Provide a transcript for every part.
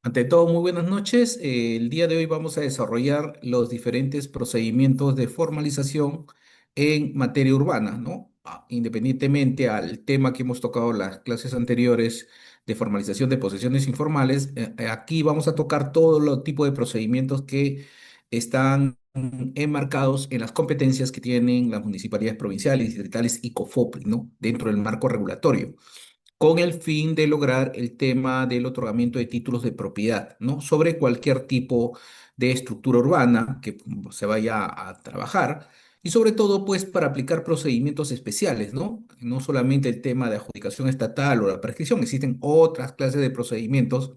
Ante todo, muy buenas noches. El día de hoy vamos a desarrollar los diferentes procedimientos de formalización en materia urbana, ¿no? Independientemente al tema que hemos tocado en las clases anteriores de formalización de posesiones informales, aquí vamos a tocar todo los tipos de procedimientos que están enmarcados en las competencias que tienen las municipalidades provinciales, distritales y COFOPRI, ¿no? Dentro del marco regulatorio con el fin de lograr el tema del otorgamiento de títulos de propiedad, ¿no? Sobre cualquier tipo de estructura urbana que se vaya a trabajar y sobre todo, pues, para aplicar procedimientos especiales, ¿no? No solamente el tema de adjudicación estatal o la prescripción, existen otras clases de procedimientos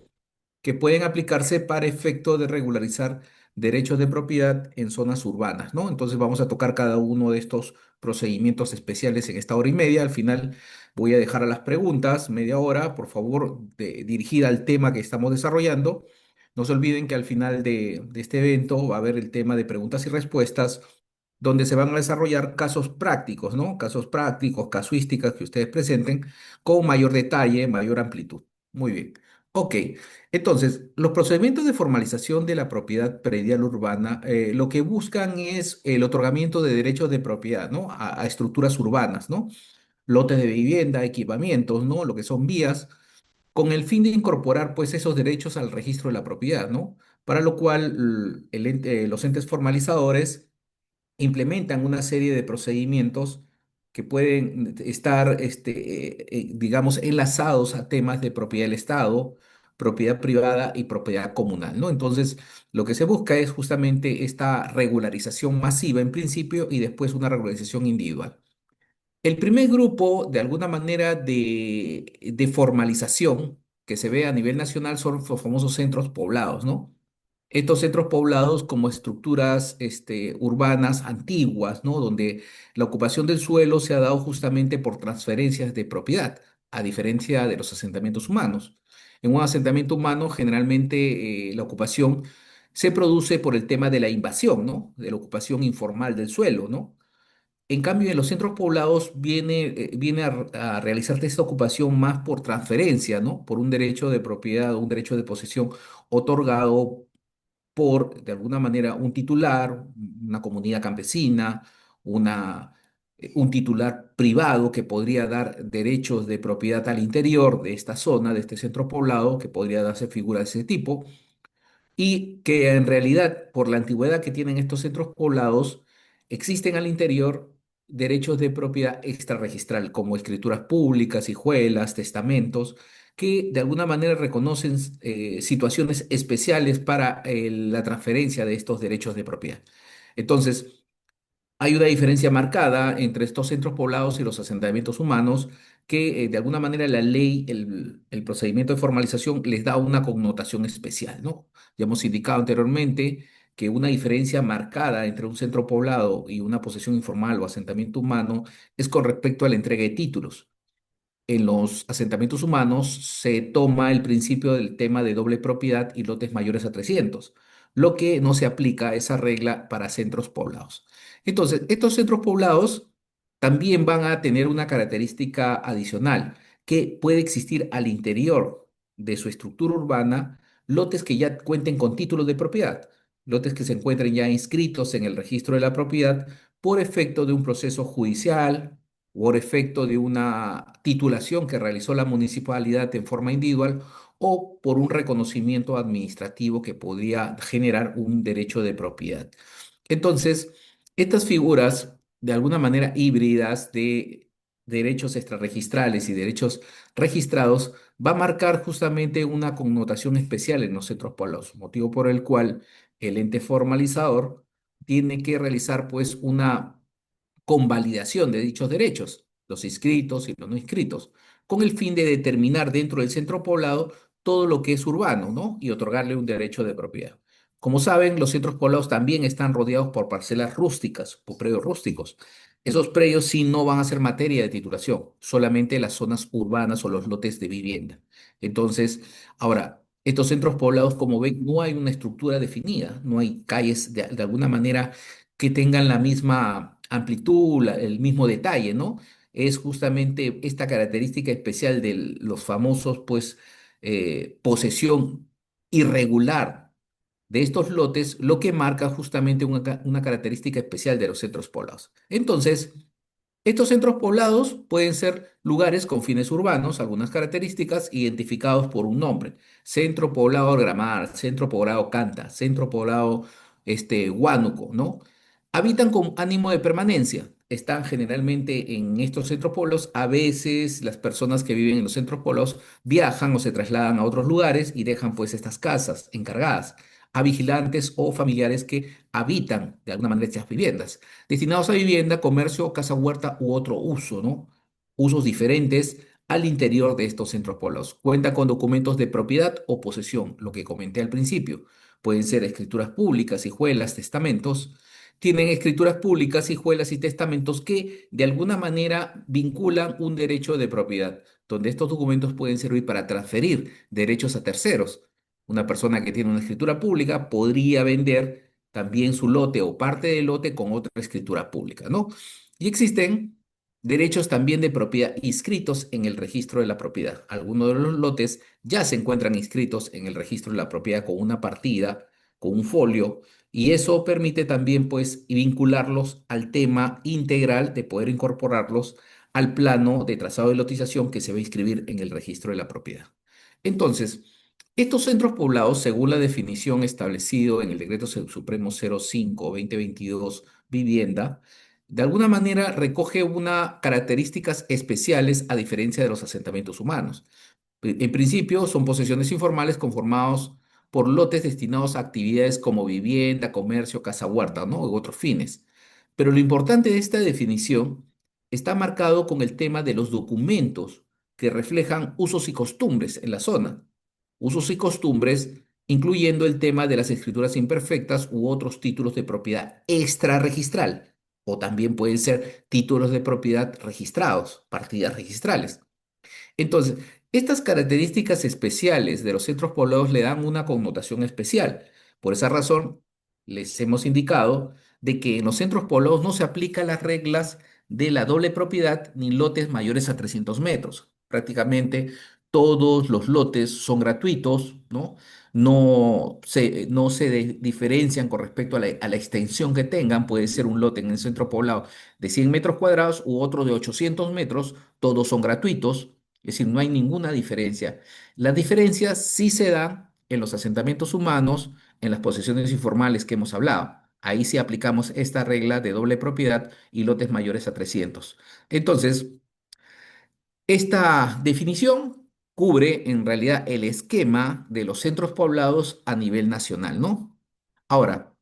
que pueden aplicarse para efecto de regularizar derechos de propiedad en zonas urbanas, ¿no? Entonces vamos a tocar cada uno de estos procedimientos especiales en esta hora y media. Al final voy a dejar a las preguntas media hora, por favor, dirigida al tema que estamos desarrollando. No se olviden que al final de este evento va a haber el tema de preguntas y respuestas, donde se van a desarrollar casos prácticos, ¿no? Casos prácticos, casuísticas que ustedes presenten con mayor detalle, mayor amplitud. Muy bien. Ok. Entonces, los procedimientos de formalización de la propiedad predial urbana lo que buscan es el otorgamiento de derechos de propiedad, ¿no? A estructuras urbanas, ¿no? Lotes de vivienda, equipamientos, ¿no? Lo que son vías, con el fin de incorporar, pues, esos derechos al registro de la propiedad, ¿no? Para lo cual, los entes formalizadores implementan una serie de procedimientos que pueden estar, digamos, enlazados a temas de propiedad del Estado, propiedad privada y propiedad comunal, ¿no? Entonces, lo que se busca es justamente esta regularización masiva en principio y después una regularización individual. El primer grupo, de alguna manera, de formalización que se ve a nivel nacional son los famosos centros poblados, ¿no? Estos centros poblados como estructuras urbanas antiguas, ¿no? Donde la ocupación del suelo se ha dado justamente por transferencias de propiedad, a diferencia de los asentamientos humanos. En un asentamiento humano, generalmente la ocupación se produce por el tema de la invasión, ¿no? De la ocupación informal del suelo, ¿no? En cambio, en los centros poblados viene a realizarse esta ocupación más por transferencia, ¿no? Por un derecho de propiedad o un derecho de posesión otorgado por, de alguna manera, un titular, una comunidad campesina, un titular privado que podría dar derechos de propiedad al interior de esta zona, de este centro poblado, que podría darse figura de ese tipo, y que en realidad, por la antigüedad que tienen estos centros poblados, existen al interior derechos de propiedad extrarregistral, como escrituras públicas, hijuelas, testamentos, que de alguna manera reconocen situaciones especiales para la transferencia de estos derechos de propiedad. Entonces, hay una diferencia marcada entre estos centros poblados y los asentamientos humanos que de alguna manera la ley, el procedimiento de formalización les da una connotación especial, ¿no? Ya hemos indicado anteriormente que una diferencia marcada entre un centro poblado y una posesión informal o asentamiento humano es con respecto a la entrega de títulos. En los asentamientos humanos se toma el principio del tema de doble propiedad y lotes mayores a 300, lo que no se aplica a esa regla para centros poblados. Entonces, estos centros poblados también van a tener una característica adicional, que puede existir al interior de su estructura urbana lotes que ya cuenten con títulos de propiedad, lotes que se encuentren ya inscritos en el registro de la propiedad por efecto de un proceso judicial por efecto de una titulación que realizó la municipalidad en forma individual o por un reconocimiento administrativo que podría generar un derecho de propiedad. Entonces, estas figuras, de alguna manera híbridas de derechos extrarregistrales y derechos registrados, va a marcar justamente una connotación especial en los centros poblados, motivo por el cual el ente formalizador tiene que realizar pues una convalidación de dichos derechos, los inscritos y los no inscritos, con el fin de determinar dentro del centro poblado todo lo que es urbano, ¿no? Y otorgarle un derecho de propiedad. Como saben, los centros poblados también están rodeados por parcelas rústicas, por predios rústicos. Esos predios sí no van a ser materia de titulación, solamente las zonas urbanas o los lotes de vivienda. Entonces, ahora, estos centros poblados, como ven, no hay una estructura definida, no hay calles de alguna manera que tengan la misma amplitud, el mismo detalle, ¿no? Es justamente esta característica especial de los famosos, pues, posesión irregular de estos lotes, lo que marca justamente una característica especial de los centros poblados. Entonces, estos centros poblados pueden ser lugares con fines urbanos, algunas características identificados por un nombre. Centro poblado Gramar, centro poblado Canta, centro poblado Huánuco, ¿no? Habitan con ánimo de permanencia. Están generalmente en estos centros poblados. A veces las personas que viven en los centros poblados viajan o se trasladan a otros lugares y dejan pues estas casas encargadas a vigilantes o familiares que habitan de alguna manera estas viviendas destinados a vivienda, comercio, casa huerta u otro uso, ¿no? Usos diferentes al interior de estos centros poblados. Cuenta con documentos de propiedad o posesión, lo que comenté al principio. Pueden ser escrituras públicas, hijuelas, testamentos. Tienen escrituras públicas, hijuelas y testamentos que de alguna manera vinculan un derecho de propiedad, donde estos documentos pueden servir para transferir derechos a terceros. Una persona que tiene una escritura pública podría vender también su lote o parte del lote con otra escritura pública, ¿no? Y existen derechos también de propiedad inscritos en el registro de la propiedad. Algunos de los lotes ya se encuentran inscritos en el registro de la propiedad con una partida, con un folio, y eso permite también, pues, vincularlos al tema integral de poder incorporarlos al plano de trazado de lotización que se va a inscribir en el registro de la propiedad. Entonces, estos centros poblados, según la definición establecido en el Decreto Supremo 05/2022, vivienda, de alguna manera recoge unas características especiales a diferencia de los asentamientos humanos. En principio, son posesiones informales conformados por lotes destinados a actividades como vivienda, comercio, casa huerta, ¿no? U otros fines. Pero lo importante de esta definición está marcado con el tema de los documentos que reflejan usos y costumbres en la zona. Usos y costumbres, incluyendo el tema de las escrituras imperfectas u otros títulos de propiedad extrarregistral, o también pueden ser títulos de propiedad registrados, partidas registrales. Entonces, estas características especiales de los centros poblados le dan una connotación especial. Por esa razón, les hemos indicado de que en los centros poblados no se aplican las reglas de la doble propiedad ni lotes mayores a 300 metros. Prácticamente todos los lotes son gratuitos, ¿no? No se diferencian con respecto a la extensión que tengan. Puede ser un lote en el centro poblado de 100 metros cuadrados u otro de 800 metros. Todos son gratuitos. Es decir, no hay ninguna diferencia. Las diferencias sí se dan en los asentamientos humanos, en las posesiones informales que hemos hablado. Ahí sí aplicamos esta regla de doble propiedad y lotes mayores a 300. Entonces, esta definición cubre en realidad el esquema de los centros poblados a nivel nacional, ¿no? Ahora,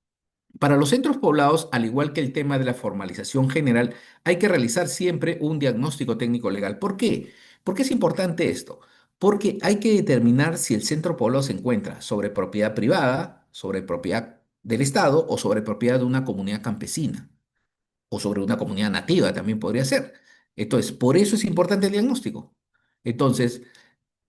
para los centros poblados, al igual que el tema de la formalización general, hay que realizar siempre un diagnóstico técnico legal. ¿Por qué? ¿Por qué es importante esto? Porque hay que determinar si el centro poblado se encuentra sobre propiedad privada, sobre propiedad del Estado o sobre propiedad de una comunidad campesina o sobre una comunidad nativa también podría ser. Entonces, por eso es importante el diagnóstico. Entonces,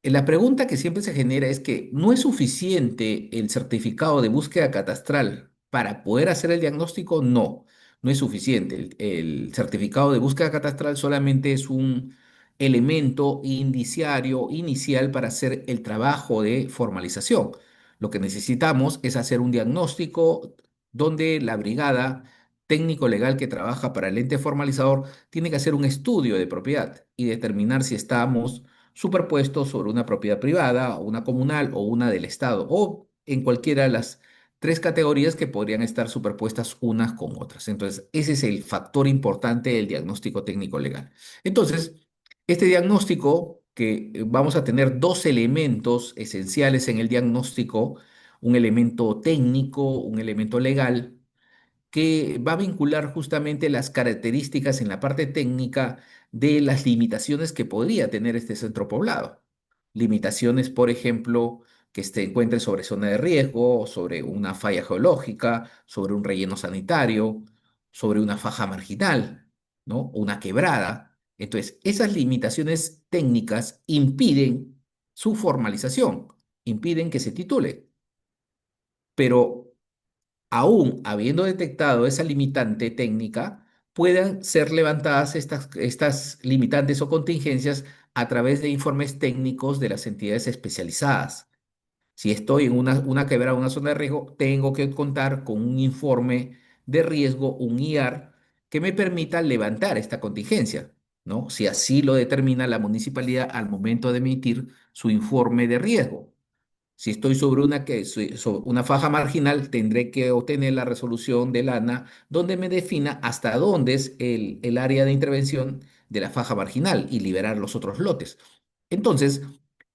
la pregunta que siempre se genera es que no es suficiente el certificado de búsqueda catastral para poder hacer el diagnóstico. No, no es suficiente. El certificado de búsqueda catastral solamente es un elemento indiciario inicial para hacer el trabajo de formalización. Lo que necesitamos es hacer un diagnóstico donde la brigada técnico legal que trabaja para el ente formalizador tiene que hacer un estudio de propiedad y determinar si estamos superpuestos sobre una propiedad privada, o una comunal o una del Estado, o en cualquiera de las tres categorías que podrían estar superpuestas unas con otras. Entonces, ese es el factor importante del diagnóstico técnico legal. Entonces, este diagnóstico, que vamos a tener dos elementos esenciales en el diagnóstico, un elemento técnico, un elemento legal, que va a vincular justamente las características en la parte técnica de las limitaciones que podría tener este centro poblado. Limitaciones, por ejemplo, que se encuentre sobre zona de riesgo, sobre una falla geológica, sobre un relleno sanitario, sobre una faja marginal, ¿no? Una quebrada. Entonces, esas limitaciones técnicas impiden su formalización, impiden que se titule. Pero aún habiendo detectado esa limitante técnica, puedan ser levantadas estas limitantes o contingencias a través de informes técnicos de las entidades especializadas. Si estoy en una quebrada, una zona de riesgo, tengo que contar con un informe de riesgo, un IAR, que me permita levantar esta contingencia, ¿no? Si así lo determina la municipalidad al momento de emitir su informe de riesgo. Si estoy sobre sobre una faja marginal, tendré que obtener la resolución del ANA donde me defina hasta dónde es el área de intervención de la faja marginal y liberar los otros lotes. Entonces,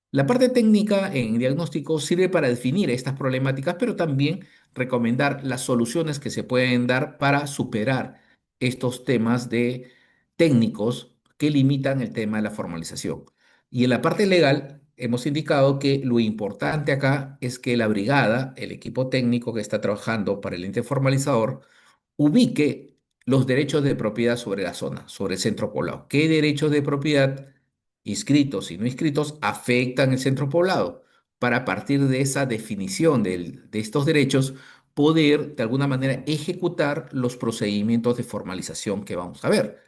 la parte técnica en diagnóstico sirve para definir estas problemáticas, pero también recomendar las soluciones que se pueden dar para superar estos temas de técnicos que limitan el tema de la formalización. Y en la parte legal, hemos indicado que lo importante acá es que la brigada, el equipo técnico que está trabajando para el ente formalizador, ubique los derechos de propiedad sobre la zona, sobre el centro poblado. ¿Qué derechos de propiedad inscritos y no inscritos afectan el centro poblado? Para partir de esa definición de estos derechos, poder de alguna manera ejecutar los procedimientos de formalización que vamos a ver.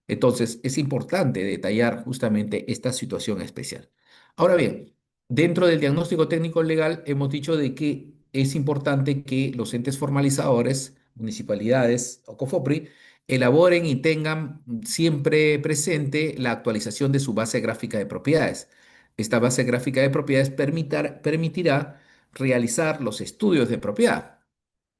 Entonces, es importante detallar justamente esta situación especial. Ahora bien, dentro del diagnóstico técnico legal hemos dicho de que es importante que los entes formalizadores, municipalidades o COFOPRI, elaboren y tengan siempre presente la actualización de su base gráfica de propiedades. Esta base gráfica de propiedades permitirá realizar los estudios de propiedad,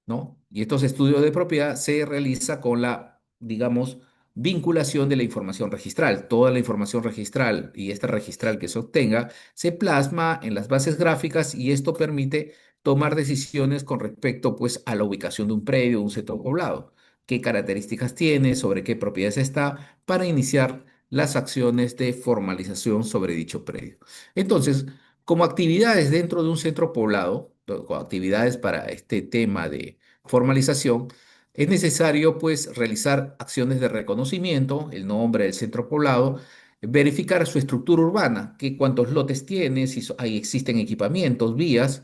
¿no? Y estos estudios de propiedad se realiza con la, digamos, vinculación de la información registral. Toda la información registral y esta registral que se obtenga se plasma en las bases gráficas y esto permite tomar decisiones con respecto, pues, a la ubicación de un predio, un centro poblado, qué características tiene, sobre qué propiedades está, para iniciar las acciones de formalización sobre dicho predio. Entonces, como actividades dentro de un centro poblado, como actividades para este tema de formalización, es necesario pues realizar acciones de reconocimiento, el nombre del centro poblado, verificar su estructura urbana, qué cuántos lotes tiene, si ahí existen equipamientos, vías.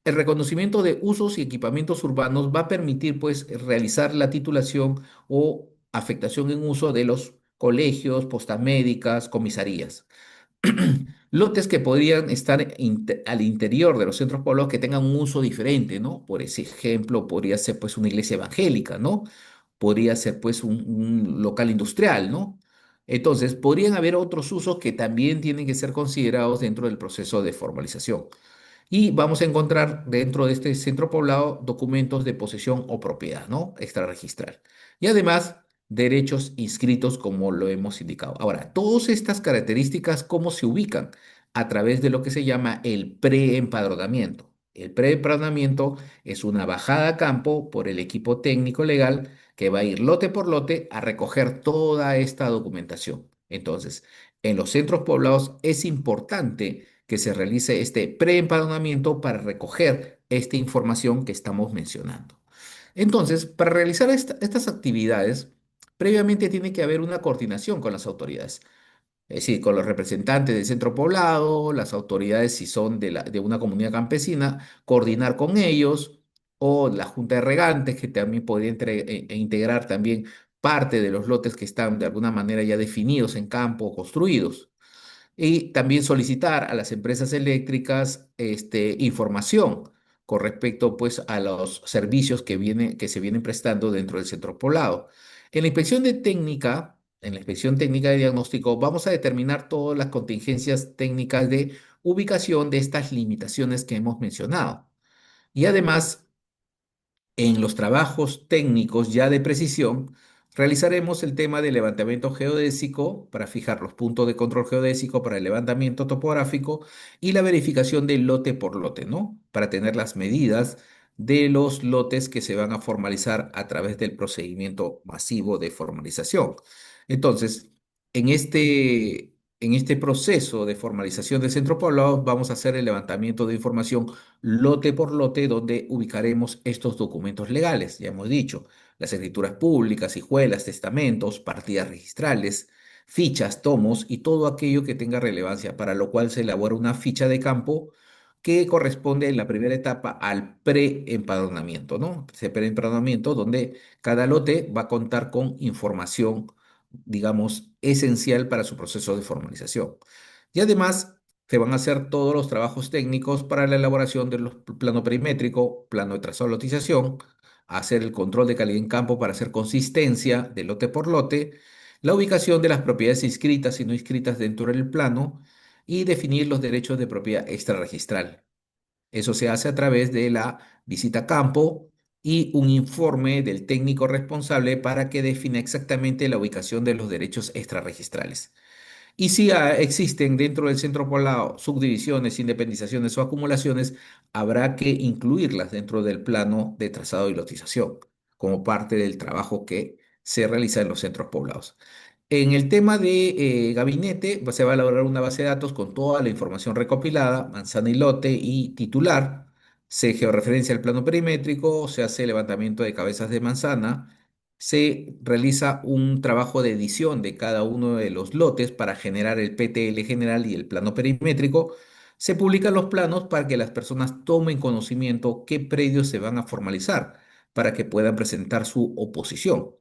El reconocimiento de usos y equipamientos urbanos va a permitir pues realizar la titulación o afectación en uso de los colegios, postas médicas, comisarías. Lotes que podrían estar al interior de los centros poblados que tengan un uso diferente, ¿no? Por ese ejemplo, podría ser pues una iglesia evangélica, ¿no? Podría ser pues un local industrial, ¿no? Entonces, podrían haber otros usos que también tienen que ser considerados dentro del proceso de formalización. Y vamos a encontrar dentro de este centro poblado documentos de posesión o propiedad, ¿no? Extrarregistral. Y además, derechos inscritos como lo hemos indicado. Ahora, todas estas características, ¿cómo se ubican? A través de lo que se llama el preempadronamiento. El preempadronamiento es una bajada a campo por el equipo técnico legal que va a ir lote por lote a recoger toda esta documentación. Entonces, en los centros poblados es importante que se realice este preempadronamiento para recoger esta información que estamos mencionando. Entonces, para realizar estas actividades, previamente tiene que haber una coordinación con las autoridades, es decir, con los representantes del centro poblado, las autoridades si son de una comunidad campesina, coordinar con ellos, o la junta de regantes, que también podría integrar también parte de los lotes que están de alguna manera ya definidos en campo o construidos y también solicitar a las empresas eléctricas información con respecto pues a los servicios que se vienen prestando dentro del centro poblado. En la inspección de técnica, en la inspección técnica de diagnóstico, vamos a determinar todas las contingencias técnicas de ubicación de estas limitaciones que hemos mencionado. Y además en los trabajos técnicos ya de precisión, realizaremos el tema de levantamiento geodésico para fijar los puntos de control geodésico para el levantamiento topográfico y la verificación de lote por lote, ¿no? Para tener las medidas de los lotes que se van a formalizar a través del procedimiento masivo de formalización. Entonces, en este proceso de formalización del centro poblado, vamos a hacer el levantamiento de información lote por lote, donde ubicaremos estos documentos legales, ya hemos dicho, las escrituras públicas, hijuelas, testamentos, partidas registrales, fichas, tomos y todo aquello que tenga relevancia, para lo cual se elabora una ficha de campo que corresponde en la primera etapa al preempadronamiento, ¿no? Ese preempadronamiento donde cada lote va a contar con información, digamos, esencial para su proceso de formalización. Y además, se van a hacer todos los trabajos técnicos para la elaboración del plano perimétrico, plano de trazado de lotización, hacer el control de calidad en campo para hacer consistencia de lote por lote, la ubicación de las propiedades inscritas y no inscritas dentro del plano y definir los derechos de propiedad extrarregistral. Eso se hace a través de la visita a campo y un informe del técnico responsable para que defina exactamente la ubicación de los derechos extrarregistrales. Y si existen dentro del centro poblado subdivisiones, independizaciones o acumulaciones, habrá que incluirlas dentro del plano de trazado y lotización, como parte del trabajo que se realiza en los centros poblados. En el tema de gabinete, pues, se va a elaborar una base de datos con toda la información recopilada, manzana y lote y titular. Se georreferencia el plano perimétrico, se hace levantamiento de cabezas de manzana, se realiza un trabajo de edición de cada uno de los lotes para generar el PTL general y el plano perimétrico. Se publican los planos para que las personas tomen conocimiento qué predios se van a formalizar para que puedan presentar su oposición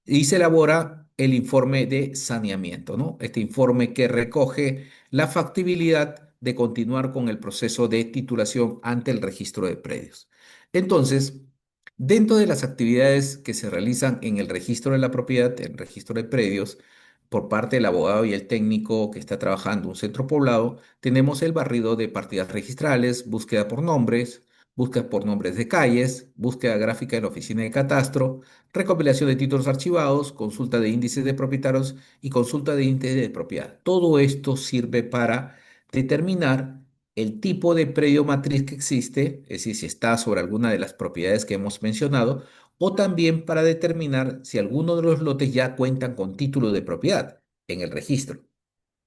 y se elabora el informe de saneamiento, ¿no? Este informe que recoge la factibilidad de continuar con el proceso de titulación ante el registro de predios. Entonces, dentro de las actividades que se realizan en el registro de la propiedad, en el registro de predios, por parte del abogado y el técnico que está trabajando un centro poblado, tenemos el barrido de partidas registrales, búsqueda por nombres, búsqueda por nombres de calles, búsqueda gráfica en la oficina de catastro, recopilación de títulos archivados, consulta de índices de propietarios y consulta de índices de propiedad. Todo esto sirve para determinar el tipo de predio matriz que existe, es decir, si está sobre alguna de las propiedades que hemos mencionado, o también para determinar si alguno de los lotes ya cuentan con título de propiedad en el registro.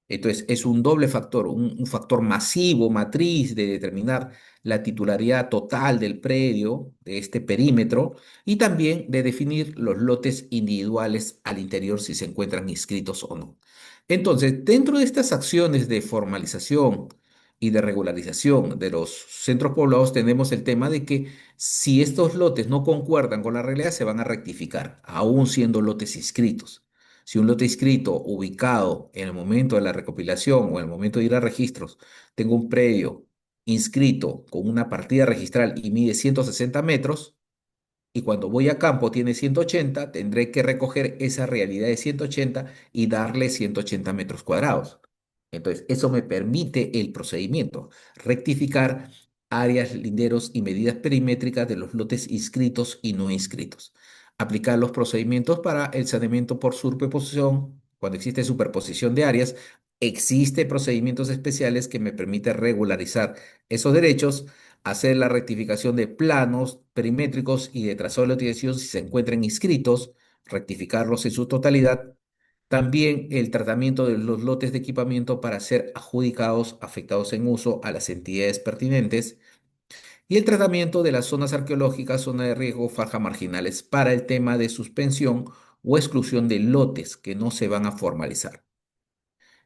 Entonces, es un doble factor, un factor masivo, matriz de determinar la titularidad total del predio, de este perímetro, y también de definir los lotes individuales al interior si se encuentran inscritos o no. Entonces, dentro de estas acciones de formalización y de regularización de los centros poblados, tenemos el tema de que si estos lotes no concuerdan con la realidad, se van a rectificar, aún siendo lotes inscritos. Si un lote inscrito ubicado en el momento de la recopilación o en el momento de ir a registros, tengo un predio inscrito con una partida registral y mide 160 metros, y cuando voy a campo tiene 180, tendré que recoger esa realidad de 180 y darle 180 metros cuadrados. Entonces, eso me permite el procedimiento, rectificar áreas, linderos y medidas perimétricas de los lotes inscritos y no inscritos. Aplicar los procedimientos para el saneamiento por superposición. Cuando existe superposición de áreas, existe procedimientos especiales que me permiten regularizar esos derechos, hacer la rectificación de planos perimétricos y de trazado de lotización si se encuentran inscritos, rectificarlos en su totalidad. También el tratamiento de los lotes de equipamiento para ser adjudicados, afectados en uso a las entidades pertinentes. Y el tratamiento de las zonas arqueológicas, zona de riesgo, faja marginales para el tema de suspensión o exclusión de lotes que no se van a formalizar.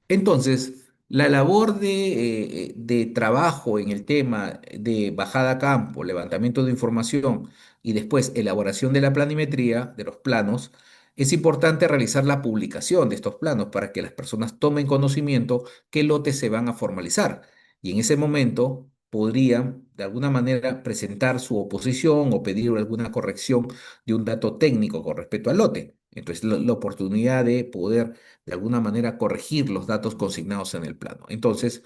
Entonces, la labor de trabajo en el tema de bajada a campo, levantamiento de información y después elaboración de la planimetría de los planos, es importante realizar la publicación de estos planos para que las personas tomen conocimiento qué lotes se van a formalizar. Y en ese momento podrían, de alguna manera, presentar su oposición o pedir alguna corrección de un dato técnico con respecto al lote. Entonces, la oportunidad de poder de alguna manera corregir los datos consignados en el plano. Entonces,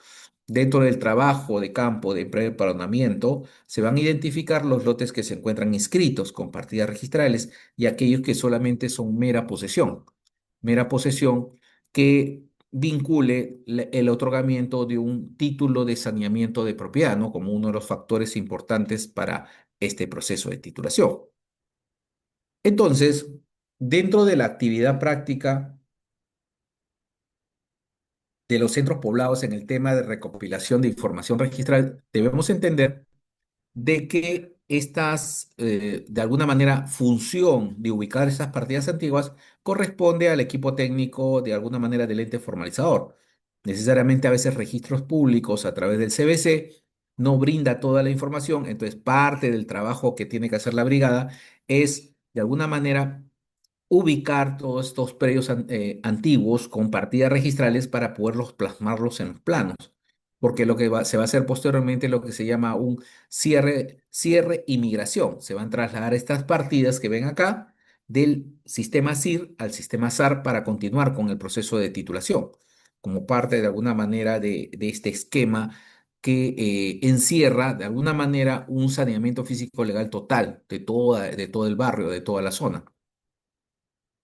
dentro del trabajo de campo de empadronamiento, se van a identificar los lotes que se encuentran inscritos con partidas registrales y aquellos que solamente son mera posesión que vincule el otorgamiento de un título de saneamiento de propiedad, ¿no? Como uno de los factores importantes para este proceso de titulación. Entonces, dentro de la actividad práctica, de los centros poblados en el tema de recopilación de información registral, debemos entender de que estas, de alguna manera, función de ubicar esas partidas antiguas corresponde al equipo técnico, de alguna manera, del ente formalizador. Necesariamente a veces registros públicos a través del CBC no brinda toda la información, entonces parte del trabajo que tiene que hacer la brigada es, de alguna manera, ubicar todos estos predios antiguos con partidas registrales para poderlos plasmarlos en los planos. porque se va a hacer posteriormente lo que se llama un cierre y migración. Se van a trasladar estas partidas que ven acá del sistema SIR al sistema SAR para continuar con el proceso de titulación, como parte de alguna manera de este esquema que encierra de alguna manera un saneamiento físico legal total de todo el barrio, de toda la zona.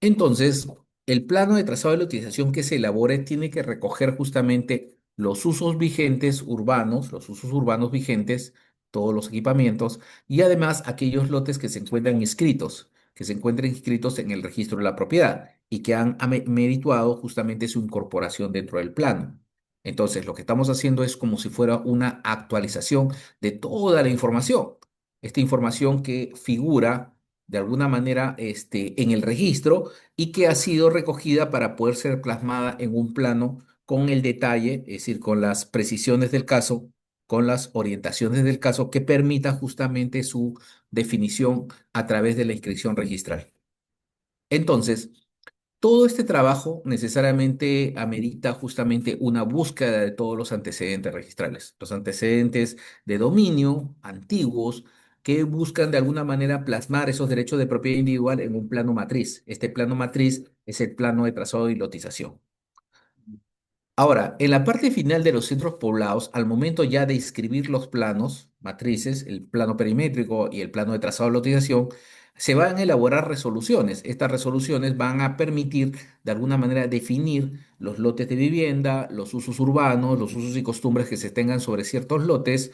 Entonces, el plano de trazado de la utilización que se elabore tiene que recoger justamente los usos vigentes urbanos, los usos urbanos vigentes, todos los equipamientos, y además aquellos lotes que se encuentran inscritos, que se encuentren inscritos en el registro de la propiedad y que han merituado justamente su incorporación dentro del plano. Entonces, lo que estamos haciendo es como si fuera una actualización de toda la información. Esta información que figura de alguna manera en el registro y que ha sido recogida para poder ser plasmada en un plano con el detalle, es decir, con las precisiones del caso, con las orientaciones del caso que permita justamente su definición a través de la inscripción registral. Entonces, todo este trabajo necesariamente amerita justamente una búsqueda de todos los antecedentes registrales, los antecedentes de dominio antiguos que buscan de alguna manera plasmar esos derechos de propiedad individual en un plano matriz. Este plano matriz es el plano de trazado y lotización. Ahora, en la parte final de los centros poblados, al momento ya de inscribir los planos, matrices, el plano perimétrico y el plano de trazado de lotización, se van a elaborar resoluciones. Estas resoluciones van a permitir, de alguna manera, definir los lotes de vivienda, los usos urbanos, los usos y costumbres que se tengan sobre ciertos lotes.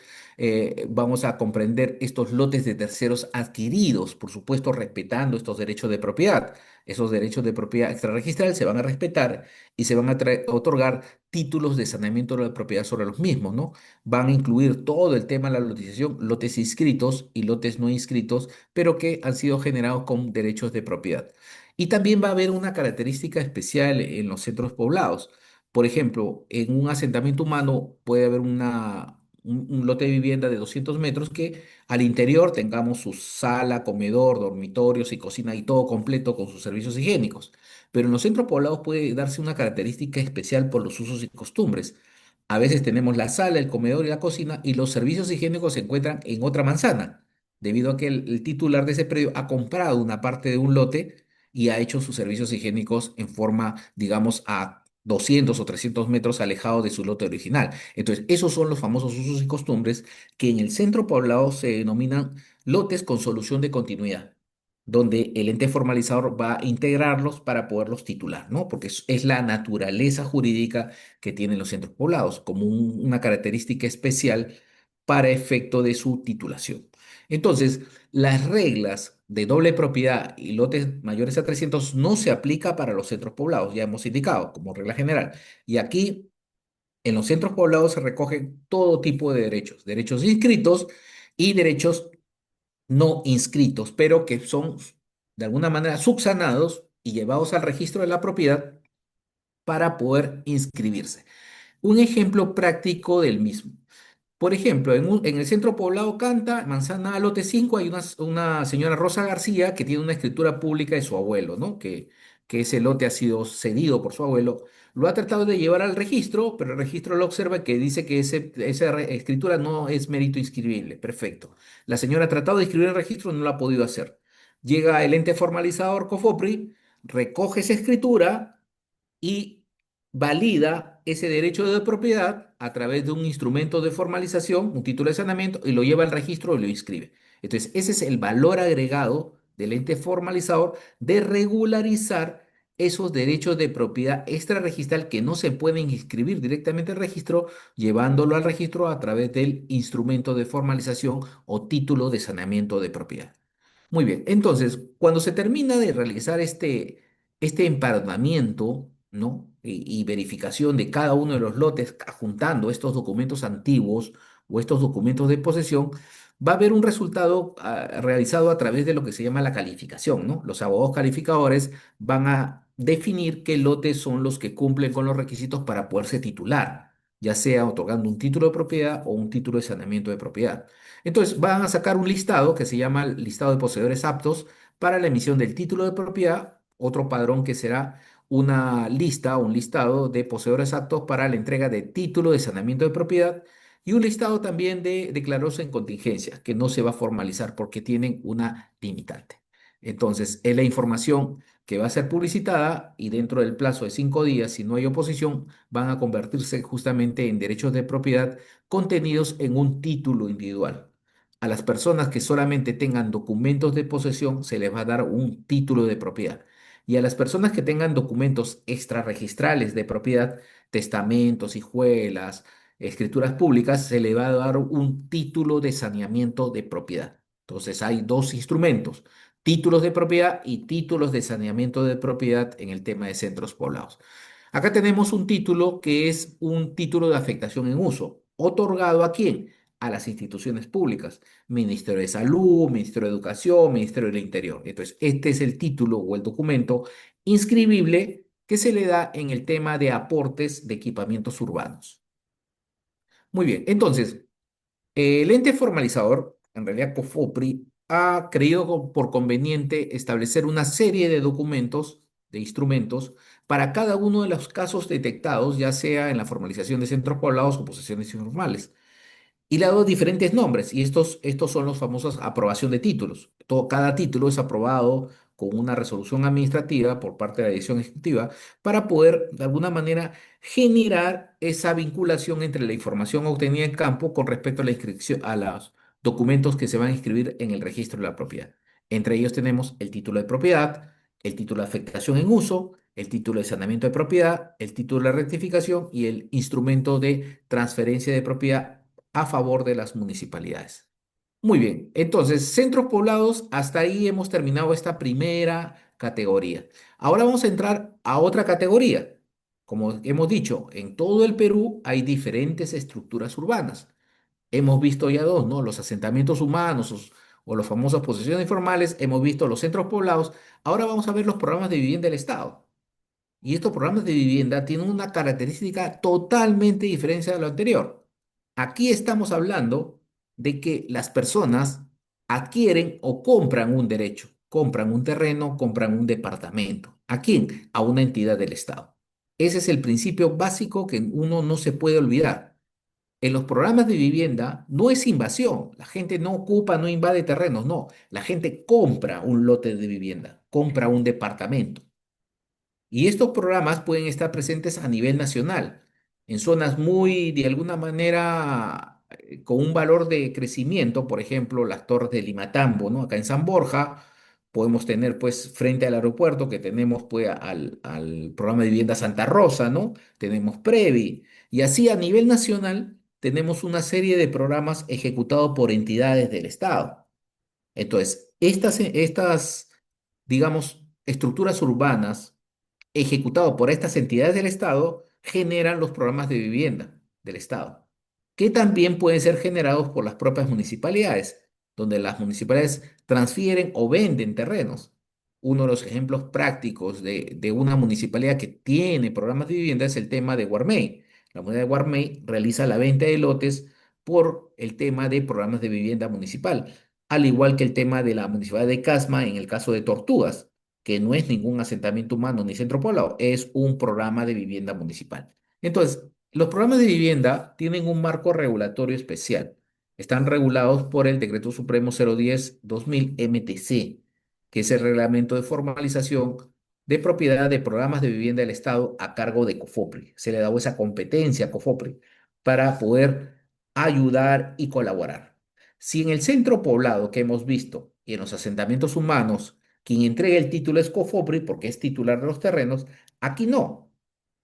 Vamos a comprender estos lotes de terceros adquiridos, por supuesto, respetando estos derechos de propiedad. Esos derechos de propiedad extrarregistral se van a respetar y se van a otorgar títulos de saneamiento de la propiedad sobre los mismos, ¿no? Van a incluir todo el tema de la lotización, lotes inscritos y lotes no inscritos, pero que han sido generados con derechos de propiedad. Y también va a haber una característica especial en los centros poblados. Por ejemplo, en un asentamiento humano puede haber un lote de vivienda de 200 metros que al interior tengamos su sala, comedor, dormitorios y cocina y todo completo con sus servicios higiénicos. Pero en los centros poblados puede darse una característica especial por los usos y costumbres. A veces tenemos la sala, el comedor y la cocina y los servicios higiénicos se encuentran en otra manzana, debido a que el titular de ese predio ha comprado una parte de un lote y ha hecho sus servicios higiénicos en forma, digamos, a 200 o 300 metros alejado de su lote original. Entonces, esos son los famosos usos y costumbres que en el centro poblado se denominan lotes con solución de continuidad, donde el ente formalizador va a integrarlos para poderlos titular, ¿no? Porque es la naturaleza jurídica que tienen los centros poblados, como una característica especial para efecto de su titulación. Entonces, las reglas de doble propiedad y lotes mayores a 300 no se aplica para los centros poblados, ya hemos indicado como regla general. Y aquí, en los centros poblados se recogen todo tipo de derechos, derechos inscritos y derechos no inscritos, pero que son de alguna manera subsanados y llevados al registro de la propiedad para poder inscribirse. Un ejemplo práctico del mismo. Por ejemplo, en el centro poblado Canta, Manzana Lote 5, hay una señora Rosa García que tiene una escritura pública de su abuelo, ¿no? Que ese lote ha sido cedido por su abuelo. Lo ha tratado de llevar al registro, pero el registro lo observa que dice que esa escritura no es mérito inscribible. Perfecto. La señora ha tratado de inscribir el registro, no lo ha podido hacer. Llega el ente formalizador COFOPRI, recoge esa escritura y valida ese derecho de propiedad a través de un instrumento de formalización, un título de saneamiento, y lo lleva al registro y lo inscribe. Entonces, ese es el valor agregado del ente formalizador de regularizar esos derechos de propiedad extrarregistral que no se pueden inscribir directamente al registro, llevándolo al registro a través del instrumento de formalización o título de saneamiento de propiedad. Muy bien, entonces, cuando se termina de realizar este empadronamiento, ¿no? Y verificación de cada uno de los lotes, juntando estos documentos antiguos o estos documentos de posesión, va a haber un resultado realizado a través de lo que se llama la calificación, ¿no? Los abogados calificadores van a definir qué lotes son los que cumplen con los requisitos para poderse titular, ya sea otorgando un título de propiedad o un título de saneamiento de propiedad. Entonces van a sacar un listado que se llama el listado de poseedores aptos para la emisión del título de propiedad, otro padrón que será una lista o un listado de poseedores aptos para la entrega de título de saneamiento de propiedad y un listado también de declarados en contingencia, que no se va a formalizar porque tienen una limitante. Entonces, es la información que va a ser publicitada y dentro del plazo de 5 días, si no hay oposición, van a convertirse justamente en derechos de propiedad contenidos en un título individual. A las personas que solamente tengan documentos de posesión se les va a dar un título de propiedad. Y a las personas que tengan documentos extrarregistrales de propiedad, testamentos, hijuelas, escrituras públicas, se le va a dar un título de saneamiento de propiedad. Entonces hay dos instrumentos, títulos de propiedad y títulos de saneamiento de propiedad en el tema de centros poblados. Acá tenemos un título que es un título de afectación en uso. ¿Otorgado a quién? A las instituciones públicas. Ministerio de Salud, Ministerio de Educación, Ministerio del Interior. Entonces, este es el título o el documento inscribible que se le da en el tema de aportes de equipamientos urbanos. Muy bien, entonces, el ente formalizador, en realidad COFOPRI, ha creído por conveniente establecer una serie de documentos, de instrumentos, para cada uno de los casos detectados, ya sea en la formalización de centros poblados o posesiones informales. Y le ha dado diferentes nombres, y estos son los famosos aprobación de títulos. Cada título es aprobado con una resolución administrativa por parte de la dirección ejecutiva para poder, de alguna manera, generar esa vinculación entre la información obtenida en campo con respecto a la inscripción, a los documentos que se van a inscribir en el registro de la propiedad. Entre ellos tenemos el título de propiedad, el título de afectación en uso, el título de saneamiento de propiedad, el título de rectificación y el instrumento de transferencia de propiedad a favor de las municipalidades. Muy bien, entonces, centros poblados, hasta ahí hemos terminado esta primera categoría. Ahora vamos a entrar a otra categoría. Como hemos dicho, en todo el Perú hay diferentes estructuras urbanas. Hemos visto ya dos, ¿no? Los asentamientos humanos o los famosos posesiones informales, hemos visto los centros poblados. Ahora vamos a ver los programas de vivienda del Estado. Y estos programas de vivienda tienen una característica totalmente diferente a lo anterior. Aquí estamos hablando de que las personas adquieren o compran un derecho, compran un terreno, compran un departamento. ¿A quién? A una entidad del Estado. Ese es el principio básico que uno no se puede olvidar. En los programas de vivienda no es invasión, la gente no ocupa, no invade terrenos, no, la gente compra un lote de vivienda, compra un departamento. Y estos programas pueden estar presentes a nivel nacional, en zonas muy, de alguna manera, con un valor de crecimiento, por ejemplo, las torres de Limatambo, ¿no? Acá en San Borja podemos tener, pues, frente al aeropuerto, que tenemos, pues, al programa de vivienda Santa Rosa, ¿no? Tenemos Previ. Y así a nivel nacional tenemos una serie de programas ejecutados por entidades del Estado. Entonces, digamos, estructuras urbanas ejecutado por estas entidades del Estado generan los programas de vivienda del Estado, que también pueden ser generados por las propias municipalidades, donde las municipalidades transfieren o venden terrenos. Uno de los ejemplos prácticos de una municipalidad que tiene programas de vivienda es el tema de Guarmey. La comunidad de Guarmey realiza la venta de lotes por el tema de programas de vivienda municipal, al igual que el tema de la municipalidad de Casma en el caso de Tortugas, que no es ningún asentamiento humano ni centro poblado, es un programa de vivienda municipal. Entonces, los programas de vivienda tienen un marco regulatorio especial. Están regulados por el Decreto Supremo 010-2000 MTC, que es el reglamento de formalización de propiedad de programas de vivienda del Estado a cargo de COFOPRI. Se le ha dado esa competencia a COFOPRI para poder ayudar y colaborar. Si en el centro poblado que hemos visto y en los asentamientos humanos quien entrega el título es COFOPRI porque es titular de los terrenos. Aquí no.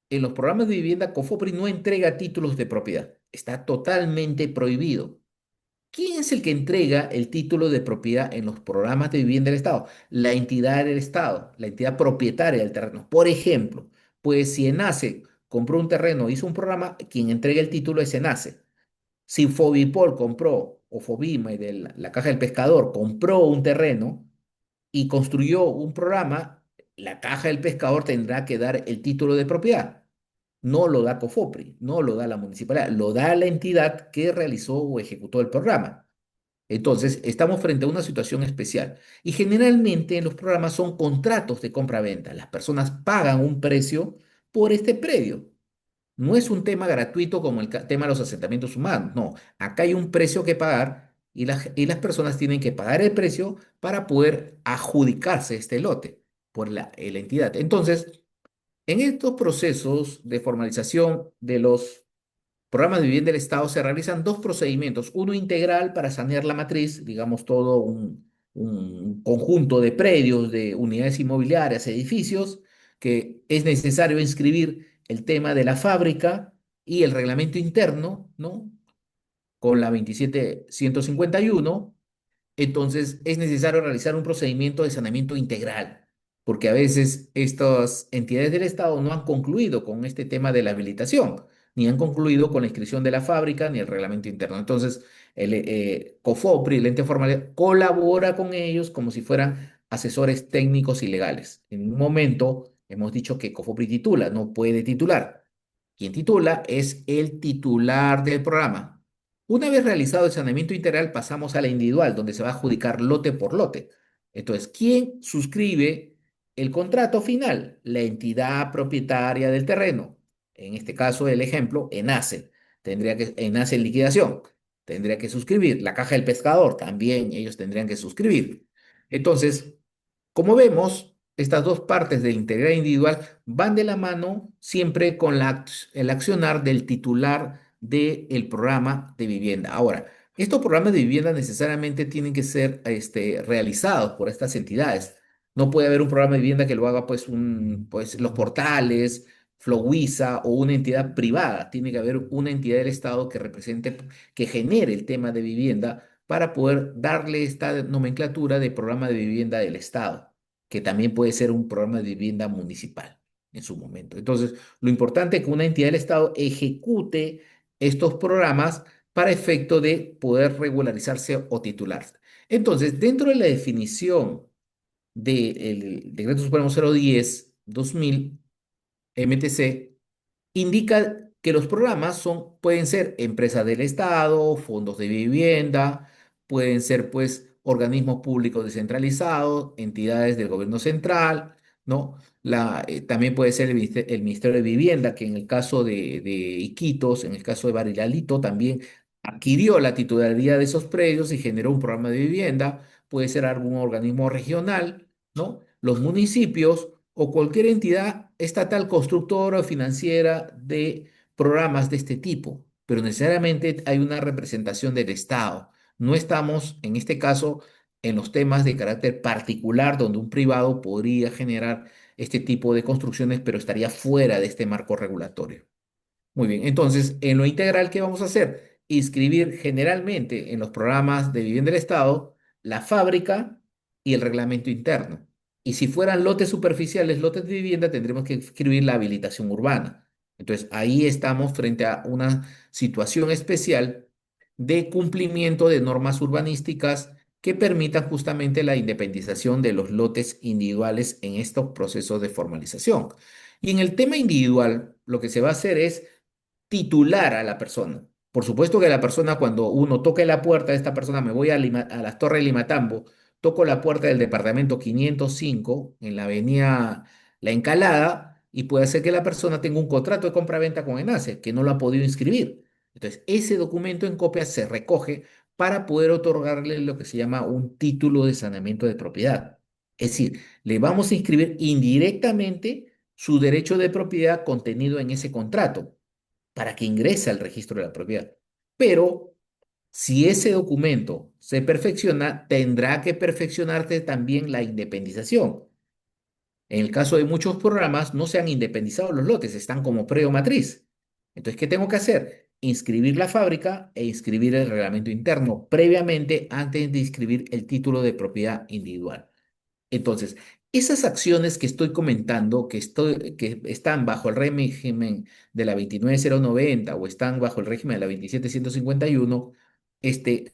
En los programas de vivienda, COFOPRI no entrega títulos de propiedad. Está totalmente prohibido. ¿Quién es el que entrega el título de propiedad en los programas de vivienda del Estado? La entidad del Estado, la entidad propietaria del terreno. Por ejemplo, pues si ENACE compró un terreno, hizo un programa, quien entrega el título es ENACE. Si Fobipol compró, o Fobima y de la Caja del Pescador compró un terreno, y construyó un programa, la Caja del Pescador tendrá que dar el título de propiedad. No lo da COFOPRI, no lo da la municipalidad, lo da la entidad que realizó o ejecutó el programa. Entonces, estamos frente a una situación especial. Y generalmente en los programas son contratos de compra-venta. Las personas pagan un precio por este predio. No es un tema gratuito como el tema de los asentamientos humanos. No, acá hay un precio que pagar y las personas tienen que pagar el precio para poder adjudicarse este lote por la entidad. Entonces, en estos procesos de formalización de los programas de vivienda del Estado se realizan dos procedimientos, uno integral para sanear la matriz, digamos todo un conjunto de predios, de unidades inmobiliarias, edificios, que es necesario inscribir el tema de la fábrica y el reglamento interno, ¿no? Con la 27151. Entonces, es necesario realizar un procedimiento de saneamiento integral, porque a veces estas entidades del Estado no han concluido con este tema de la habilitación, ni han concluido con la inscripción de la fábrica ni el reglamento interno. Entonces, el COFOPRI, el ente formal, colabora con ellos como si fueran asesores técnicos y legales. En un momento hemos dicho que COFOPRI titula, no puede titular. Quien titula es el titular del programa. Una vez realizado el saneamiento integral, pasamos a la individual, donde se va a adjudicar lote por lote. Entonces, ¿quién suscribe el contrato final? La entidad propietaria del terreno. En este caso, el ejemplo, ENACE. ENACE en liquidación. Tendría que suscribir. La Caja del Pescador también, ellos tendrían que suscribir. Entonces, como vemos, estas dos partes de integral e individual van de la mano siempre con el accionar del titular del programa de vivienda. Ahora, estos programas de vivienda necesariamente tienen que ser realizados por estas entidades. No puede haber un programa de vivienda que lo haga pues los portales, Flowisa o una entidad privada. Tiene que haber una entidad del Estado que represente, que genere el tema de vivienda para poder darle esta nomenclatura de programa de vivienda del Estado, que también puede ser un programa de vivienda municipal en su momento. Entonces, lo importante es que una entidad del Estado ejecute estos programas para efecto de poder regularizarse o titularse. Entonces, dentro de la definición del Decreto Supremo 010-2000 MTC, indica que los programas pueden ser empresas del Estado, fondos de vivienda, pueden ser pues organismos públicos descentralizados, entidades del gobierno central, ¿no? También puede ser el Ministerio de Vivienda, que en el caso de Iquitos, en el caso de Barilalito, también adquirió la titularidad de esos predios y generó un programa de vivienda. Puede ser algún organismo regional, ¿no? Los municipios o cualquier entidad estatal constructora o financiera de programas de este tipo, pero necesariamente hay una representación del Estado. No estamos, en este caso, en los temas de carácter particular donde un privado podría generar este tipo de construcciones, pero estaría fuera de este marco regulatorio. Muy bien, entonces, en lo integral, ¿qué vamos a hacer? Inscribir generalmente en los programas de vivienda del Estado la fábrica y el reglamento interno. Y si fueran lotes superficiales, lotes de vivienda, tendremos que inscribir la habilitación urbana. Entonces, ahí estamos frente a una situación especial de cumplimiento de normas urbanísticas que permitan justamente la independización de los lotes individuales en estos procesos de formalización. Y en el tema individual, lo que se va a hacer es titular a la persona. Por supuesto que la persona, cuando uno toque la puerta de esta persona, me voy a las Torres de Limatambo, toco la puerta del departamento 505 en la avenida La Encalada y puede ser que la persona tenga un contrato de compra-venta con ENACE que no lo ha podido inscribir. Entonces, ese documento en copia se recoge para poder otorgarle lo que se llama un título de saneamiento de propiedad. Es decir, le vamos a inscribir indirectamente su derecho de propiedad contenido en ese contrato para que ingrese al registro de la propiedad. Pero si ese documento se perfecciona, tendrá que perfeccionarse también la independización. En el caso de muchos programas, no se han independizado los lotes, están como preo matriz. Entonces, ¿qué tengo que hacer? Inscribir la fábrica e inscribir el reglamento interno previamente antes de inscribir el título de propiedad individual. Entonces, esas acciones que estoy comentando, que están bajo el régimen de la 29090 o están bajo el régimen de la 27151,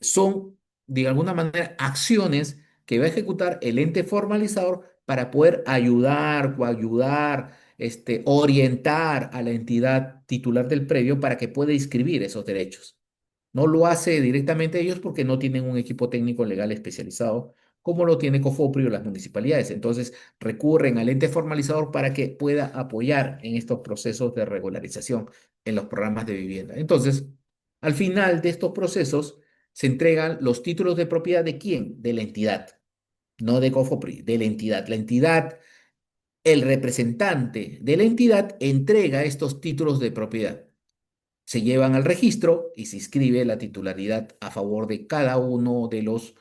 son de alguna manera acciones que va a ejecutar el ente formalizador para poder ayudar, coayudar, orientar a la entidad titular del predio para que pueda inscribir esos derechos. No lo hace directamente ellos porque no tienen un equipo técnico legal especializado como lo tiene Cofopri o las municipalidades. Entonces recurren al ente formalizador para que pueda apoyar en estos procesos de regularización en los programas de vivienda. Entonces, al final de estos procesos se entregan los títulos de propiedad de quién? De la entidad, no de Cofopri, de la entidad. La entidad, el representante de la entidad entrega estos títulos de propiedad. Se llevan al registro y se inscribe la titularidad a favor de cada uno de los,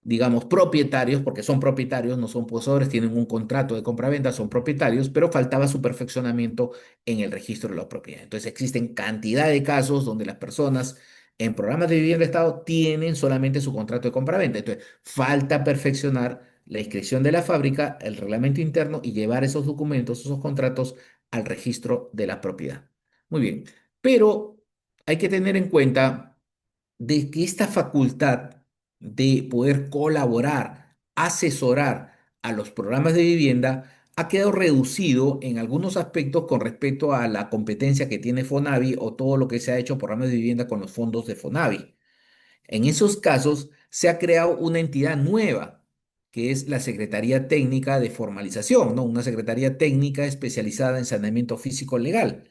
digamos, propietarios, porque son propietarios, no son poseedores, tienen un contrato de compraventa, son propietarios, pero faltaba su perfeccionamiento en el registro de la propiedad. Entonces existen cantidad de casos donde las personas en programas de vivienda de Estado tienen solamente su contrato de compraventa. Entonces falta perfeccionar la inscripción de la fábrica, el reglamento interno y llevar esos documentos, esos contratos al registro de la propiedad. Muy bien, pero hay que tener en cuenta de que esta facultad de poder colaborar, asesorar a los programas de vivienda ha quedado reducido en algunos aspectos con respecto a la competencia que tiene Fonavi o todo lo que se ha hecho programas de vivienda con los fondos de Fonavi. En esos casos se ha creado una entidad nueva, que es la Secretaría Técnica de Formalización, ¿no? Una Secretaría Técnica especializada en saneamiento físico legal.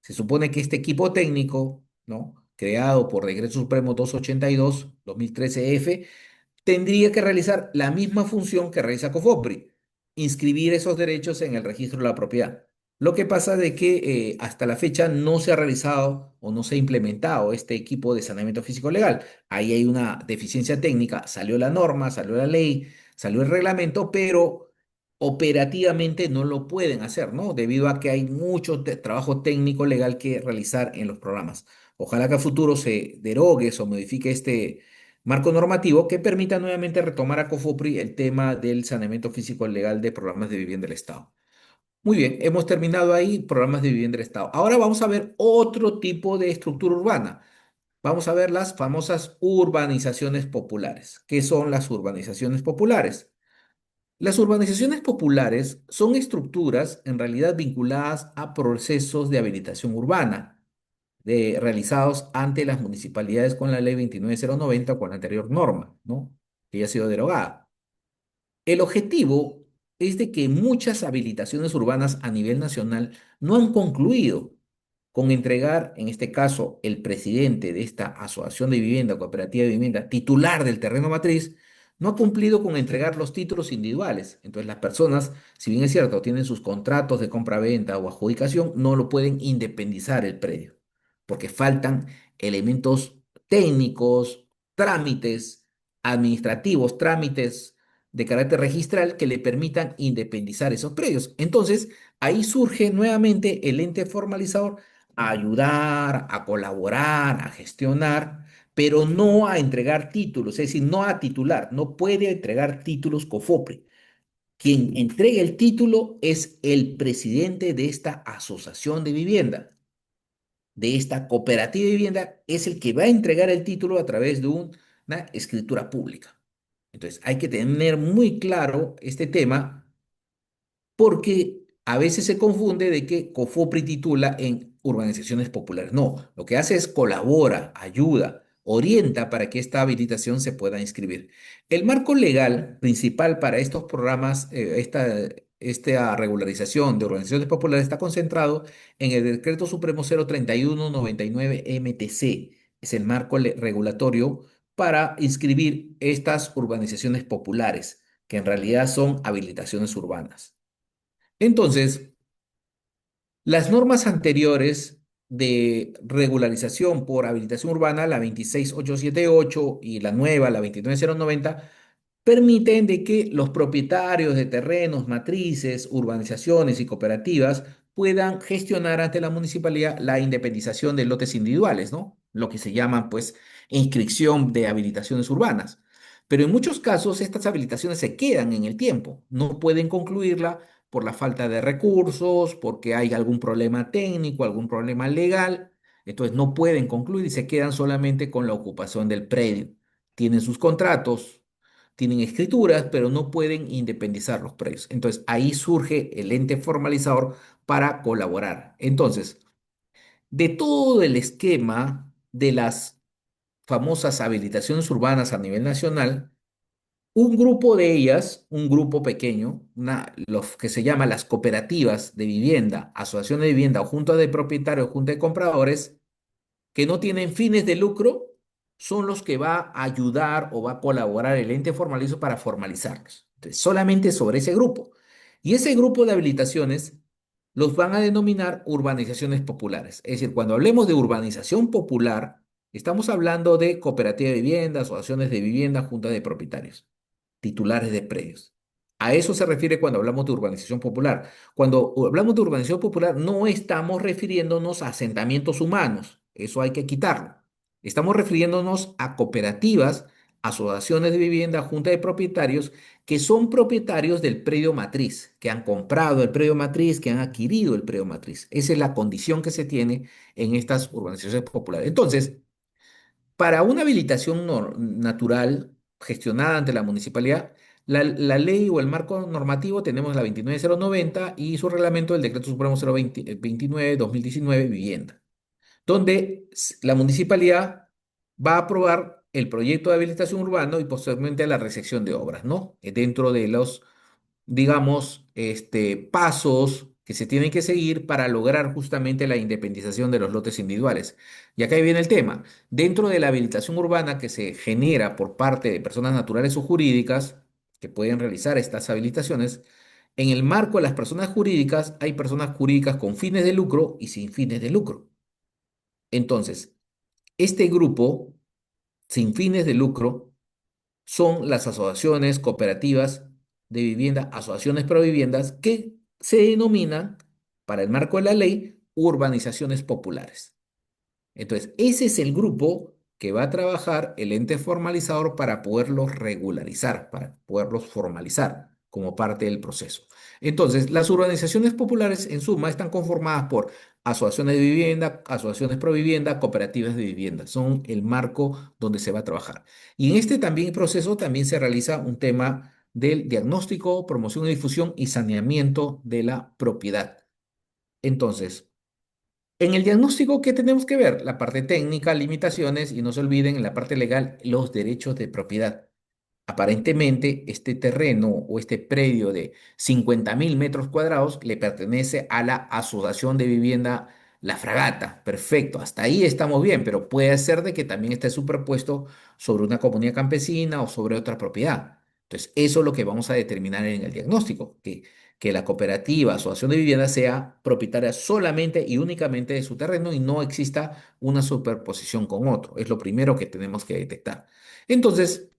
Se supone que este equipo técnico, ¿no? Creado por Decreto Supremo 282, 2013F, tendría que realizar la misma función que realiza COFOPRI, inscribir esos derechos en el registro de la propiedad. Lo que pasa de que hasta la fecha no se ha realizado o no se ha implementado este equipo de saneamiento físico legal. Ahí hay una deficiencia técnica, salió la norma, salió la ley, salió el reglamento, pero operativamente no lo pueden hacer, ¿no? Debido a que hay mucho trabajo técnico legal que realizar en los programas. Ojalá que a futuro se derogue o modifique este marco normativo que permita nuevamente retomar a COFOPRI el tema del saneamiento físico legal de programas de vivienda del Estado. Muy bien, hemos terminado ahí programas de vivienda del Estado. Ahora vamos a ver otro tipo de estructura urbana. Vamos a ver las famosas urbanizaciones populares. ¿Qué son las urbanizaciones populares? Las urbanizaciones populares son estructuras en realidad vinculadas a procesos de habilitación urbana realizados ante las municipalidades con la ley 29090 o con la anterior norma, ¿no? Que ya ha sido derogada. El objetivo es de que muchas habilitaciones urbanas a nivel nacional no han concluido con entregar, en este caso, el presidente de esta asociación de vivienda, cooperativa de vivienda, titular del terreno matriz, no ha cumplido con entregar los títulos individuales. Entonces, las personas, si bien es cierto, tienen sus contratos de compra-venta o adjudicación, no lo pueden independizar el predio, porque faltan elementos técnicos, trámites administrativos, trámites de carácter registral que le permitan independizar esos predios. Entonces, ahí surge nuevamente el ente formalizador a ayudar, a colaborar, a gestionar, pero no a entregar títulos, es decir, no a titular, no puede entregar títulos COFOPRI. Quien entrega el título es el presidente de esta asociación de vivienda, de esta cooperativa de vivienda, es el que va a entregar el título a través de una escritura pública. Entonces, hay que tener muy claro este tema porque a veces se confunde de que COFOPRI titula en urbanizaciones populares. No, lo que hace es colabora, ayuda, orienta para que esta habilitación se pueda inscribir. El marco legal principal para estos programas, esta regularización de organizaciones populares está concentrado en el Decreto Supremo 03199 MTC. Es el marco regulatorio para inscribir estas urbanizaciones populares, que en realidad son habilitaciones urbanas. Entonces, las normas anteriores de regularización por habilitación urbana, la 26878 y la nueva, la 29090, permiten de que los propietarios de terrenos, matrices, urbanizaciones y cooperativas puedan gestionar ante la municipalidad la independización de lotes individuales, ¿no? Lo que se llama, pues, inscripción de habilitaciones urbanas. Pero en muchos casos estas habilitaciones se quedan en el tiempo, no pueden concluirla por la falta de recursos, porque hay algún problema técnico, algún problema legal, entonces no pueden concluir y se quedan solamente con la ocupación del predio. Tienen sus contratos, tienen escrituras, pero no pueden independizar los predios. Entonces ahí surge el ente formalizador para colaborar. Entonces, de todo el esquema de las famosas habilitaciones urbanas a nivel nacional, un grupo de ellas, un grupo pequeño, los que se llaman las cooperativas de vivienda, asociaciones de vivienda o juntas de propietarios, junta de compradores, que no tienen fines de lucro, son los que va a ayudar o va a colaborar el ente formalizo para formalizarlos. Entonces, solamente sobre ese grupo. Y ese grupo de habilitaciones los van a denominar urbanizaciones populares. Es decir, cuando hablemos de urbanización popular, estamos hablando de cooperativas de vivienda, asociaciones de vivienda, juntas de propietarios, titulares de predios. A eso se refiere cuando hablamos de urbanización popular. Cuando hablamos de urbanización popular, no estamos refiriéndonos a asentamientos humanos. Eso hay que quitarlo. Estamos refiriéndonos a cooperativas, asociaciones de vivienda, junta de propietarios, que son propietarios del predio matriz, que han comprado el predio matriz, que han adquirido el predio matriz. Esa es la condición que se tiene en estas urbanizaciones populares. Entonces, para una habilitación natural gestionada ante la municipalidad, la ley o el marco normativo tenemos la 29090 y su reglamento del Decreto Supremo 029-2019, vivienda, donde la municipalidad va a aprobar el proyecto de habilitación urbano y posteriormente a la recepción de obras, ¿no? Dentro de los, digamos, pasos que se tienen que seguir para lograr justamente la independización de los lotes individuales. Y acá viene el tema. Dentro de la habilitación urbana que se genera por parte de personas naturales o jurídicas que pueden realizar estas habilitaciones, en el marco de las personas jurídicas hay personas jurídicas con fines de lucro y sin fines de lucro. Entonces, este grupo sin fines de lucro son las asociaciones cooperativas de vivienda, asociaciones proviviendas, que se denominan, para el marco de la ley, urbanizaciones populares. Entonces, ese es el grupo que va a trabajar el ente formalizador para poderlos regularizar, para poderlos formalizar como parte del proceso. Entonces, las urbanizaciones populares en suma están conformadas por asociaciones de vivienda, asociaciones pro vivienda, cooperativas de vivienda. Son el marco donde se va a trabajar. Y en este también proceso también se realiza un tema del diagnóstico, promoción y difusión y saneamiento de la propiedad. Entonces, en el diagnóstico, ¿qué tenemos que ver? La parte técnica, limitaciones y no se olviden en la parte legal los derechos de propiedad. Aparentemente, este terreno o este predio de 50.000 metros cuadrados le pertenece a la Asociación de Vivienda La Fragata. Perfecto, hasta ahí estamos bien, pero puede ser de que también esté superpuesto sobre una comunidad campesina o sobre otra propiedad. Entonces, eso es lo que vamos a determinar en el diagnóstico, que la cooperativa, asociación de vivienda sea propietaria solamente y únicamente de su terreno y no exista una superposición con otro. Es lo primero que tenemos que detectar. Entonces,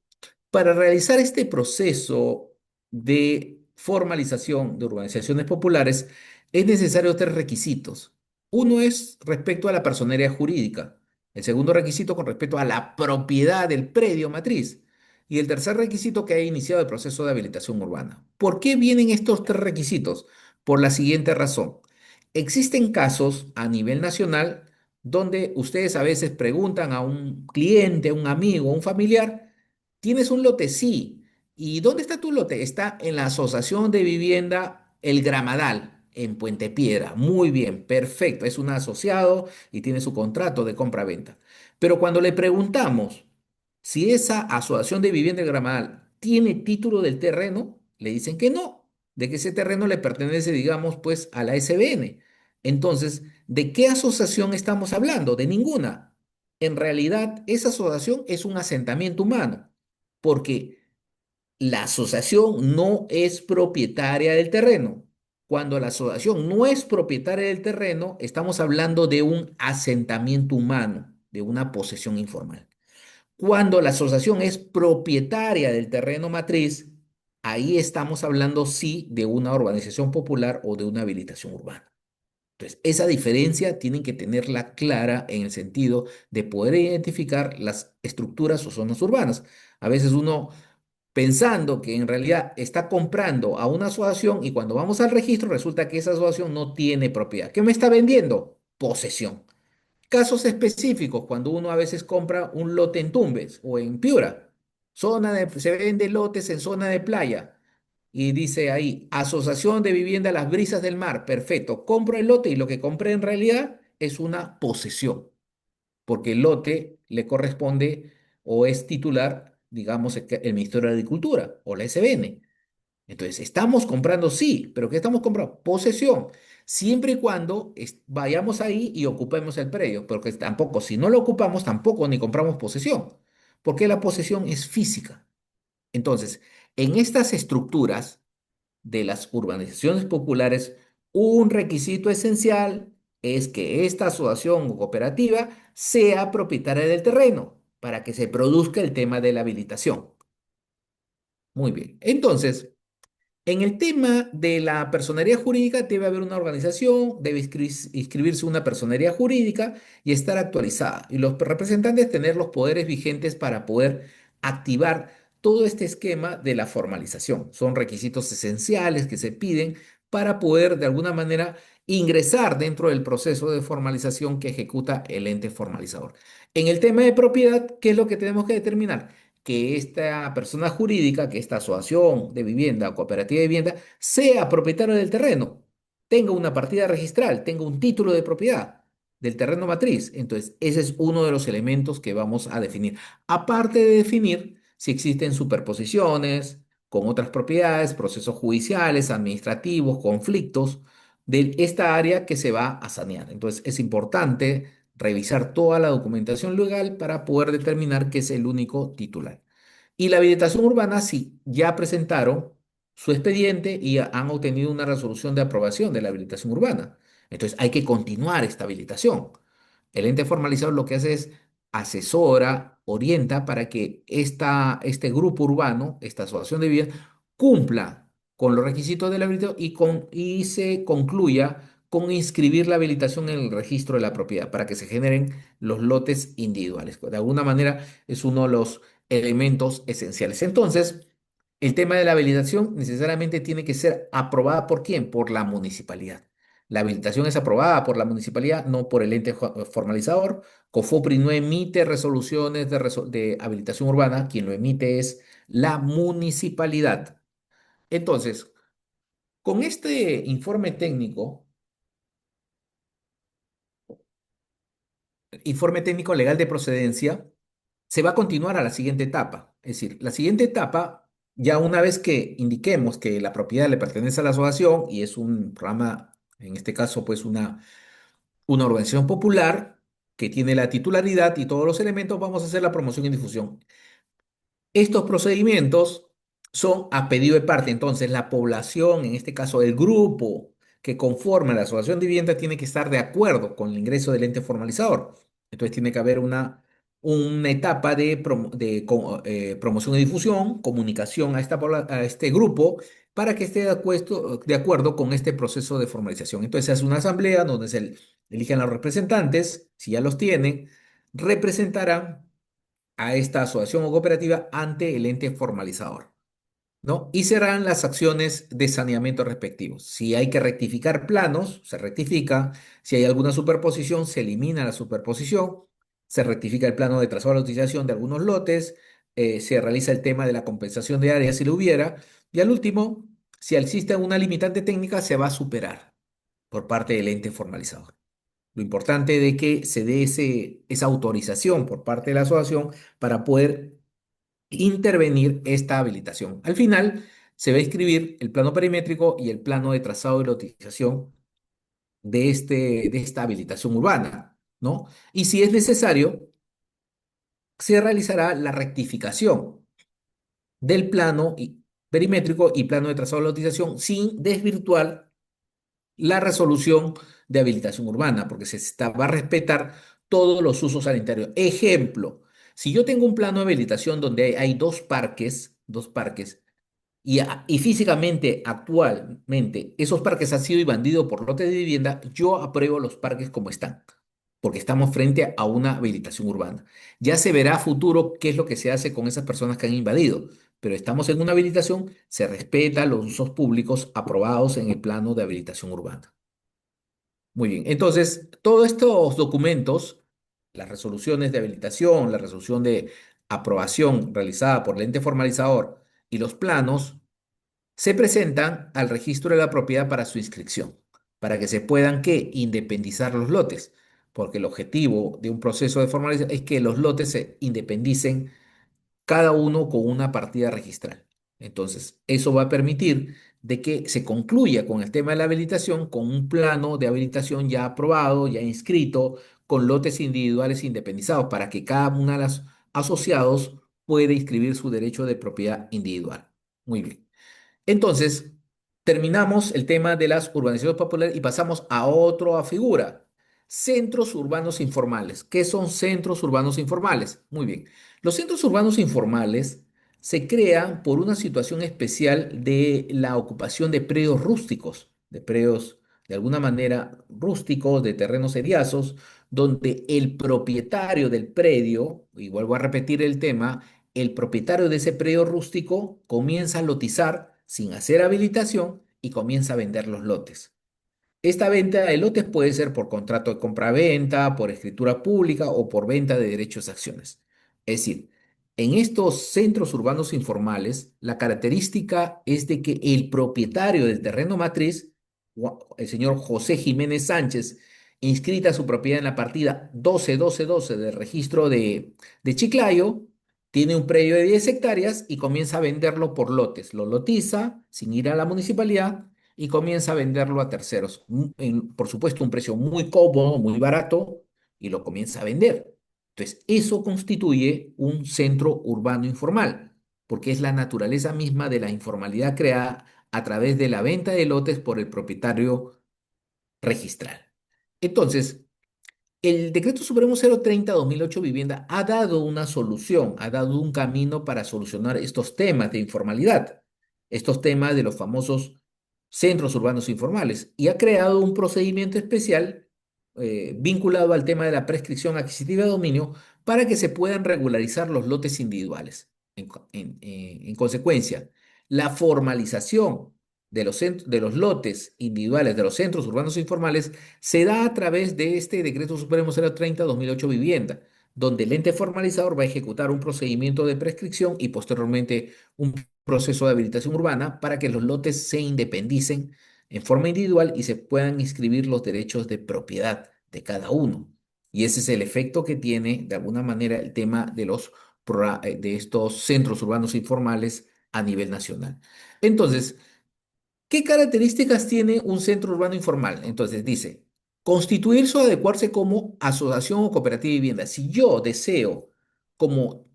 para realizar este proceso de formalización de urbanizaciones populares, es necesario tres requisitos. Uno es respecto a la personería jurídica. El segundo requisito con respecto a la propiedad del predio matriz. Y el tercer requisito que haya iniciado el proceso de habilitación urbana. ¿Por qué vienen estos tres requisitos? Por la siguiente razón. Existen casos a nivel nacional donde ustedes a veces preguntan a un cliente, a un amigo, a un familiar: ¿tienes un lote? Sí. ¿Y dónde está tu lote? Está en la Asociación de Vivienda El Gramadal, en Puente Piedra. Muy bien, perfecto. Es un asociado y tiene su contrato de compra-venta. Pero cuando le preguntamos si esa Asociación de Vivienda El Gramadal tiene título del terreno, le dicen que no, de que ese terreno le pertenece, digamos, pues a la SBN. Entonces, ¿de qué asociación estamos hablando? De ninguna. En realidad, esa asociación es un asentamiento humano porque la asociación no es propietaria del terreno. Cuando la asociación no es propietaria del terreno, estamos hablando de un asentamiento humano, de una posesión informal. Cuando la asociación es propietaria del terreno matriz, ahí estamos hablando sí de una urbanización popular o de una habilitación urbana. Entonces, esa diferencia tienen que tenerla clara en el sentido de poder identificar las estructuras o zonas urbanas. A veces uno pensando que en realidad está comprando a una asociación y cuando vamos al registro resulta que esa asociación no tiene propiedad. ¿Qué me está vendiendo? Posesión. Casos específicos, cuando uno a veces compra un lote en Tumbes o en Piura, se vende lotes en zona de playa y dice ahí, Asociación de Vivienda Las Brisas del Mar, perfecto, compro el lote y lo que compré en realidad es una posesión porque el lote le corresponde o es titular, digamos, el Ministerio de Agricultura o la SBN. Entonces, estamos comprando, sí, pero ¿qué estamos comprando? Posesión, siempre y cuando vayamos ahí y ocupemos el predio, porque tampoco, si no lo ocupamos, tampoco ni compramos posesión, porque la posesión es física. Entonces, en estas estructuras de las urbanizaciones populares, un requisito esencial es que esta asociación o cooperativa sea propietaria del terreno para que se produzca el tema de la habilitación. Muy bien. Entonces, en el tema de la personería jurídica debe haber una organización, debe inscribirse una personería jurídica y estar actualizada. Y los representantes tener los poderes vigentes para poder activar todo este esquema de la formalización. Son requisitos esenciales que se piden para poder de alguna manera ingresar dentro del proceso de formalización que ejecuta el ente formalizador. En el tema de propiedad, ¿qué es lo que tenemos que determinar? Que esta persona jurídica, que esta asociación de vivienda o cooperativa de vivienda, sea propietario del terreno, tenga una partida registral, tenga un título de propiedad del terreno matriz. Entonces, ese es uno de los elementos que vamos a definir. Aparte de definir si existen superposiciones con otras propiedades, procesos judiciales, administrativos, conflictos de esta área que se va a sanear. Entonces, es importante revisar toda la documentación legal para poder determinar que es el único titular. Y la habilitación urbana, sí, ya presentaron su expediente y han obtenido una resolución de aprobación de la habilitación urbana. Entonces, hay que continuar esta habilitación. El ente formalizador lo que hace es asesora, orienta para que este grupo urbano, esta asociación de vivienda, cumpla con los requisitos de la habilitación y se concluya con inscribir la habilitación en el registro de la propiedad para que se generen los lotes individuales. De alguna manera es uno de los elementos esenciales. Entonces, el tema de la habilitación necesariamente tiene que ser aprobada ¿por quién? Por la municipalidad. La habilitación es aprobada por la municipalidad, no por el ente formalizador. COFOPRI no emite resoluciones de habilitación urbana, quien lo emite es la municipalidad. Entonces, con este informe técnico legal de procedencia, se va a continuar a la siguiente etapa. Es decir, la siguiente etapa, ya una vez que indiquemos que la propiedad le pertenece a la asociación y es un programa, en este caso, pues una organización popular que tiene la titularidad y todos los elementos, vamos a hacer la promoción y difusión. Estos procedimientos son a pedido de parte. Entonces, la población, en este caso el grupo que conforma la asociación de vivienda, tiene que estar de acuerdo con el ingreso del ente formalizador. Entonces, tiene que haber una etapa de promoción y difusión, comunicación a, a este grupo para que esté de acuerdo con este proceso de formalización. Entonces, se hace una asamblea donde se eligen a los representantes, si ya los tienen, representarán a esta asociación o cooperativa ante el ente formalizador, ¿no? Y serán las acciones de saneamiento respectivos. Si hay que rectificar planos, se rectifica. Si hay alguna superposición, se elimina la superposición. Se rectifica el plano de trazado de la utilización de algunos lotes. Se realiza el tema de la compensación de áreas si lo hubiera. Y al último, si existe una limitante técnica, se va a superar por parte del ente formalizador. Lo importante de que se dé esa autorización por parte de la asociación para poder intervenir esta habilitación. Al final, se va a inscribir el plano perimétrico y el plano de trazado y lotitización de esta habilitación urbana, ¿no? Y si es necesario, se realizará la rectificación del plano perimétrico y plano de trazado y lotización sin desvirtuar la resolución de habilitación urbana, porque va a respetar todos los usos sanitarios. Ejemplo, si yo tengo un plano de habilitación donde hay dos parques, y físicamente, actualmente, esos parques han sido invadidos por lotes de vivienda, yo apruebo los parques como están, porque estamos frente a una habilitación urbana. Ya se verá a futuro qué es lo que se hace con esas personas que han invadido, pero estamos en una habilitación, se respeta los usos públicos aprobados en el plano de habilitación urbana. Muy bien, entonces, todos estos documentos, las resoluciones de habilitación, la resolución de aprobación realizada por el ente formalizador y los planos, se presentan al registro de la propiedad para su inscripción, para que se puedan, ¿qué? Independizar los lotes. porque el objetivo de un proceso de formalización es que los lotes se independicen cada uno con una partida registral. Entonces, eso va a permitir de que se concluya con el tema de la habilitación con un plano de habilitación ya aprobado, ya inscrito, con lotes individuales independizados para que cada uno de los asociados pueda inscribir su derecho de propiedad individual. Muy bien. Entonces, terminamos el tema de las urbanizaciones populares y pasamos a otra figura, centros urbanos informales. ¿Qué son centros urbanos informales? Muy bien. Los centros urbanos informales se crean por una situación especial de la ocupación de predios rústicos, de predios de alguna manera rústicos, de terrenos eriazos, donde el propietario del predio, y vuelvo a repetir el tema, el propietario de ese predio rústico comienza a lotizar sin hacer habilitación y comienza a vender los lotes. Esta venta de lotes puede ser por contrato de compra-venta, por escritura pública o por venta de derechos de acciones. Es decir, en estos centros urbanos informales, la característica es de que el propietario del terreno matriz, el señor José Jiménez Sánchez, inscrita su propiedad en la partida 121212 del registro de Chiclayo, tiene un predio de 10 hectáreas y comienza a venderlo por lotes. Lo lotiza sin ir a la municipalidad y comienza a venderlo a terceros. Por supuesto, un precio muy cómodo, muy barato, y lo comienza a vender. Entonces, eso constituye un centro urbano informal, porque es la naturaleza misma de la informalidad creada a través de la venta de lotes por el propietario registral. Entonces, el Decreto Supremo 030-2008 Vivienda ha dado una solución, ha dado un camino para solucionar estos temas de informalidad, estos temas de los famosos centros urbanos informales, y ha creado un procedimiento especial vinculado al tema de la prescripción adquisitiva de dominio para que se puedan regularizar los lotes individuales. En consecuencia, la formalización de de los lotes individuales de los centros urbanos informales se da a través de este Decreto Supremo 030-2008 Vivienda, donde el ente formalizador va a ejecutar un procedimiento de prescripción y posteriormente un proceso de habilitación urbana para que los lotes se independicen en forma individual y se puedan inscribir los derechos de propiedad de cada uno. Y ese es el efecto que tiene, de alguna manera, el tema de de estos centros urbanos informales a nivel nacional. Entonces, ¿qué características tiene un centro urbano informal? Entonces dice, constituirse o adecuarse como asociación o cooperativa de vivienda. Si yo deseo, como,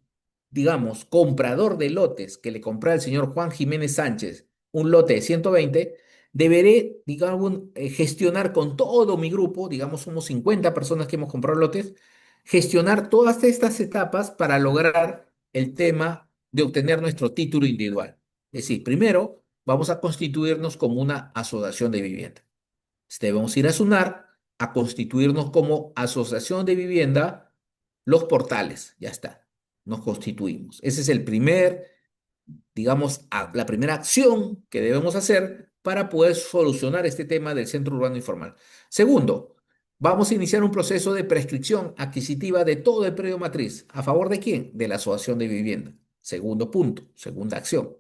digamos, comprador de lotes que le compré al señor Juan Jiménez Sánchez un lote de 120, deberé, digamos, gestionar con todo mi grupo, digamos, somos 50 personas que hemos comprado lotes, gestionar todas estas etapas para lograr el tema de obtener nuestro título individual. Es decir, primero vamos a constituirnos como una asociación de vivienda. Debemos ir a SUNAR a constituirnos como asociación de vivienda, los portales, ya está, nos constituimos. Ese es el primer, digamos, la primera acción que debemos hacer para poder solucionar este tema del centro urbano informal. Segundo, vamos a iniciar un proceso de prescripción adquisitiva de todo el predio matriz. ¿A favor de quién? De la asociación de vivienda. Segundo punto, segunda acción.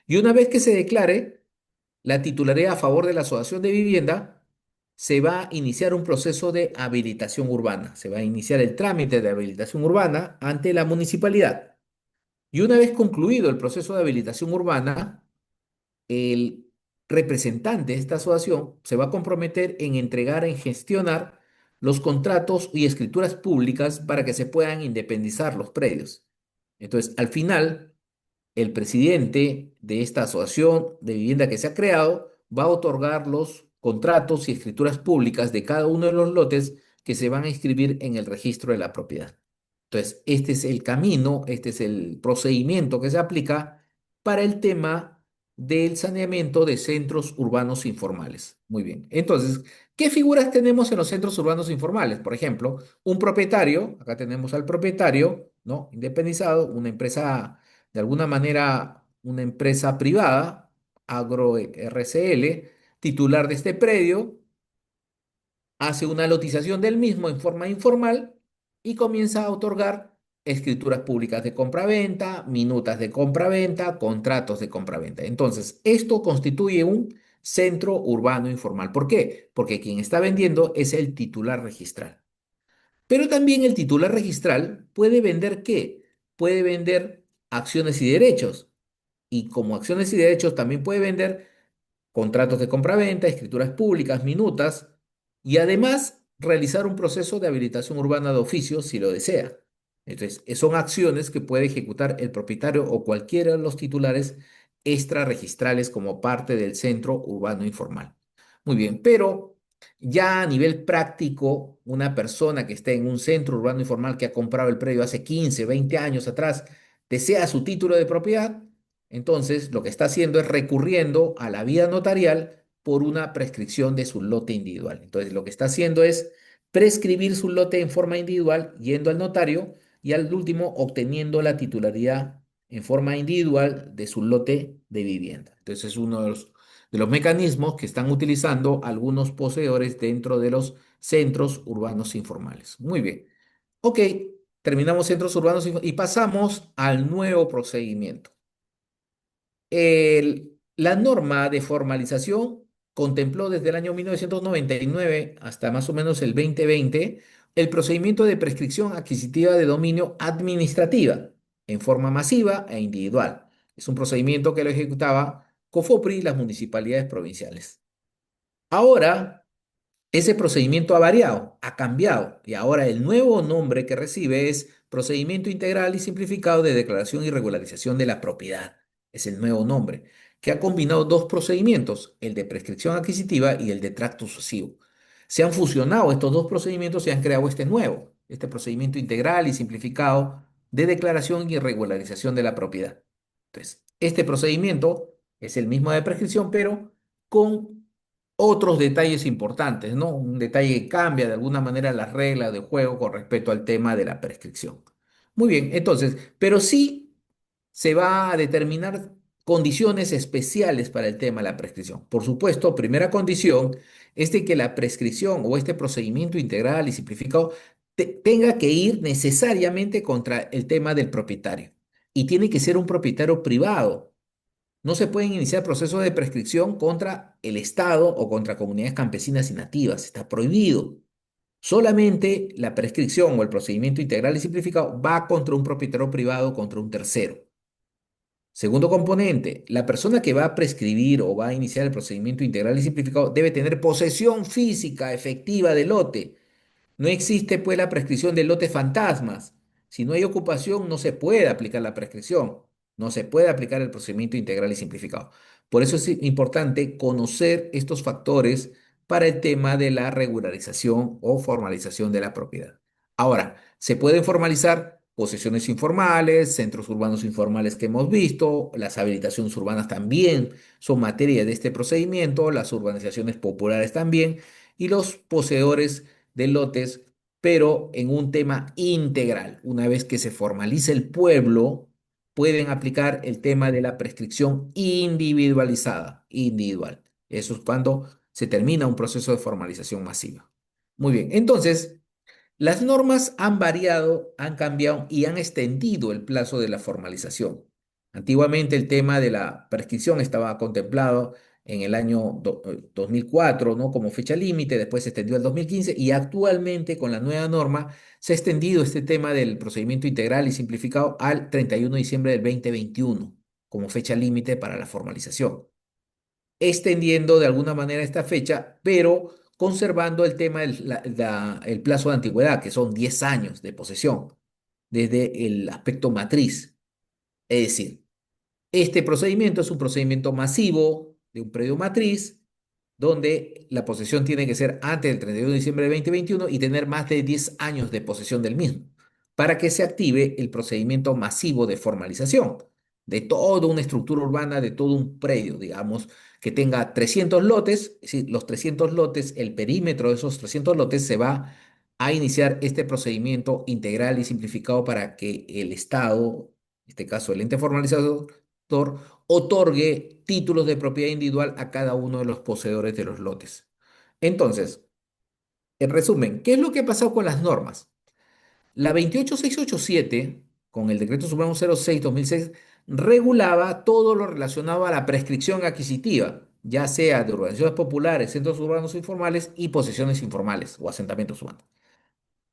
Y una vez que se declare la titularidad a favor de la asociación de vivienda, se va a iniciar un proceso de habilitación urbana. Se va a iniciar el trámite de habilitación urbana ante la municipalidad. Y una vez concluido el proceso de habilitación urbana, el representante de esta asociación se va a comprometer en entregar, en gestionar los contratos y escrituras públicas para que se puedan independizar los predios. Entonces, al final, el presidente de esta asociación de vivienda que se ha creado va a otorgar los contratos y escrituras públicas de cada uno de los lotes que se van a inscribir en el registro de la propiedad. Entonces, este es el camino, este es el procedimiento que se aplica para el tema del saneamiento de centros urbanos informales. Muy bien. Entonces, ¿qué figuras tenemos en los centros urbanos informales? Por ejemplo, un propietario, acá tenemos al propietario, ¿no? Independizado, una empresa, de alguna manera, una empresa privada, Agro RCL, titular de este predio, hace una lotización del mismo en forma informal y comienza a otorgar escrituras públicas de compraventa, minutas de compraventa, contratos de compraventa. Entonces, esto constituye un centro urbano informal. ¿Por qué? Porque quien está vendiendo es el titular registral. Pero también el titular registral puede vender ¿qué? Puede vender acciones y derechos. Y como acciones y derechos también puede vender contratos de compraventa, escrituras públicas, minutas y además realizar un proceso de habilitación urbana de oficio si lo desea. Entonces, son acciones que puede ejecutar el propietario o cualquiera de los titulares extrarregistrales como parte del centro urbano informal. Muy bien, pero ya a nivel práctico, una persona que esté en un centro urbano informal que ha comprado el predio hace 15, 20 años atrás, desea su título de propiedad, entonces, lo que está haciendo es recurriendo a la vía notarial por una prescripción de su lote individual. Entonces, lo que está haciendo es prescribir su lote en forma individual, yendo al notario y al último obteniendo la titularidad en forma individual de su lote de vivienda. Entonces, es uno de los mecanismos que están utilizando algunos poseedores dentro de los centros urbanos informales. Muy bien. Ok, terminamos centros urbanos y pasamos al nuevo procedimiento. La norma de formalización contempló desde el año 1999 hasta más o menos el 2020 el procedimiento de prescripción adquisitiva de dominio administrativa en forma masiva e individual. Es un procedimiento que lo ejecutaba COFOPRI y las municipalidades provinciales. Ahora, ese procedimiento ha variado, ha cambiado y ahora el nuevo nombre que recibe es Procedimiento Integral y Simplificado de Declaración y Regularización de la Propiedad. Es el nuevo nombre, que ha combinado dos procedimientos, el de prescripción adquisitiva y el de tracto sucesivo. Se han fusionado estos dos procedimientos y han creado este nuevo, este procedimiento integral y simplificado de declaración y regularización de la propiedad. Entonces, este procedimiento es el mismo de prescripción, pero con otros detalles importantes, ¿no? Un detalle que cambia de alguna manera las reglas de juego con respecto al tema de la prescripción. Muy bien, entonces, pero sí se va a determinar condiciones especiales para el tema de la prescripción. Por supuesto, primera condición es de que la prescripción o este procedimiento integral y simplificado tenga que ir necesariamente contra el tema del propietario y tiene que ser un propietario privado. No se pueden iniciar procesos de prescripción contra el Estado o contra comunidades campesinas y nativas. Está prohibido. Solamente la prescripción o el procedimiento integral y simplificado va contra un propietario privado, contra un tercero. Segundo componente, la persona que va a prescribir o va a iniciar el procedimiento integral y simplificado debe tener posesión física efectiva del lote. No existe pues la prescripción de lotes fantasmas. Si no hay ocupación, no se puede aplicar la prescripción. No se puede aplicar el procedimiento integral y simplificado. Por eso es importante conocer estos factores para el tema de la regularización o formalización de la propiedad. Ahora, se pueden formalizar posesiones informales, centros urbanos informales que hemos visto, las habilitaciones urbanas también son materia de este procedimiento, las urbanizaciones populares también, y los poseedores de lotes, pero en un tema integral. Una vez que se formalice el pueblo, pueden aplicar el tema de la prescripción individualizada, individual. Eso es cuando se termina un proceso de formalización masiva. Muy bien, entonces, las normas han variado, han cambiado y han extendido el plazo de la formalización. Antiguamente el tema de la prescripción estaba contemplado en el año 2004, ¿no? Como fecha límite, después se extendió al 2015 y actualmente con la nueva norma se ha extendido este tema del procedimiento integral y simplificado al 31 de diciembre del 2021 como fecha límite para la formalización, extendiendo de alguna manera esta fecha, pero conservando el tema del plazo de antigüedad, que son 10 años de posesión, desde el aspecto matriz. Es decir, este procedimiento es un procedimiento masivo de un predio matriz, donde la posesión tiene que ser antes del 31 de diciembre de 2021 y tener más de 10 años de posesión del mismo, para que se active el procedimiento masivo de formalización de toda una estructura urbana, de todo un predio, digamos, que tenga 300 lotes, es decir, los 300 lotes, el perímetro de esos 300 lotes se va a iniciar este procedimiento integral y simplificado para que el Estado, en este caso el ente formalizador, otorgue títulos de propiedad individual a cada uno de los poseedores de los lotes. Entonces, en resumen, ¿qué es lo que ha pasado con las normas? La 28687, con el Decreto Supremo 06-2006, regulaba todo lo relacionado a la prescripción adquisitiva, ya sea de urbanizaciones populares, centros urbanos informales y posesiones informales o asentamientos humanos.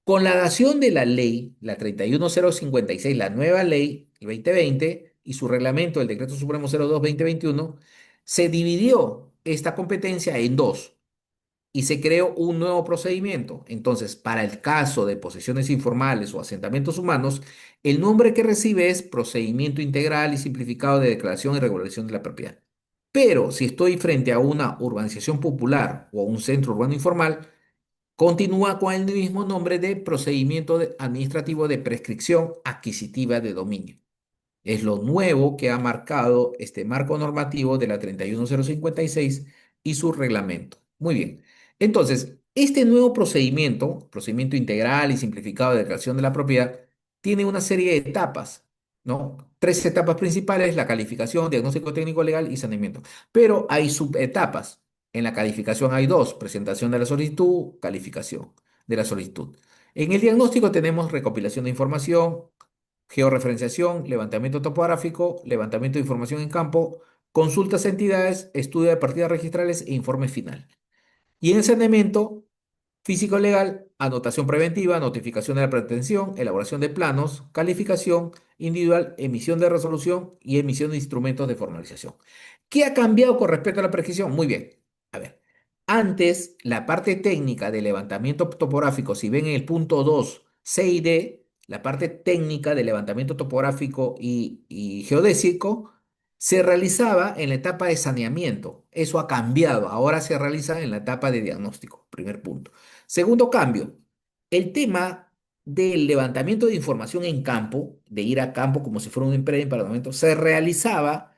Con la dación de la ley, la 31056, la nueva ley, el 2020, y su reglamento, el Decreto Supremo 02-2021, se dividió esta competencia en dos y se creó un nuevo procedimiento. Entonces, para el caso de posesiones informales o asentamientos humanos, el nombre que recibe es Procedimiento Integral y Simplificado de Declaración y Regulación de la Propiedad. Pero si estoy frente a una urbanización popular o a un centro urbano informal, continúa con el mismo nombre de Administrativo de Prescripción Adquisitiva de Dominio. Es lo nuevo que ha marcado este marco normativo de la 31056 y seis y su reglamento. Muy bien. Entonces, este nuevo procedimiento, procedimiento integral y simplificado de declaración de la propiedad, tiene una serie de etapas, ¿no? Tres etapas principales: la calificación, diagnóstico técnico legal y saneamiento. Pero hay subetapas. En la calificación hay dos: presentación de la solicitud, calificación de la solicitud. En el diagnóstico tenemos recopilación de información, georreferenciación, levantamiento topográfico, levantamiento de información en campo, consultas a entidades, estudio de partidas registrales e informe final. Y en el saneamiento físico-legal, anotación preventiva, notificación de la pretensión, elaboración de planos, calificación individual, emisión de resolución y emisión de instrumentos de formalización. ¿Qué ha cambiado con respecto a la prescripción? Muy bien. A ver, antes la parte técnica de levantamiento topográfico, si ven en el punto 2, C y D, la parte técnica de levantamiento topográfico y geodésico, se realizaba en la etapa de saneamiento. Eso ha cambiado. Ahora se realiza en la etapa de diagnóstico. Primer punto. Segundo cambio, el tema del levantamiento de información en campo, de ir a campo como si fuera un empadronamiento, se realizaba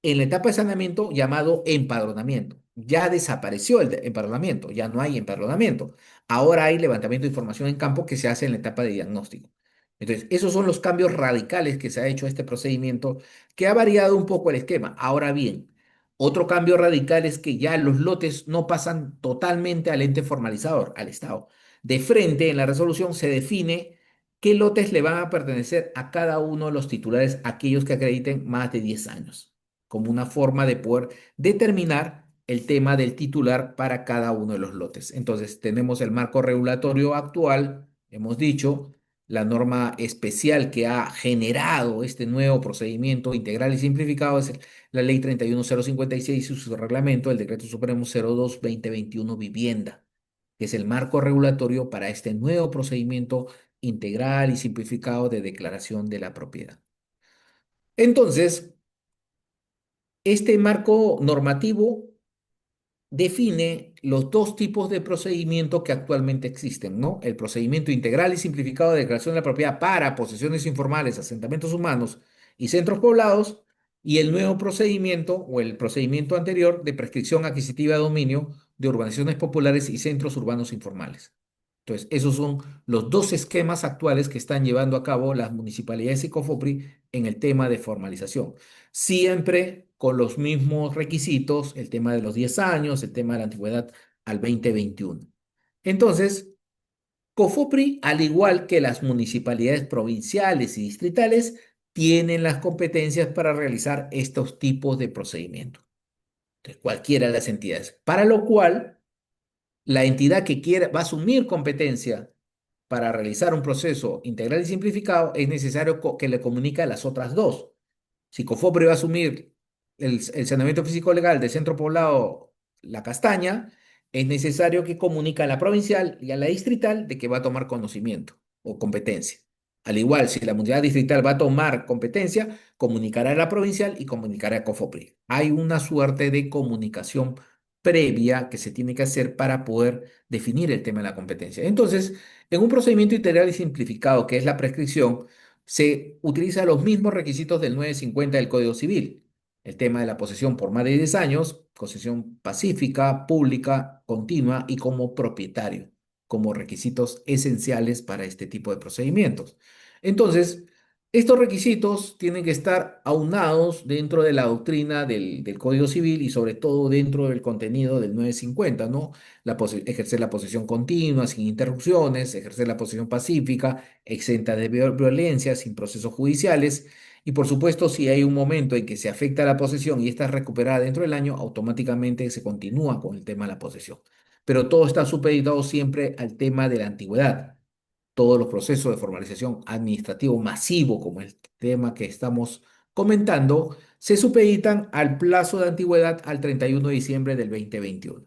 en la etapa de saneamiento llamado empadronamiento. Ya desapareció el empadronamiento, ya no hay empadronamiento. Ahora hay levantamiento de información en campo que se hace en la etapa de diagnóstico. Entonces, esos son los cambios radicales que se ha hecho a este procedimiento, que ha variado un poco el esquema. Ahora bien, otro cambio radical es que ya los lotes no pasan totalmente al ente formalizador, al Estado. De frente, en la resolución se define qué lotes le van a pertenecer a cada uno de los titulares, aquellos que acrediten más de 10 años, como una forma de poder determinar el tema del titular para cada uno de los lotes. Entonces, tenemos el marco regulatorio actual, hemos dicho, la norma especial que ha generado este nuevo procedimiento integral y simplificado es la Ley 31056 y su reglamento, el Decreto Supremo 02-2021 Vivienda, que es el marco regulatorio para este nuevo procedimiento integral y simplificado de declaración de la propiedad. Entonces, este marco normativo define los dos tipos de procedimiento que actualmente existen, ¿no? El procedimiento integral y simplificado de declaración de la propiedad para posesiones informales, asentamientos humanos y centros poblados, y el nuevo procedimiento o el procedimiento anterior de prescripción adquisitiva de dominio de urbanizaciones populares y centros urbanos informales. Entonces, esos son los dos esquemas actuales que están llevando a cabo las municipalidades y COFOPRI en el tema de formalización. Siempre con los mismos requisitos, el tema de los 10 años, el tema de la antigüedad al 2021. Entonces, COFOPRI, al igual que las municipalidades provinciales y distritales, tienen las competencias para realizar estos tipos de procedimientos. Entonces, cualquiera de las entidades. Para lo cual, la entidad que quiera, va a asumir competencia para realizar un proceso integral y simplificado, es necesario que le comunique a las otras dos. Si COFOPRI va a asumir el saneamiento físico legal del centro poblado La Castaña, es necesario que comunique a la provincial y a la distrital de que va a tomar conocimiento o competencia. Al igual, si la unidad distrital va a tomar competencia, comunicará a la provincial y comunicará a COFOPRI. Hay una suerte de comunicación previa que se tiene que hacer para poder definir el tema de la competencia. Entonces, en un procedimiento integral y simplificado, que es la prescripción, se utiliza los mismos requisitos del 950 del Código Civil. El tema de la posesión por más de 10 años, posesión pacífica, pública, continua y como propietario, como requisitos esenciales para este tipo de procedimientos. Entonces, estos requisitos tienen que estar aunados dentro de la doctrina del Código Civil y sobre todo dentro del contenido del 950, ¿no? Ejercer la posesión continua, sin interrupciones, ejercer la posesión pacífica, exenta de violencia, sin procesos judiciales. Y por supuesto, si hay un momento en que se afecta la posesión y esta es recuperada dentro del año, automáticamente se continúa con el tema de la posesión. Pero todo está supeditado siempre al tema de la antigüedad. todos los procesos de formalización administrativo masivo, como el tema que estamos comentando, se supeditan al plazo de antigüedad al 31 de diciembre del 2021.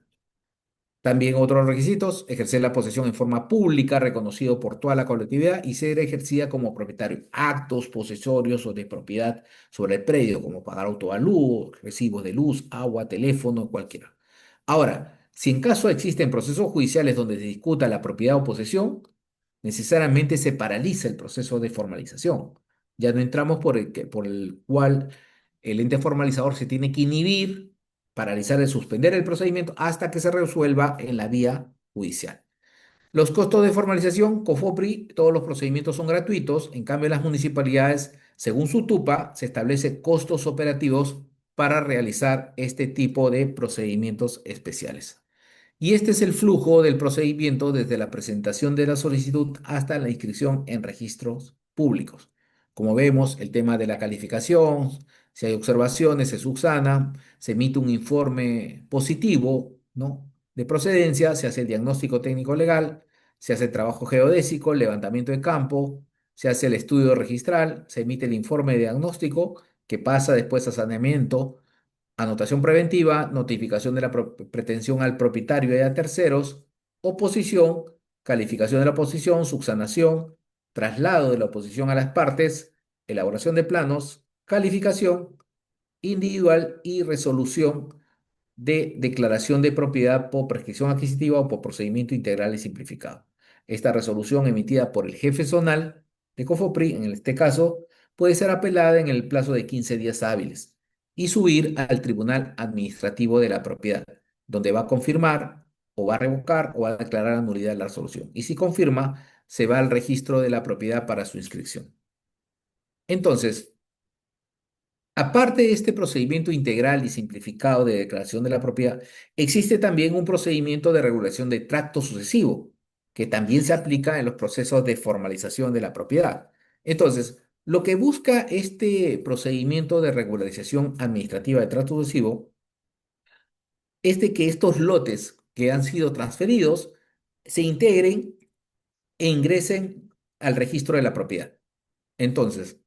También otros requisitos: ejercer la posesión en forma pública, reconocido por toda la colectividad y ser ejercida como propietario. Actos posesorios o de propiedad sobre el predio, como pagar autovalúo, recibos de luz, agua, teléfono, cualquiera. Ahora, si en caso existen procesos judiciales donde se discuta la propiedad o posesión, necesariamente se paraliza el proceso de formalización. Ya no entramos por el cual el ente formalizador se tiene que inhibir, paralizar y suspender el procedimiento hasta que se resuelva en la vía judicial. Los costos de formalización, COFOPRI, todos los procedimientos son gratuitos. En cambio, en las municipalidades, según su TUPA, se establece costos operativos para realizar este tipo de procedimientos especiales. Y este es el flujo del procedimiento desde la presentación de la solicitud hasta la inscripción en registros públicos. Como vemos, el tema de la calificación: si hay observaciones, se subsana, se emite un informe positivo, ¿no?, de procedencia, se hace el diagnóstico técnico legal, se hace el trabajo geodésico, el levantamiento de campo, se hace el estudio registral, se emite el informe de diagnóstico que pasa después a saneamiento, anotación preventiva, notificación de la pretensión al propietario y a terceros, oposición, calificación de la oposición, subsanación, traslado de la oposición a las partes, elaboración de planos, calificación individual y resolución de declaración de propiedad por prescripción adquisitiva o por procedimiento integral y simplificado. Esta resolución, emitida por el jefe zonal de COFOPRI, en este caso, puede ser apelada en el plazo de 15 días hábiles y subir al Tribunal Administrativo de la Propiedad, donde va a confirmar o va a revocar o va a declarar la nulidad de la resolución. Y si confirma, se va al registro de la propiedad para su inscripción. Entonces, aparte de este procedimiento integral y simplificado de declaración de la propiedad, existe también un procedimiento de regulación de tracto sucesivo, que también se aplica en los procesos de formalización de la propiedad. Entonces, lo que busca este procedimiento de regularización administrativa de tracto sucesivo es de que estos lotes que han sido transferidos se integren e ingresen al registro de la propiedad. Entonces,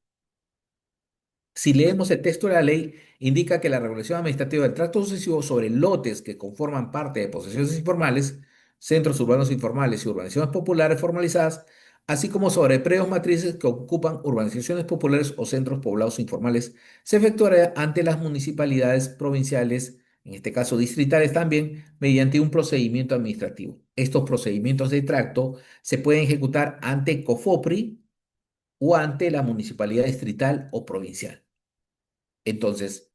si leemos el texto de la ley, indica que la regulación administrativa del tracto sucesivo sobre lotes que conforman parte de posesiones informales, centros urbanos informales y urbanizaciones populares formalizadas, así como sobre predios matrices que ocupan urbanizaciones populares o centros poblados informales, se efectuará ante las municipalidades provinciales, en este caso distritales también, mediante un procedimiento administrativo. Estos procedimientos de tracto se pueden ejecutar ante COFOPRI o ante la municipalidad distrital o provincial. Entonces,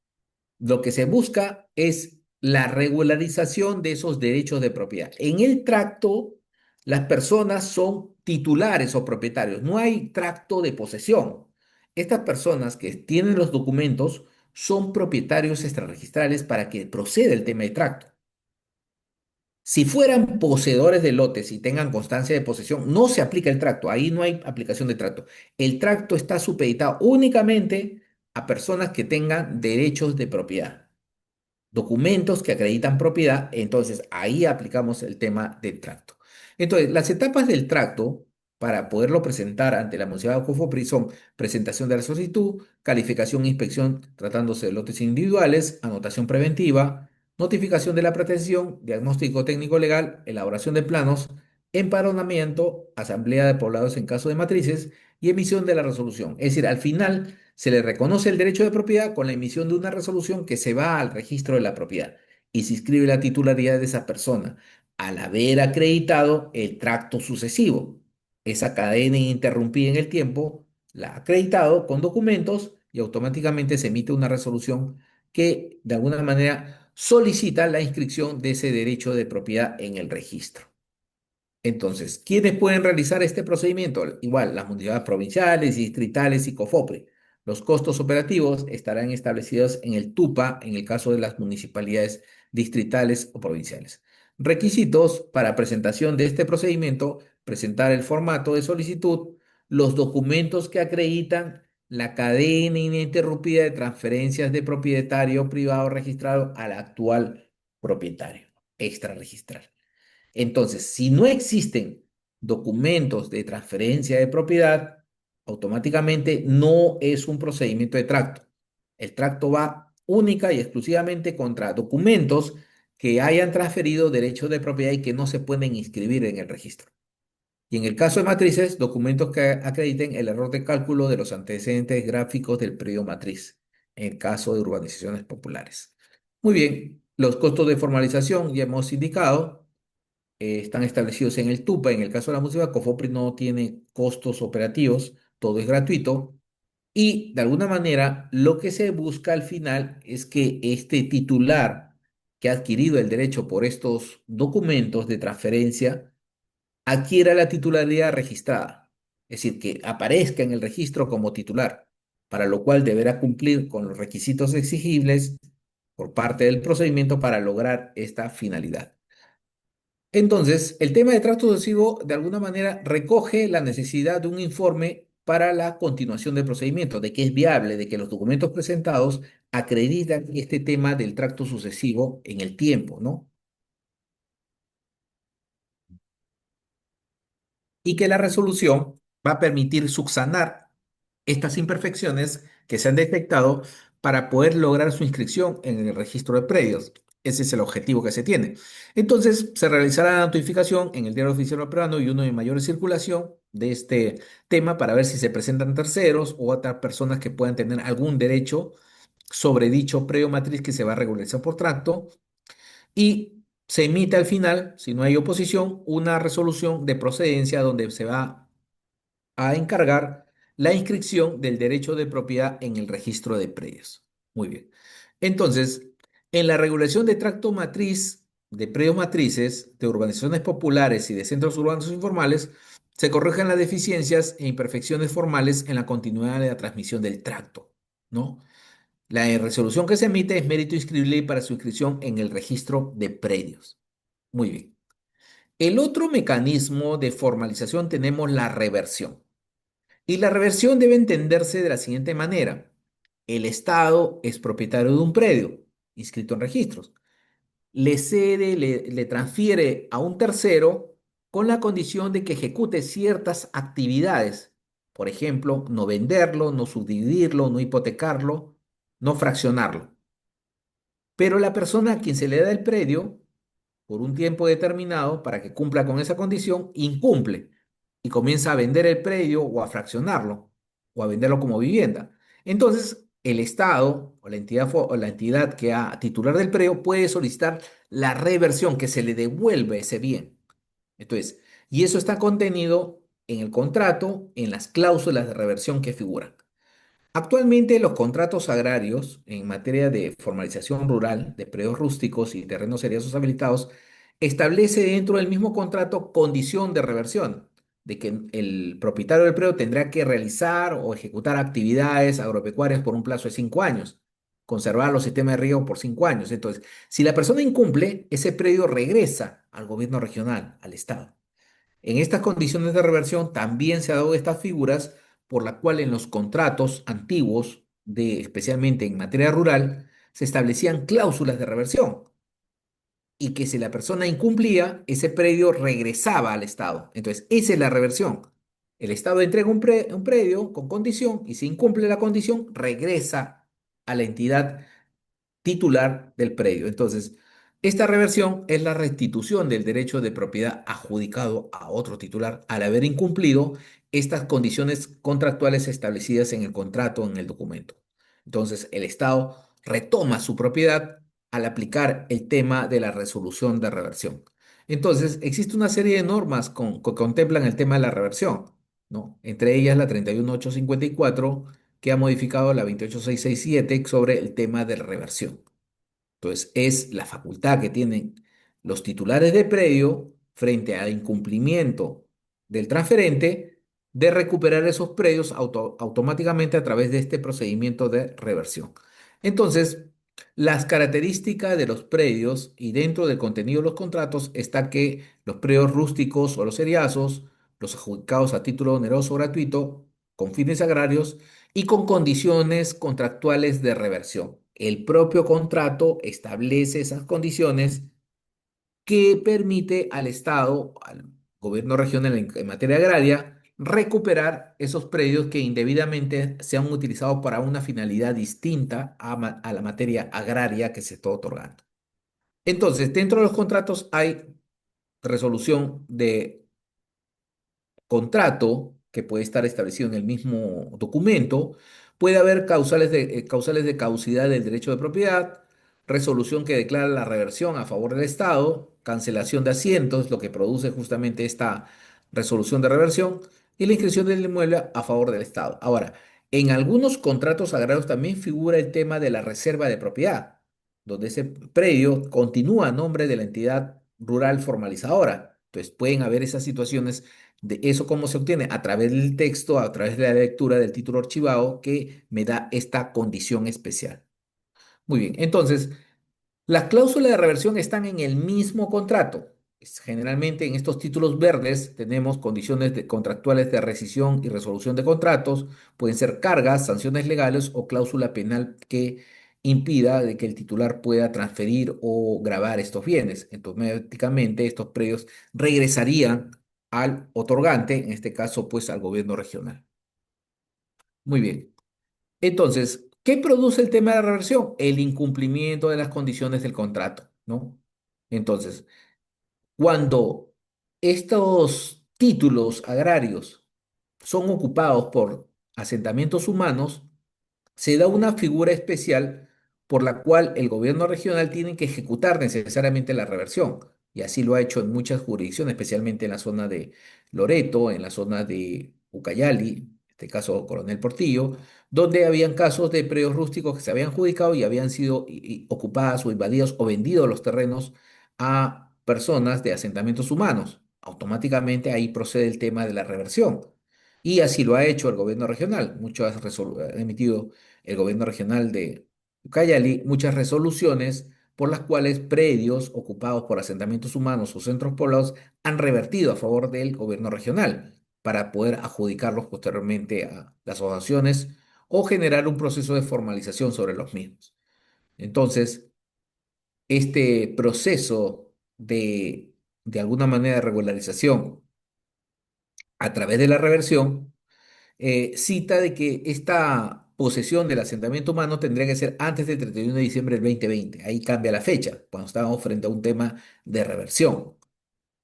lo que se busca es la regularización de esos derechos de propiedad. En el tracto, las personas son titulares o propietarios. No hay tracto de posesión. Estas personas que tienen los documentos son propietarios extrarregistrales para que proceda el tema de tracto. Si fueran poseedores de lotes y tengan constancia de posesión, no se aplica el tracto. Ahí no hay aplicación de tracto. El tracto está supeditado únicamente a personas que tengan derechos de propiedad, documentos que acreditan propiedad. Entonces ahí aplicamos el tema del tracto. Entonces, las etapas del tracto para poderlo presentar ante la municipalidad de Cofopri son: presentación de la solicitud, calificación e inspección tratándose de lotes individuales, anotación preventiva, notificación de la pretensión, diagnóstico técnico legal, elaboración de planos, empadronamiento, asamblea de poblados en caso de matrices y emisión de la resolución. Es decir, al final se le reconoce el derecho de propiedad con la emisión de una resolución que se va al registro de la propiedad y se inscribe la titularidad de esa persona al haber acreditado el tracto sucesivo. Esa cadena ininterrumpida en el tiempo la ha acreditado con documentos y automáticamente se emite una resolución que de alguna manera solicita la inscripción de ese derecho de propiedad en el registro. Entonces, ¿quiénes pueden realizar este procedimiento? Igual, las municipalidades provinciales, distritales y COFOPRI. Los costos operativos estarán establecidos en el TUPA en el caso de las municipalidades distritales o provinciales. Requisitos para presentación de este procedimiento: presentar el formato de solicitud, los documentos que acreditan la cadena ininterrumpida de transferencias de propietario privado registrado al actual propietario extrarregistral. Entonces, si no existen documentos de transferencia de propiedad, automáticamente no es un procedimiento de tracto. El tracto va única y exclusivamente contra documentos que hayan transferido derechos de propiedad y que no se pueden inscribir en el registro. Y en el caso de matrices, documentos que acrediten el error de cálculo de los antecedentes gráficos del periodo matriz, en el caso de urbanizaciones populares. Muy bien, los costos de formalización ya hemos indicado, están establecidos en el TUPA. En el caso de la música, COFOPRI no tiene costos operativos, todo es gratuito. Y de alguna manera, lo que se busca al final es que este titular que ha adquirido el derecho por estos documentos de transferencia adquiera la titularidad registrada, es decir, que aparezca en el registro como titular, para lo cual deberá cumplir con los requisitos exigibles por parte del procedimiento para lograr esta finalidad. Entonces, el tema de trato sucesivo de alguna manera recoge la necesidad de un informe para la continuación del procedimiento, de que es viable, de que los documentos presentados acreditan este tema del tracto sucesivo en el tiempo, ¿no? Y que la resolución va a permitir subsanar estas imperfecciones que se han detectado para poder lograr su inscripción en el registro de predios. Ese es el objetivo que se tiene. Entonces, se realizará la notificación en el Diario Oficial Peruano y uno de mayor circulación de este tema para ver si se presentan terceros o otras personas que puedan tener algún derecho sobre dicho predio matriz que se va a regularizar por tracto y se emite al final, si no hay oposición, una resolución de procedencia donde se va a encargar la inscripción del derecho de propiedad en el registro de predios. Muy bien. Entonces, en la regulación de tracto matriz, de predios matrices, de urbanizaciones populares y de centros urbanos informales, se corrigen las deficiencias e imperfecciones formales en la continuidad de la transmisión del tracto, ¿no? La resolución que se emite es mérito inscribible para su inscripción en el registro de predios. Muy bien. El otro mecanismo de formalización tenemos la reversión. Y la reversión debe entenderse de la siguiente manera. El Estado es propietario de un predio inscrito en registros. Le cede, le transfiere a un tercero con la condición de que ejecute ciertas actividades. Por ejemplo, no venderlo, no subdividirlo, no hipotecarlo, no fraccionarlo. Pero la persona a quien se le da el predio por un tiempo determinado para que cumpla con esa condición, incumple y comienza a vender el predio o a fraccionarlo o a venderlo como vivienda. Entonces, el Estado o la entidad, o la entidad que ha titular del predio puede solicitar la reversión, que se le devuelve ese bien. Entonces, y eso está contenido en el contrato, en las cláusulas de reversión que figuran. Actualmente los contratos agrarios en materia de formalización rural de predios rústicos y terrenos seriazos habilitados establece dentro del mismo contrato condición de reversión, de que el propietario del predio tendrá que realizar o ejecutar actividades agropecuarias por un plazo de 5 años, conservar los sistemas de riego por 5 años. Entonces, si la persona incumple, ese predio regresa al gobierno regional, al Estado. En estas condiciones de reversión también se ha dado estas figuras por la cual en los contratos antiguos, especialmente en materia rural, se establecían cláusulas de reversión y que si la persona incumplía, ese predio regresaba al Estado. Entonces, esa es la reversión. El Estado entrega un predio con condición y si incumple la condición, regresa a la entidad titular del predio. Entonces, esta reversión es la restitución del derecho de propiedad adjudicado a otro titular al haber incumplido estas condiciones contractuales establecidas en el contrato o en el documento. Entonces, el Estado retoma su propiedad al aplicar el tema de la resolución de reversión. Entonces, existe una serie de normas que contemplan el tema de la reversión, ¿no? Entre ellas la 31854, que ha modificado la 28667 sobre el tema de la reversión. Entonces, es la facultad que tienen los titulares de predio frente al incumplimiento del transferente de recuperar esos predios automáticamente a través de este procedimiento de reversión. Entonces, las características de los predios y dentro del contenido de los contratos está que los predios rústicos o los seriazos, los adjudicados a título oneroso o gratuito, con fines agrarios, y con condiciones contractuales de reversión. El propio contrato establece esas condiciones que permite al Estado, gobierno regional en materia agraria, recuperar esos predios que indebidamente se han utilizado para una finalidad distinta a la materia agraria que se está otorgando. Entonces, dentro de los contratos hay resolución de contrato, que puede estar establecido en el mismo documento, puede haber causales de caducidad del derecho de propiedad, resolución que declara la reversión a favor del Estado, cancelación de asientos, lo que produce justamente esta resolución de reversión, y la inscripción del inmueble a favor del Estado. Ahora, en algunos contratos agrarios también figura el tema de la reserva de propiedad, donde ese predio continúa a nombre de la entidad rural formalizadora. Entonces, pueden haber esas situaciones de eso cómo se obtiene a través del texto, a través de la lectura del título archivado que me da esta condición especial. Muy bien, entonces, las cláusulas de reversión están en el mismo contrato. Generalmente en estos títulos verdes tenemos condiciones contractuales de rescisión y resolución de contratos, pueden ser cargas, sanciones legales o cláusula penal que impida de que el titular pueda transferir o gravar estos bienes. Entonces, automáticamente estos predios regresarían al otorgante, en este caso pues al gobierno regional. Muy bien. Entonces, ¿qué produce el tema de la reversión? El incumplimiento de las condiciones del contrato, ¿no? Entonces, cuando estos títulos agrarios son ocupados por asentamientos humanos, se da una figura especial por la cual el gobierno regional tiene que ejecutar necesariamente la reversión. Y así lo ha hecho en muchas jurisdicciones, especialmente en la zona de Loreto, en la zona de Ucayali, en este caso Coronel Portillo, donde habían casos de predios rústicos que se habían adjudicado y habían sido ocupadas o invadidos o vendidos los terrenos a personas de asentamientos humanos. Automáticamente ahí procede el tema de la reversión. Y así lo ha hecho el gobierno regional. Mucho ha emitido el gobierno regional de Ucayali muchas resoluciones por las cuales predios ocupados por asentamientos humanos o centros poblados han revertido a favor del gobierno regional para poder adjudicarlos posteriormente a las asociaciones o generar un proceso de formalización sobre los mismos. Entonces, este proceso de alguna manera de regularización a través de la reversión cita de que esta posesión del asentamiento humano tendría que ser antes del 31 de diciembre del 2020. Ahí cambia la fecha, cuando estábamos frente a un tema de reversión.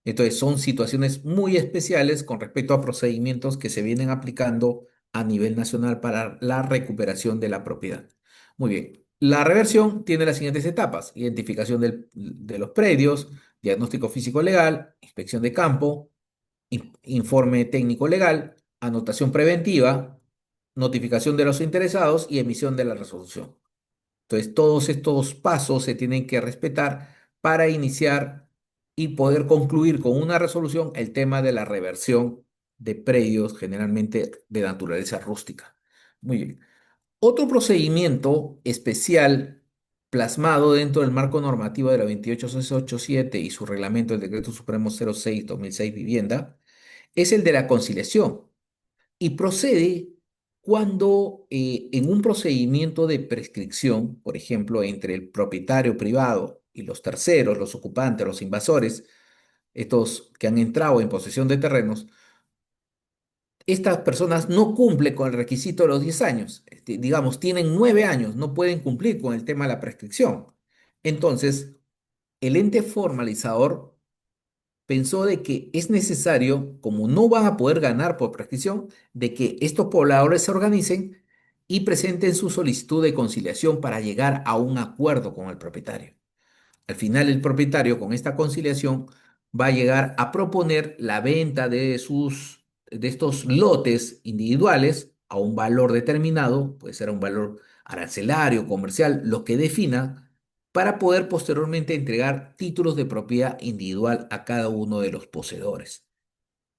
Entonces, son situaciones muy especiales con respecto a procedimientos que se vienen aplicando a nivel nacional para la recuperación de la propiedad. Muy bien. La reversión tiene las siguientes etapas: identificación de los predios, diagnóstico físico legal, inspección de campo, informe técnico legal, anotación preventiva, notificación de los interesados y emisión de la resolución. Entonces, todos estos pasos se tienen que respetar para iniciar y poder concluir con una resolución el tema de la reversión de predios generalmente de naturaleza rústica. Muy bien. Otro procedimiento especial plasmado dentro del marco normativo de la 28687 y su reglamento del Decreto Supremo 06/2006 Vivienda es el de la conciliación y procede cuando en un procedimiento de prescripción, por ejemplo, entre el propietario privado y los terceros, los ocupantes, los invasores, estos que han entrado en posesión de terrenos, estas personas no cumplen con el requisito de los 10 años. Digamos, tienen 9 años, no pueden cumplir con el tema de la prescripción. Entonces, el ente formalizador pensó de que es necesario, como no van a poder ganar por prescripción, de que estos pobladores se organicen y presenten su solicitud de conciliación para llegar a un acuerdo con el propietario. Al final, el propietario con esta conciliación va a llegar a proponer la venta de estos lotes individuales a un valor determinado, puede ser a un valor arancelario, comercial, lo que defina, para poder posteriormente entregar títulos de propiedad individual a cada uno de los poseedores.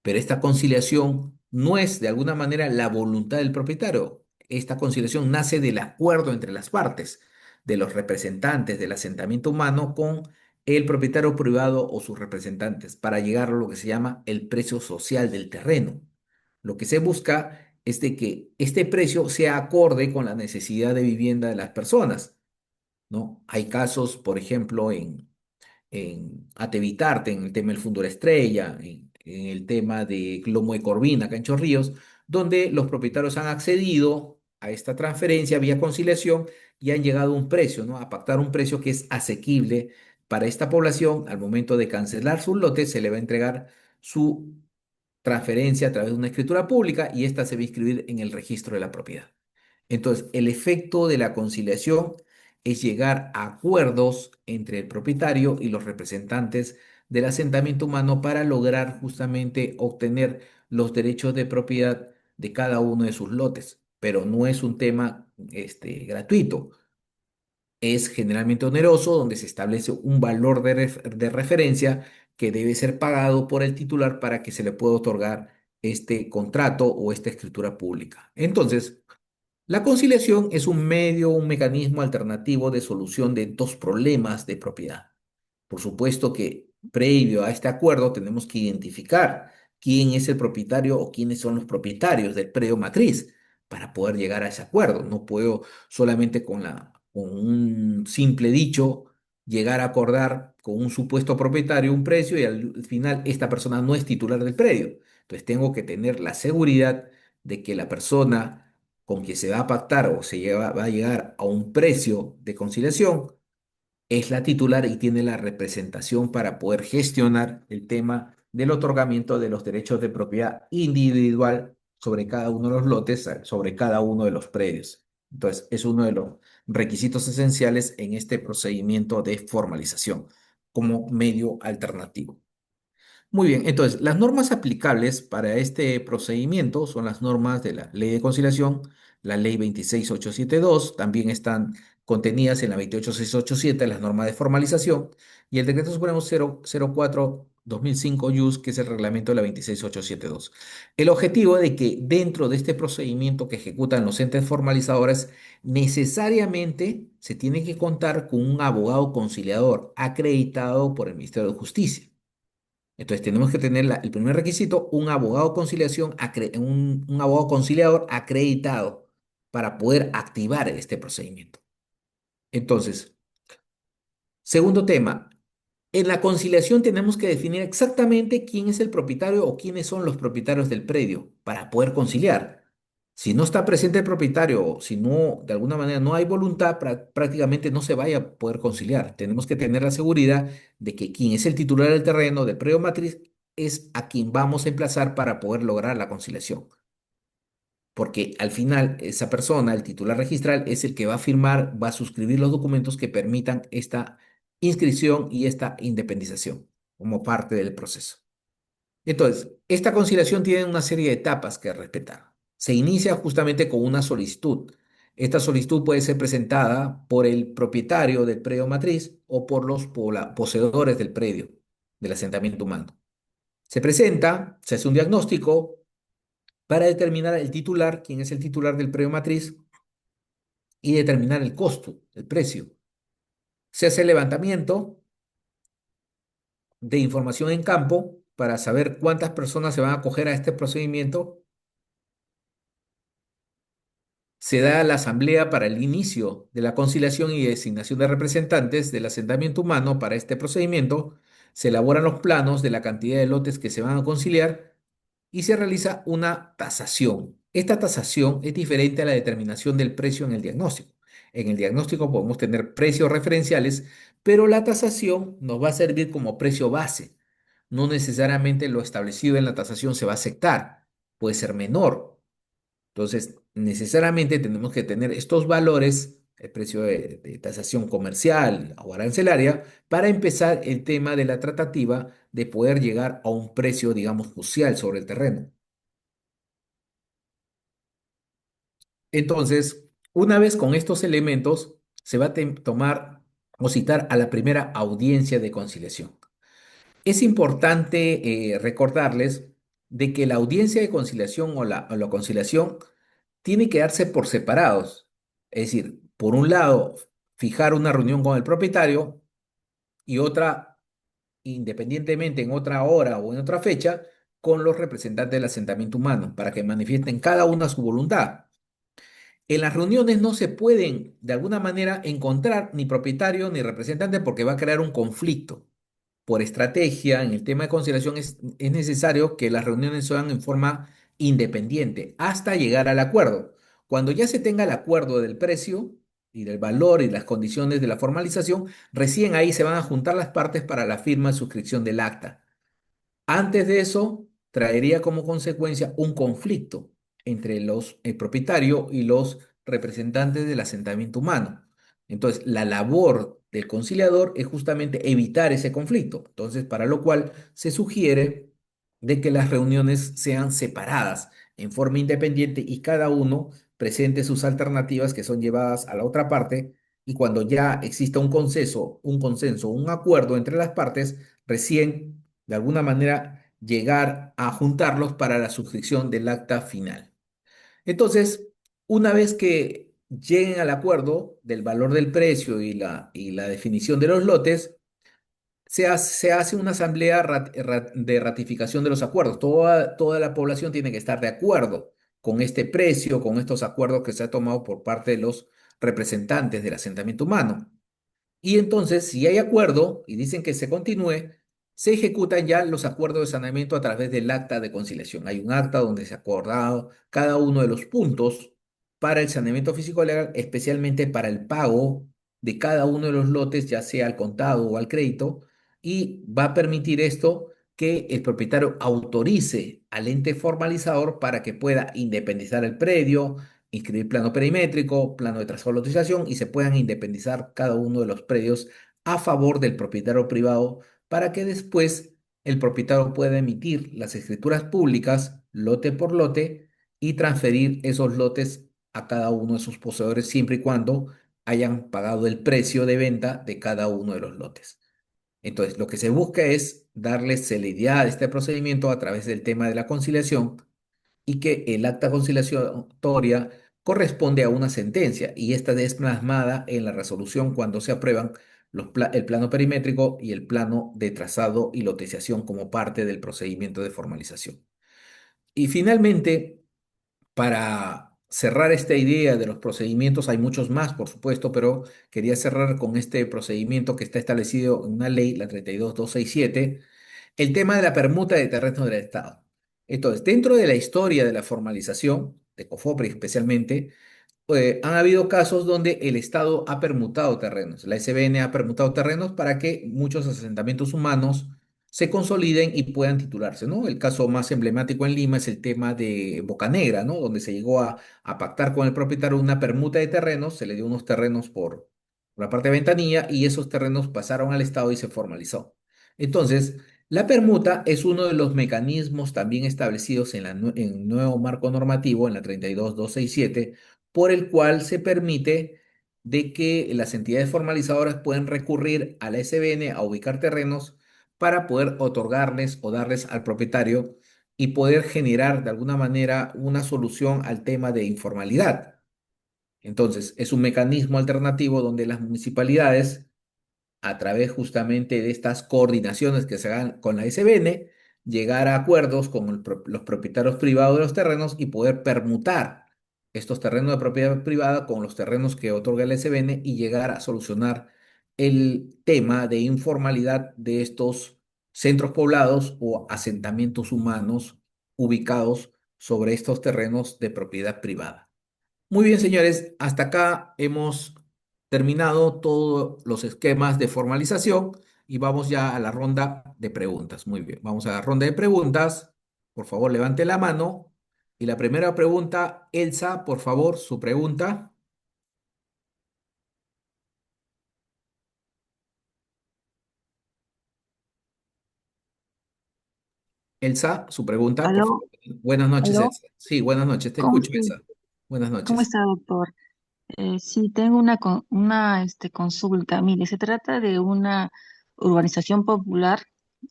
Pero esta conciliación no es de alguna manera la voluntad del propietario. Esta conciliación nace del acuerdo entre las partes, de los representantes del asentamiento humano con el propietario privado o sus representantes, para llegar a lo que se llama el precio social del terreno. Lo que se busca es de que este precio sea acorde con la necesidad de vivienda de las personas, ¿no? Hay casos, por ejemplo, en Atevitarte, en el tema del Fundo de la Estrella, en el tema de Lomo de Corvina, acá en Chorrillos, donde los propietarios han accedido a esta transferencia vía conciliación y han llegado a un precio, ¿no? A pactar un precio que es asequible para esta población. Al momento de cancelar su lote, se le va a entregar su transferencia a través de una escritura pública y esta se va a inscribir en el registro de la propiedad. Entonces, el efecto de la conciliación es llegar a acuerdos entre el propietario y los representantes del asentamiento humano para lograr justamente obtener los derechos de propiedad de cada uno de sus lotes. Pero no es un tema gratuito, es generalmente oneroso, donde se establece un valor de referencia que debe ser pagado por el titular para que se le pueda otorgar este contrato o esta escritura pública. Entonces, la conciliación es un medio, un mecanismo alternativo de solución de dos problemas de propiedad. Por supuesto que previo a este acuerdo tenemos que identificar quién es el propietario o quiénes son los propietarios del predio matriz para poder llegar a ese acuerdo. No puedo solamente con un simple dicho llegar a acordar con un supuesto propietario un precio y al final esta persona no es titular del predio. Entonces tengo que tener la seguridad de que la persona con quien se va a pactar o va a llegar a un precio de conciliación es la titular y tiene la representación para poder gestionar el tema del otorgamiento de los derechos de propiedad individual sobre cada uno de los lotes, sobre cada uno de los predios. Entonces, es uno de los requisitos esenciales en este procedimiento de formalización como medio alternativo. Muy bien, entonces las normas aplicables para este procedimiento son las normas de la Ley de Conciliación, la Ley 26872, también están contenidas en la 28687, las normas de formalización, y el Decreto Supremo 004/2005 que es el reglamento de la 26872. El objetivo de que dentro de este procedimiento que ejecutan los entes formalizadores, necesariamente se tiene que contar con un abogado conciliador acreditado por el Ministerio de Justicia. Entonces tenemos que tener el primer requisito, un abogado conciliación, un abogado conciliador acreditado para poder activar este procedimiento. Entonces, segundo tema, en la conciliación tenemos que definir exactamente quién es el propietario o quiénes son los propietarios del predio para poder conciliar. Si no está presente el propietario o si no, de alguna manera no hay voluntad, prácticamente no se vaya a poder conciliar. Tenemos que tener la seguridad de que quien es el titular del terreno del predio matriz es a quien vamos a emplazar para poder lograr la conciliación. Porque al final esa persona, el titular registral, es el que va a firmar, va a suscribir los documentos que permitan esta inscripción y esta independización como parte del proceso. Entonces, esta conciliación tiene una serie de etapas que respetar. Se inicia justamente con una solicitud. Esta solicitud puede ser presentada por el propietario del predio matriz o por los poseedores del predio, del asentamiento humano. Se presenta, se hace un diagnóstico para determinar el titular, quién es el titular del predio matriz, y determinar el costo, el precio. Se hace el levantamiento de información en campo para saber cuántas personas se van a acoger a este procedimiento. Se da la asamblea para el inicio de la conciliación y designación de representantes del asentamiento humano para este procedimiento. Se elaboran los planos de la cantidad de lotes que se van a conciliar y se realiza una tasación. Esta tasación es diferente a la determinación del precio en el diagnóstico. En el diagnóstico podemos tener precios referenciales, pero la tasación nos va a servir como precio base. No necesariamente lo establecido en la tasación se va a aceptar, puede ser menor. Entonces, necesariamente tenemos que tener estos valores, el precio de tasación comercial o arancelaria, para empezar el tema de la tratativa de poder llegar a un precio, digamos, crucial sobre el terreno. Entonces, una vez con estos elementos, se va a tomar o citar a la primera audiencia de conciliación. Es importante recordarles de que la audiencia de conciliación o la conciliación tiene que darse por separados. Es decir, por un lado, fijar una reunión con el propietario y otra, independientemente, en otra hora o en otra fecha, con los representantes del asentamiento humano, para que manifiesten cada una su voluntad. En las reuniones no se pueden, de alguna manera, encontrar ni propietario ni representante porque va a crear un conflicto. por estrategia, en el tema de conciliación es necesario que las reuniones sean en forma independiente hasta llegar al acuerdo. Cuando ya se tenga el acuerdo del precio y del valor y las condiciones de la formalización, recién ahí se van a juntar las partes para la firma y suscripción del acta. Antes de eso, traería como consecuencia un conflicto entre el propietario y los representantes del asentamiento humano. Entonces, la labor del conciliador es justamente evitar ese conflicto. Entonces, para lo cual se sugiere de que las reuniones sean separadas en forma independiente y cada uno presente sus alternativas que son llevadas a la otra parte y cuando ya exista un acuerdo entre las partes, recién de alguna manera llegar a juntarlos para la suscripción del acta final. Entonces, una vez que lleguen al acuerdo del valor del precio y la definición de los lotes, se hace una asamblea de ratificación de los acuerdos. Toda la población tiene que estar de acuerdo con este precio, con estos acuerdos que se ha tomado por parte de los representantes del asentamiento humano. Y entonces, si hay acuerdo y dicen que se continúe, se ejecutan ya los acuerdos de saneamiento a través del acta de conciliación. Hay un acta donde se ha acordado cada uno de los puntos para el saneamiento físico legal, especialmente para el pago de cada uno de los lotes, ya sea al contado o al crédito, y va a permitir esto que el propietario autorice al ente formalizador para que pueda independizar el predio, inscribir plano perimétrico, plano de trazado de lotización y se puedan independizar cada uno de los predios a favor del propietario privado para que después el propietario pueda emitir las escrituras públicas lote por lote y transferir esos lotes a cada uno de sus poseedores siempre y cuando hayan pagado el precio de venta de cada uno de los lotes. Entonces, lo que se busca es darle celeridad a este procedimiento a través del tema de la conciliación y que el acta conciliatoria corresponde a una sentencia y esta es plasmada en la resolución cuando se aprueban el plano perimétrico y el plano de trazado y lotización como parte del procedimiento de formalización. Y finalmente, para cerrar esta idea de los procedimientos, hay muchos más, por supuesto, pero quería cerrar con este procedimiento que está establecido en una ley, la 32267, el tema de la permuta de terrenos del Estado. Entonces, dentro de la historia de la formalización, de COFOPRI especialmente, han habido casos donde el Estado ha permutado terrenos, la SBN ha permutado terrenos para que muchos asentamientos humanos se consoliden y puedan titularse, ¿no? El caso más emblemático en Lima es el tema de Bocanegra, ¿no? Donde se llegó a pactar con el propietario una permuta de terrenos, se le dio unos terrenos por la parte de Ventanilla y esos terrenos pasaron al Estado y se formalizó. Entonces, la permuta es uno de los mecanismos también establecidos en el nuevo marco normativo, en la 32267 por el cual se permite de que las entidades formalizadoras pueden recurrir a la SBN a ubicar terrenos para poder otorgarles o darles al propietario y poder generar de alguna manera una solución al tema de informalidad. Entonces, es un mecanismo alternativo donde las municipalidades a través justamente de estas coordinaciones que se hagan con la SBN, llegar a acuerdos con los propietarios privados de los terrenos y poder permutar estos terrenos de propiedad privada con los terrenos que otorga la SBN y llegar a solucionar el tema de informalidad de estos centros poblados o asentamientos humanos ubicados sobre estos terrenos de propiedad privada. Muy bien, señores, hasta acá hemos terminado todos los esquemas de formalización y vamos ya a la ronda de preguntas. Muy bien, vamos a la ronda de preguntas. Por favor, levante la mano. Y la primera pregunta, Elsa, por favor, su pregunta. Elsa, su pregunta, por Aló, favor. Buenas noches, aló, Elsa. Sí, buenas noches, te ¿cómo escucho, está, Elsa. Buenas cómo noches. está, doctor? Sí, tengo una consulta. Mire, se trata de una urbanización popular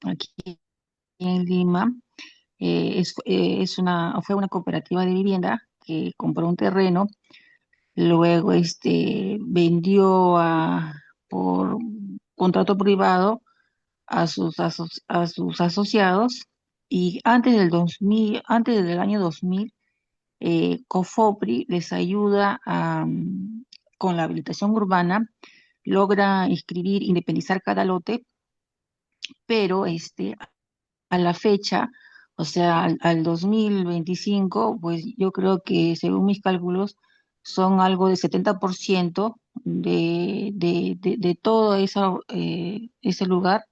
aquí en Lima. Fue una cooperativa de vivienda que compró un terreno, luego vendió por contrato privado a sus asociados y antes del año 2000 COFOPRI les ayuda con la habilitación urbana, logra inscribir, independizar cada lote pero a la fecha, o sea, al 2025, pues yo creo que según mis cálculos son algo de 70% de todo ese lugar.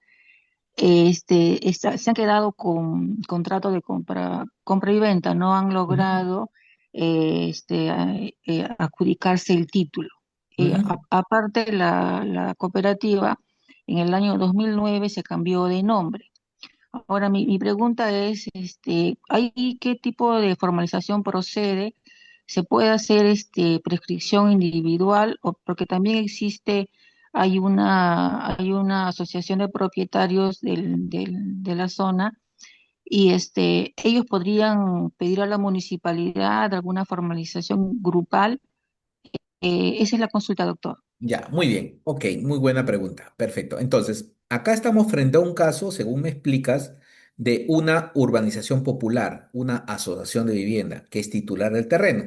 Se han quedado con contrato de compra y venta, no han Ujú, logrado adjudicarse el título. ujú. Aparte, la cooperativa en el año 2009 se cambió de nombre. Ahora, mi pregunta es, ¿hay qué tipo de formalización procede? ¿Se puede hacer prescripción individual? O porque también hay una asociación de propietarios de la zona y ellos podrían pedir a la municipalidad alguna formalización grupal. Esa es la consulta, doctor. Ya, muy bien. Ok, muy buena pregunta. Perfecto. Entonces, acá estamos frente a un caso, según me explicas, de una urbanización popular, una asociación de vivienda, que es titular del terreno.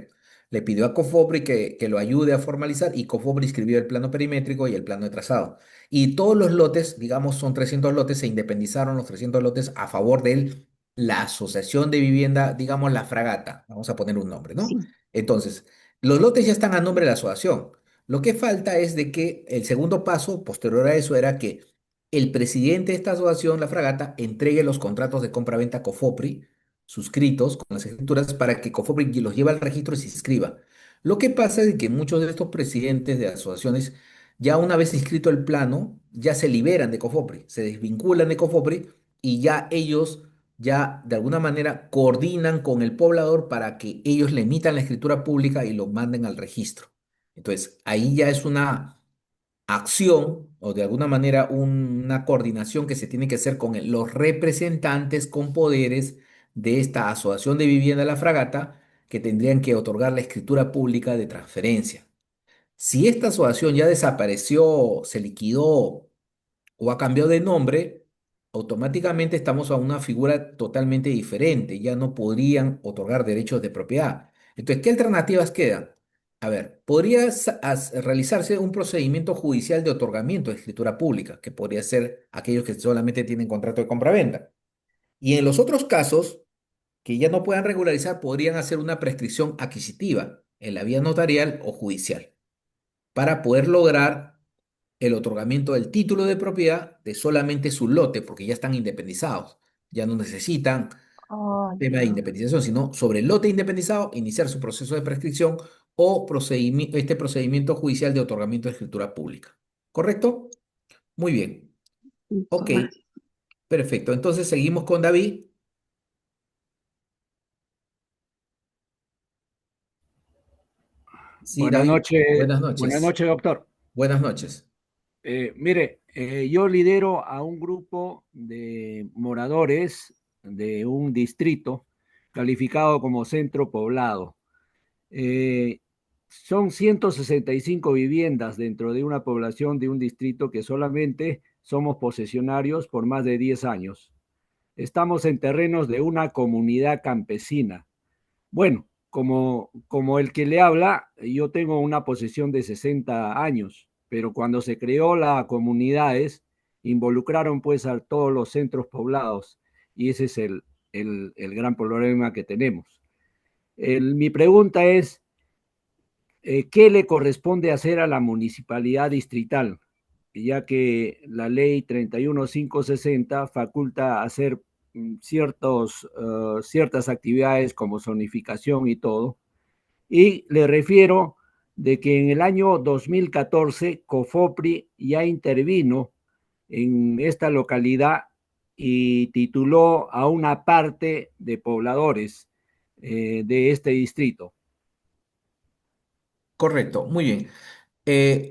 Le pidió a Cofopri que lo ayude a formalizar y Cofopri escribió el plano perimétrico y el plano de trazado. Y todos los lotes, digamos, son 300 lotes, se independizaron los 300 lotes a favor de él, la asociación de vivienda, digamos, la Fragata. Vamos a poner un nombre, ¿no? Sí. Entonces, los lotes ya están a nombre de la asociación. Lo que falta es de que el segundo paso, posterior a eso, era que el presidente de esta asociación, la Fragata, entregue los contratos de compra-venta a Cofopri, suscritos con las escrituras, para que Cofopri los lleve al registro y se inscriba. Lo que pasa es que muchos de estos presidentes de asociaciones, ya una vez inscrito el plano, ya se liberan de Cofopri, se desvinculan de Cofopri y ya ellos, ya de alguna manera, coordinan con el poblador para que ellos le emitan la escritura pública y lo manden al registro. Entonces, ahí ya es una acción o de alguna manera una coordinación que se tiene que hacer con los representantes con poderes de esta asociación de vivienda La Fragata que tendrían que otorgar la escritura pública de transferencia. Si esta asociación ya desapareció, se liquidó o ha cambiado de nombre, automáticamente estamos a una figura totalmente diferente. Ya no podrían otorgar derechos de propiedad. Entonces, ¿qué alternativas quedan? A ver, podría realizarse un procedimiento judicial de otorgamiento de escritura pública, que podría ser aquellos que solamente tienen contrato de compraventa. Y en los otros casos, que ya no puedan regularizar, podrían hacer una prescripción adquisitiva en la vía notarial o judicial para poder lograr el otorgamiento del título de propiedad de solamente su lote, porque ya están independizados, ya no necesitan Oh, tema de ya. independización, sino sobre el lote independizado, iniciar su proceso de prescripción o este procedimiento judicial de otorgamiento de escritura pública. ¿Correcto? Muy bien. Sí, Ok, correcto. perfecto. Entonces seguimos con David. Sí, David. Buenas Buenas noches. noches, doctor. Buenas noches. Mire, yo lidero a un grupo de moradores de un distrito calificado como centro poblado. Eh, Son 165 viviendas dentro de una población de un distrito que solamente somos posesionarios por más de 10 años. Estamos en terrenos de una comunidad campesina. Bueno, como el que le habla, yo tengo una posesión de 60 años, pero cuando se creó la comunidades, involucraron pues a todos los centros poblados y ese es el gran problema que tenemos. Mi pregunta es, ¿qué le corresponde hacer a la municipalidad distrital? Ya que la ley 31560 faculta hacer ciertas actividades como zonificación y todo, y le refiero de que en el año 2014 COFOPRI ya intervino en esta localidad y tituló a una parte de pobladores de este distrito. Correcto, muy bien.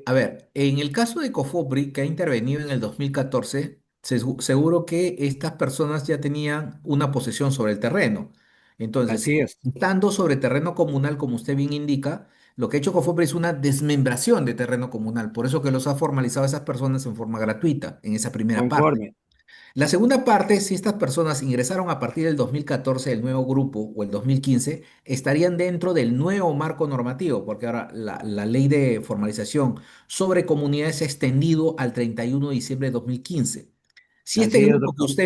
A ver, en el caso de Cofopri, que ha intervenido en el 2014, seguro que estas personas ya tenían una posesión sobre el terreno. Entonces, Así es, estando sobre terreno comunal, como usted bien indica, lo que ha hecho Cofopri es una desmembración de terreno comunal. Por eso que los ha formalizado a esas personas en forma gratuita, en esa primera parte. conforme. La segunda parte, si estas personas ingresaron a partir del 2014 del nuevo grupo o el 2015, estarían dentro del nuevo marco normativo, porque ahora la ley de formalización sobre comunidades se ha extendido al 31 de diciembre de 2015. Si este Así es, grupo que doctor.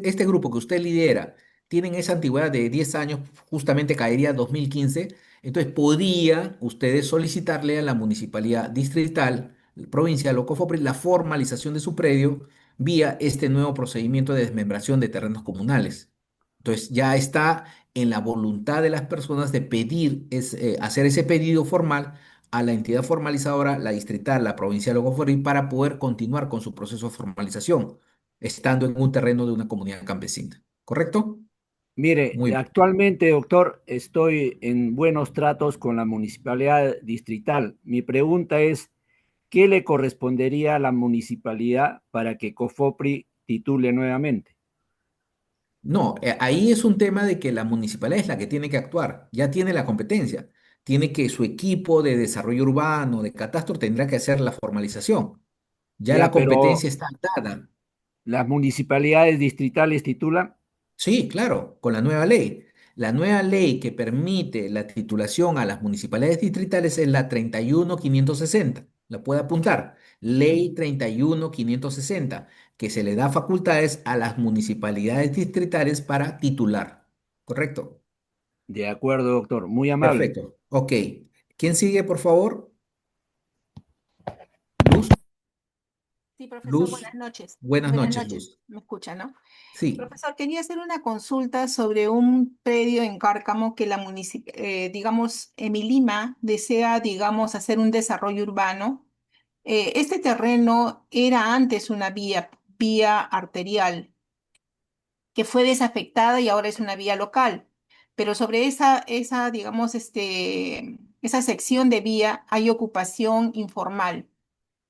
este grupo que usted lidera tienen esa antigüedad de 10 años, justamente caería 2015, entonces podría ustedes solicitarle a la municipalidad distrital, provincial o COFOPRI la formalización de su predio vía este nuevo procedimiento de desmembración de terrenos comunales. Entonces ya está en la voluntad de las personas de hacer ese pedido formal a la entidad formalizadora, la distrital, la provincial o COFOPRI, para poder continuar con su proceso de formalización estando en un terreno de una comunidad campesina. ¿Correcto? Mire, Muy bien. actualmente, doctor, estoy en buenos tratos con la municipalidad distrital. Mi pregunta es, ¿qué le correspondería a la municipalidad para que COFOPRI titule nuevamente? No, ahí es un tema de que la municipalidad es la que tiene que actuar, ya tiene la competencia, tiene que su equipo de desarrollo urbano, de catastro, tendrá que hacer la formalización. Ya la Ya, pero competencia está dada. las municipalidades distritales titulan. Sí, claro, con la nueva ley. La nueva ley que permite la titulación a las municipalidades distritales es la 31560. La puede apuntar. Ley 31560, que se le da facultades a las municipalidades distritales para titular. ¿Correcto? De acuerdo, doctor. Muy amable. Perfecto. Ok. ¿Quién sigue, por favor? Luz. Sí, profesor, Luz. buenas noches. Buenas Buenas noches, noches, Luz. me escucha, ¿no? Sí. Profesor, quería hacer una consulta sobre un predio en Cárcamo que digamos, Emilima desea, digamos, hacer un desarrollo urbano. Este terreno era antes una vía arterial que fue desafectada y ahora es una vía local. Pero sobre digamos, esa sección de vía hay ocupación informal.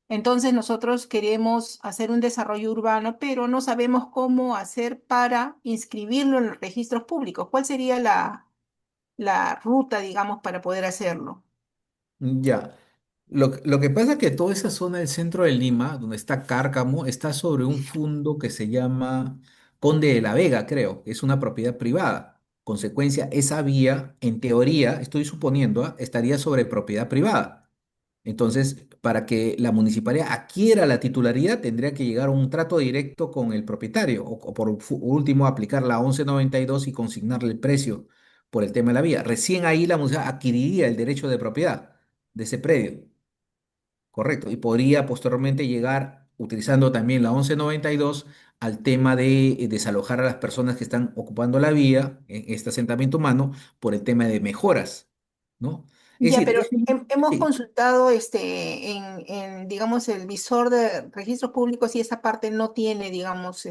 Entonces nosotros queremos hacer un desarrollo urbano, pero no sabemos cómo hacer para inscribirlo en los registros públicos. ¿Cuál sería la ruta, digamos, para poder hacerlo? Ya. Lo que pasa es que toda esa zona del centro de Lima, donde está Cárcamo, está sobre un fundo que se llama Conde de la Vega, creo. Es una propiedad privada. Consecuencia, esa vía, en teoría, estoy suponiendo, estaría sobre propiedad privada. Entonces, para que la municipalidad adquiera la titularidad, tendría que llegar a un trato directo con el propietario o por último aplicar la 1192 y consignarle el precio por el tema de la vía. Recién ahí la municipalidad adquiriría el derecho de propiedad de ese predio, correcto. Y podría posteriormente llegar, utilizando también la 1192, al tema de desalojar a las personas que están ocupando la vía en este asentamiento humano por el tema de mejoras, ¿no? Es Ya, decir, pero hemos sí, consultado digamos, el visor de registros públicos y esa parte no tiene, digamos,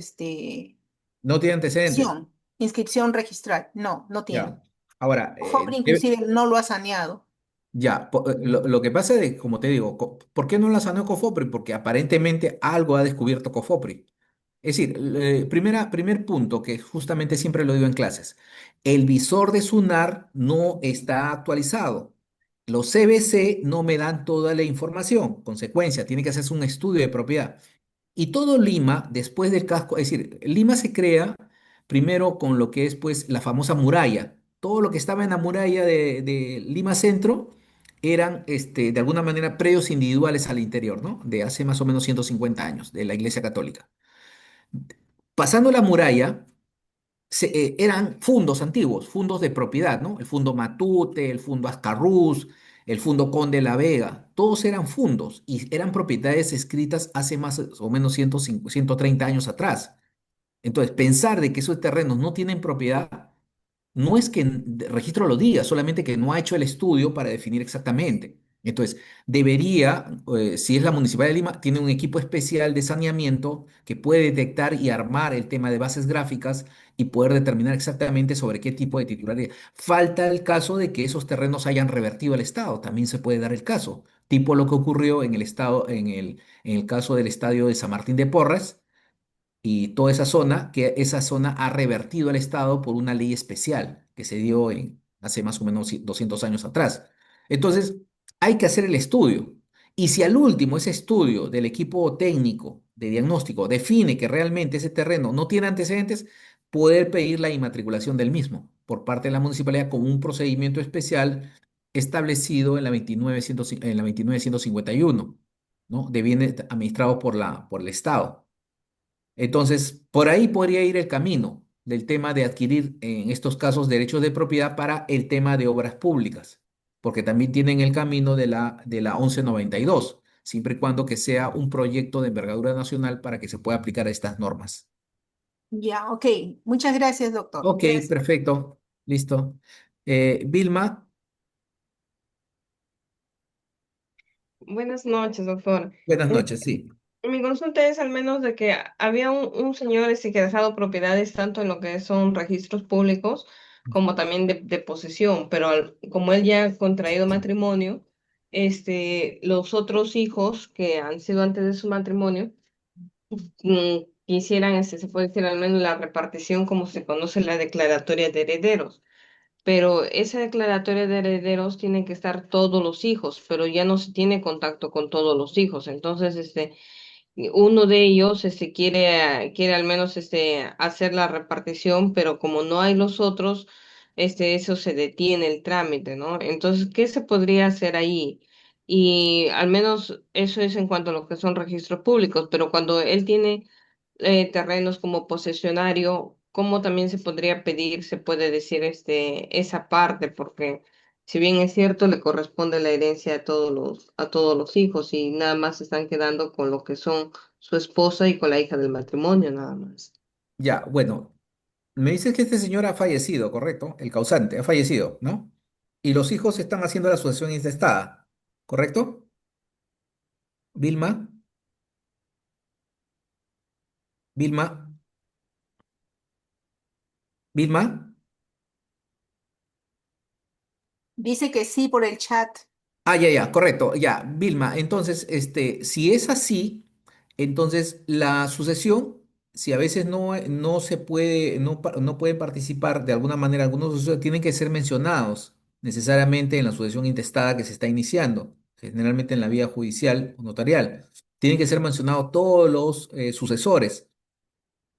no tiene antecedentes. inscripción registral. No, no tiene. Ya. Ahora, Joffre inclusive no lo ha saneado. ya, lo que pasa es, como te digo, ¿por qué no la sanó Cofopri? Porque aparentemente algo ha descubierto Cofopri. Es decir, primer punto que justamente siempre lo digo en clases, el visor de SUNAR no está actualizado. Los CBC no me dan toda la información. Consecuencia, tiene que hacerse un estudio de propiedad. Y todo Lima, después del casco, es decir, Lima se crea primero con lo que es pues la famosa muralla. Todo lo que estaba en la muralla de Lima Centro eran de alguna manera predios individuales al interior, ¿no? De hace más o menos 150 años, de la Iglesia Católica. Pasando la muralla, eran fundos antiguos, fundos de propiedad, ¿no? El Fundo Matute, el Fundo Ascarrús, el Fundo Conde la Vega, todos eran fundos y eran propiedades escritas hace más o menos 105 130 años atrás. Entonces, pensar de que esos terrenos no tienen propiedad no es que el registro lo diga, solamente que no ha hecho el estudio para definir exactamente. Entonces, debería, si es la Municipalidad de Lima, tiene un equipo especial de saneamiento que puede detectar y armar el tema de bases gráficas y poder determinar exactamente sobre qué tipo de titularidad. Falta el caso de que esos terrenos hayan revertido al Estado, también se puede dar el caso, tipo lo que ocurrió en el estado, en el caso del estadio de San Martín de Porres y toda esa zona, que esa zona ha revertido al Estado por una ley especial que se dio hace más o menos 200 años atrás. Entonces, hay que hacer el estudio. Y si al último ese estudio del equipo técnico de diagnóstico define que realmente ese terreno no tiene antecedentes, poder pedir la inmatriculación del mismo por parte de la municipalidad con un procedimiento especial establecido en la 29151, ¿no? De bienes administrados por el Estado. Entonces, por ahí podría ir el camino del tema de adquirir, en estos casos, derechos de propiedad para el tema de obras públicas, porque también tienen el camino de la 1192, siempre y cuando que sea un proyecto de envergadura nacional para que se pueda aplicar a estas normas. Ya, ok. Muchas gracias, doctor. Ok, Gracias. perfecto, listo. Vilma, Buenas noches, doctor. buenas Eh, noches, sí. Mi consulta es al menos de que había un señor que ha dejado propiedades tanto en lo que son registros públicos como también de posesión, pero como él ya ha contraído matrimonio, los otros hijos que han sido antes de su matrimonio quisieran, se puede decir al menos la repartición como se conoce la declaratoria de herederos. Pero esa declaratoria de herederos tienen que estar todos los hijos, pero ya no se tiene contacto con todos los hijos. Entonces, uno de ellos quiere al menos hacer la repartición, pero como no hay los otros, eso se detiene el trámite, ¿no? Entonces, ¿qué se podría hacer ahí? Y al menos eso es en cuanto a lo que son registros públicos, pero cuando él tiene terrenos como posesionario, ¿cómo también se podría pedir, se puede decir, esa parte? Porque si bien es cierto, le corresponde la herencia a todos los hijos y nada más están quedando con lo que son su esposa y con la hija del matrimonio, nada más. Ya, bueno, me dices que este señor ha fallecido, ¿correcto? El causante ha fallecido, ¿no? Y los hijos están haciendo la sucesión intestada, ¿correcto? Vilma, Vilma, Vilma. Dice que sí por el chat. Ah, ya, ya, correcto, ya, Vilma. Entonces, si es así, entonces la sucesión, si a veces no se puede, no pueden participar de alguna manera, algunos sucesores tienen que ser mencionados necesariamente en la sucesión intestada que se está iniciando, generalmente en la vía judicial o notarial. Tienen que ser mencionados todos los sucesores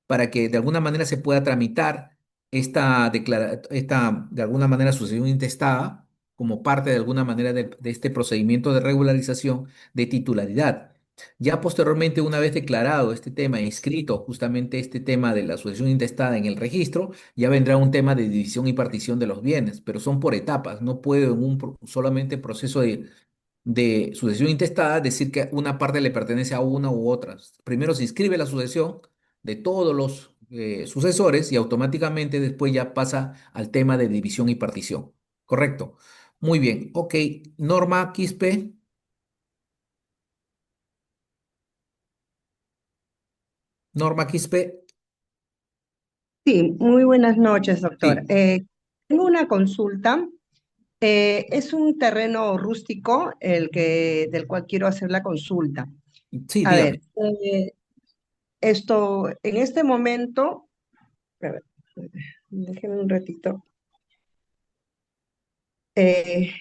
para que de alguna manera se pueda tramitar esta de alguna manera sucesión intestada como parte de alguna manera de este procedimiento de regularización de titularidad. Ya posteriormente, una vez declarado este tema e inscrito justamente este tema de la sucesión intestada en el registro, ya vendrá un tema de división y partición de los bienes, pero son por etapas, no puede en un solamente proceso de sucesión intestada, decir que una parte le pertenece a una u otras. Primero se inscribe la sucesión de todos los sucesores y automáticamente después ya pasa al tema de división y partición. ¿Correcto? Muy bien. Ok. Norma Quispe. Norma Quispe. Sí, muy buenas noches, doctor. Sí, Tengo una consulta. Es un terreno rústico del cual quiero hacer la consulta. sí, A ver, dígame. en este momento, a ver, déjenme un ratito. Eh,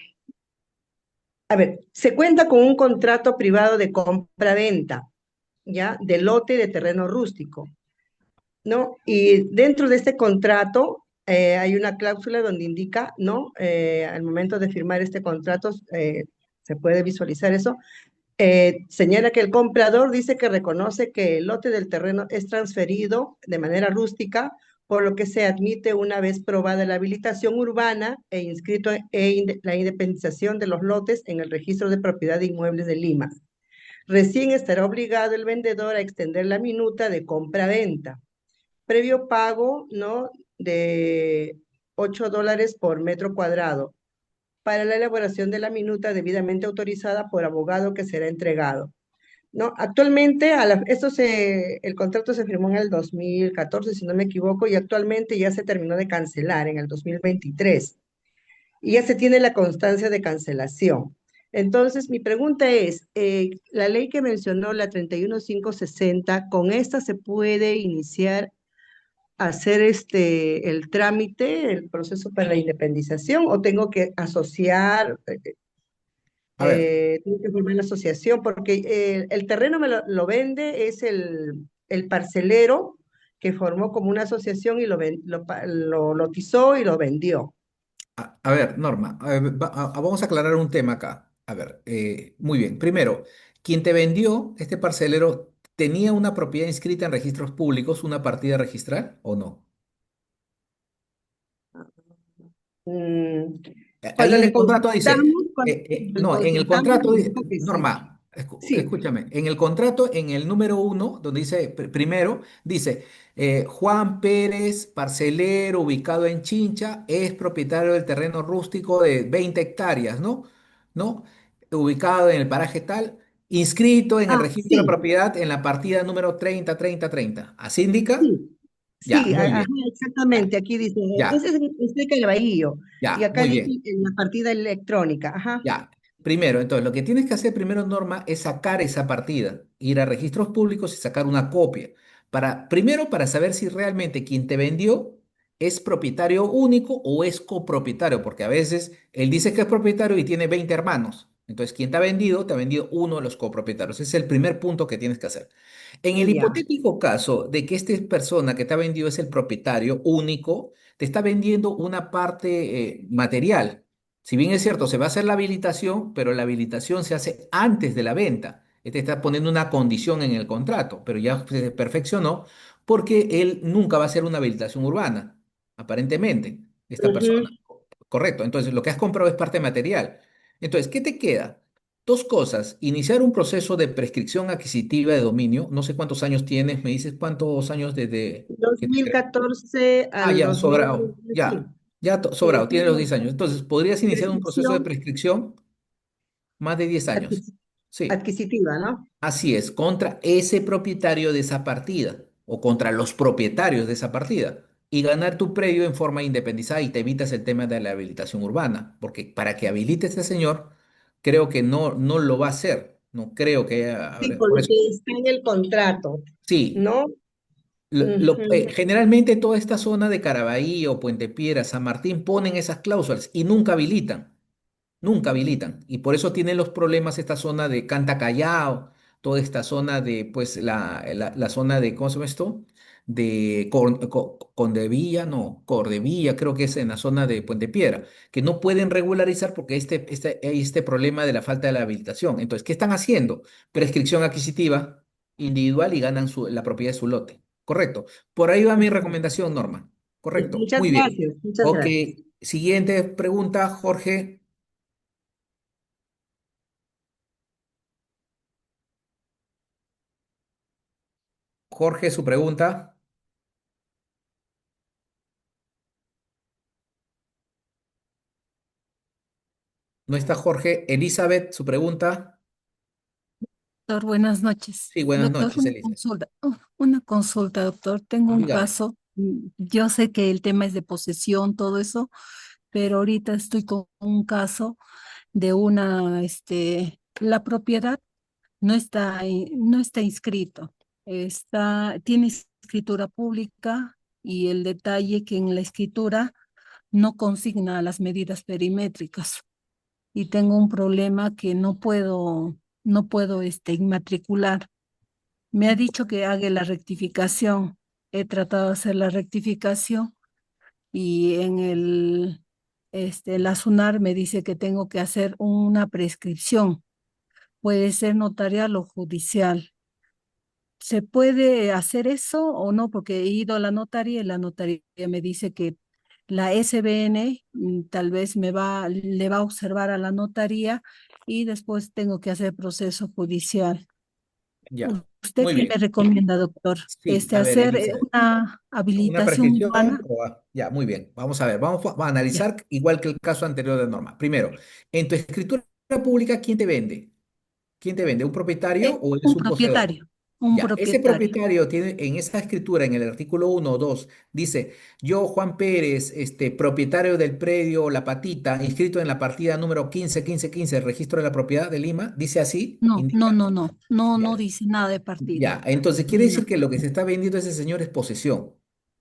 a ver, se cuenta con un contrato privado de compra-venta, ¿ya? De lote de terreno rústico. ¿No? Y dentro de este contrato hay una cláusula donde indica, ¿no? Al momento de firmar este contrato, se puede visualizar eso. Señala que el comprador dice que reconoce que el lote del terreno es transferido de manera rústica, por lo que se admite una vez probada la habilitación urbana e inscrito la independización de los lotes en el registro de propiedad de inmuebles de Lima. Recién estará obligado el vendedor a extender la minuta de compra-venta previo pago, ¿no? De $8 por metro cuadrado para la elaboración de la minuta debidamente autorizada por abogado que será entregado. ¿No? Actualmente, el contrato se firmó en el 2014, si no me equivoco, y actualmente ya se terminó de cancelar en el 2023. Y ya se tiene la constancia de cancelación. Entonces, mi pregunta es, la ley que mencionó, la 31560, ¿con esta se puede iniciar hacer el trámite, el proceso para la independización, o tengo que asociar, A ver, tengo que formar la asociación, porque el terreno lo vende, es el parcelero que formó como una asociación y lo lotizó y lo vendió. a ver, Norma, vamos a aclarar un tema acá. A ver, muy bien. Primero, quien te vendió, este parcelero, ¿Tenía una propiedad inscrita en registros públicos, una partida registral o no? Mm, Ahí Cuando en le el contrato dice, consultamos, cuando le no, en el consultamos, contrato, nos dijo que sí. Norma, Sí. escúchame, en el contrato, en el número uno, donde dice primero, dice, Juan Pérez, parcelero, ubicado en Chincha, es propietario del terreno rústico de 20 hectáreas, ¿no? ¿No? Ubicado en el paraje tal, inscrito en el Ah, registro de sí, propiedad en la partida número 30 30 30. ¿Así indica? sí, Ya, sí, muy ajá, bien. Ya, exactamente. Aquí dice, ese ya, es explica el bahío. Y ya, acá muy dice bien. en la partida electrónica. Ajá. Ya, primero, entonces, lo que tienes que hacer primero, Norma, es sacar esa partida, ir a registros públicos y sacar una copia. Primero, para saber si realmente quien te vendió es propietario único o es copropietario, porque a veces él dice que es propietario y tiene 20 hermanos. Entonces, quien te ha vendido uno de los copropietarios. Ese es el primer punto que tienes que hacer. En el Ya. hipotético caso de que esta persona que te ha vendido es el propietario único, te está vendiendo una parte material. Si bien es cierto, se va a hacer la habilitación, pero la habilitación se hace antes de la venta. Este está poniendo una condición en el contrato, pero ya se perfeccionó porque él nunca va a hacer una habilitación urbana, aparentemente, esta Ujú, persona. Correcto. Entonces, lo que has comprado es parte material. Entonces, ¿qué te queda? Dos cosas. Iniciar un proceso de prescripción adquisitiva de dominio. No sé cuántos años tienes. Me dices cuántos años desde dos que mil catorce Ah, al ya, 2000, sobrado. sí, Ya, que sobrado. Tiene los tengo 10 años. Entonces, podrías iniciar un proceso de prescripción prescripción más de 10 años. Sí. adquisitiva, ¿no? Así es, contra ese propietario de esa partida o contra los propietarios de esa partida y ganar tu predio en forma independizada y te evitas el tema de la habilitación urbana, porque para que habilite este señor, creo que no lo va a hacer, no creo que Sí, por por lo eso, que está en el contrato, sí, ¿no? Ujú. generalmente toda esta zona de Caraballo, o Puente Piedra, San Martín ponen esas cláusulas y nunca habilitan. Nunca habilitan. Y por eso tienen los problemas esta zona de Canta Callao, toda esta zona de, pues, la zona de, ¿cómo se llama esto? De Condevilla, no, Cordevilla, creo que es en la zona de Puente Piedra, que no pueden regularizar porque hay este problema de la falta de la habilitación. Entonces, ¿qué están haciendo? Prescripción adquisitiva individual y ganan la propiedad de su lote. Correcto. Por ahí va mi recomendación, Norma. Correcto. Muchas Muy bien. gracias, muchas Ok, gracias. siguiente pregunta, Jorge. Jorge, su pregunta. No está Jorge. Elizabeth, su pregunta. Doctor, buenas noches. Sí, buenas Doctor, noches, Elizabeth. una consulta, doctor. Tengo un Dígame. caso. Yo sé que el tema es de posesión, todo eso, pero ahorita estoy con un caso de la propiedad no está inscrito. Tiene escritura pública y el detalle que en la escritura no consigna las medidas perimétricas. Y tengo un problema que no puedo inmatricular. Me ha dicho que haga la rectificación. He tratado de hacer la rectificación y la SUNAR me dice que tengo que hacer una prescripción. Puede ser notarial o judicial. ¿Se puede hacer eso o no? Porque he ido a la notaría y la notaría me dice que la SBN tal vez le va a observar a la notaría y después tengo que hacer proceso judicial. Ya. ¿Usted Muy qué me bien. recomienda, doctor? Sí, a ver, Hacer Elizabeth. una ¿Una habilitación prescripción? urbana. Ya, muy bien. Vamos a ver. Vamos a Ya. analizar igual que el caso anterior de Norma. Primero, en tu escritura pública, ¿quién te vende? ¿Quién te vende? ¿Un propietario o eres Un un poseedor? propietario, un Ya, ese propietario. propietario tiene en esa escritura, en el artículo 1 o 2, dice, yo, Juan Pérez, propietario del predio La Patita, inscrito en la partida número 15 15 15 del registro de la propiedad de Lima, dice así, No, no, indica. no, no, no, no Ya, dice nada de partida. ya, entonces quiere decir No. que lo que se está vendiendo a ese señor es posesión.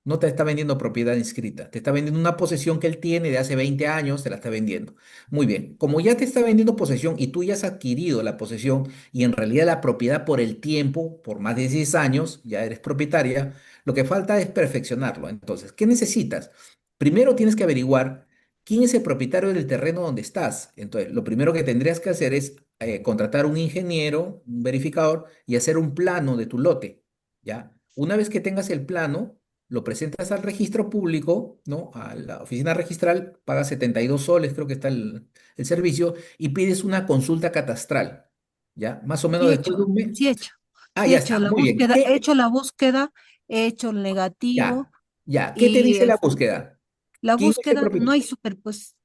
No te está vendiendo propiedad inscrita, te está vendiendo una posesión que él tiene de hace 20 años, te la está vendiendo. Muy bien, como ya te está vendiendo posesión y tú ya has adquirido la posesión y en realidad la propiedad por el tiempo, por más de 10 años, ya eres propietaria, lo que falta es perfeccionarlo. Entonces, ¿qué necesitas? Primero tienes que averiguar quién es el propietario del terreno donde estás. Entonces, lo primero que tendrías que hacer es contratar un ingeniero, un verificador y hacer un plano de tu lote, ¿ya? Una vez que tengas el plano, lo presentas al registro público, ¿no? A la oficina registral, pagas 72 soles, creo que está el servicio, y pides una consulta catastral, ¿ya? Más o Sí menos he después de hecho, un mes. sí he hecho, Ah, sí he ya hecho está, la muy bien. búsqueda, he hecho la búsqueda, he hecho el negativo Ya, ya. ¿Qué te y dice la búsqueda? la ¿Quién es el búsqueda no propietario? hay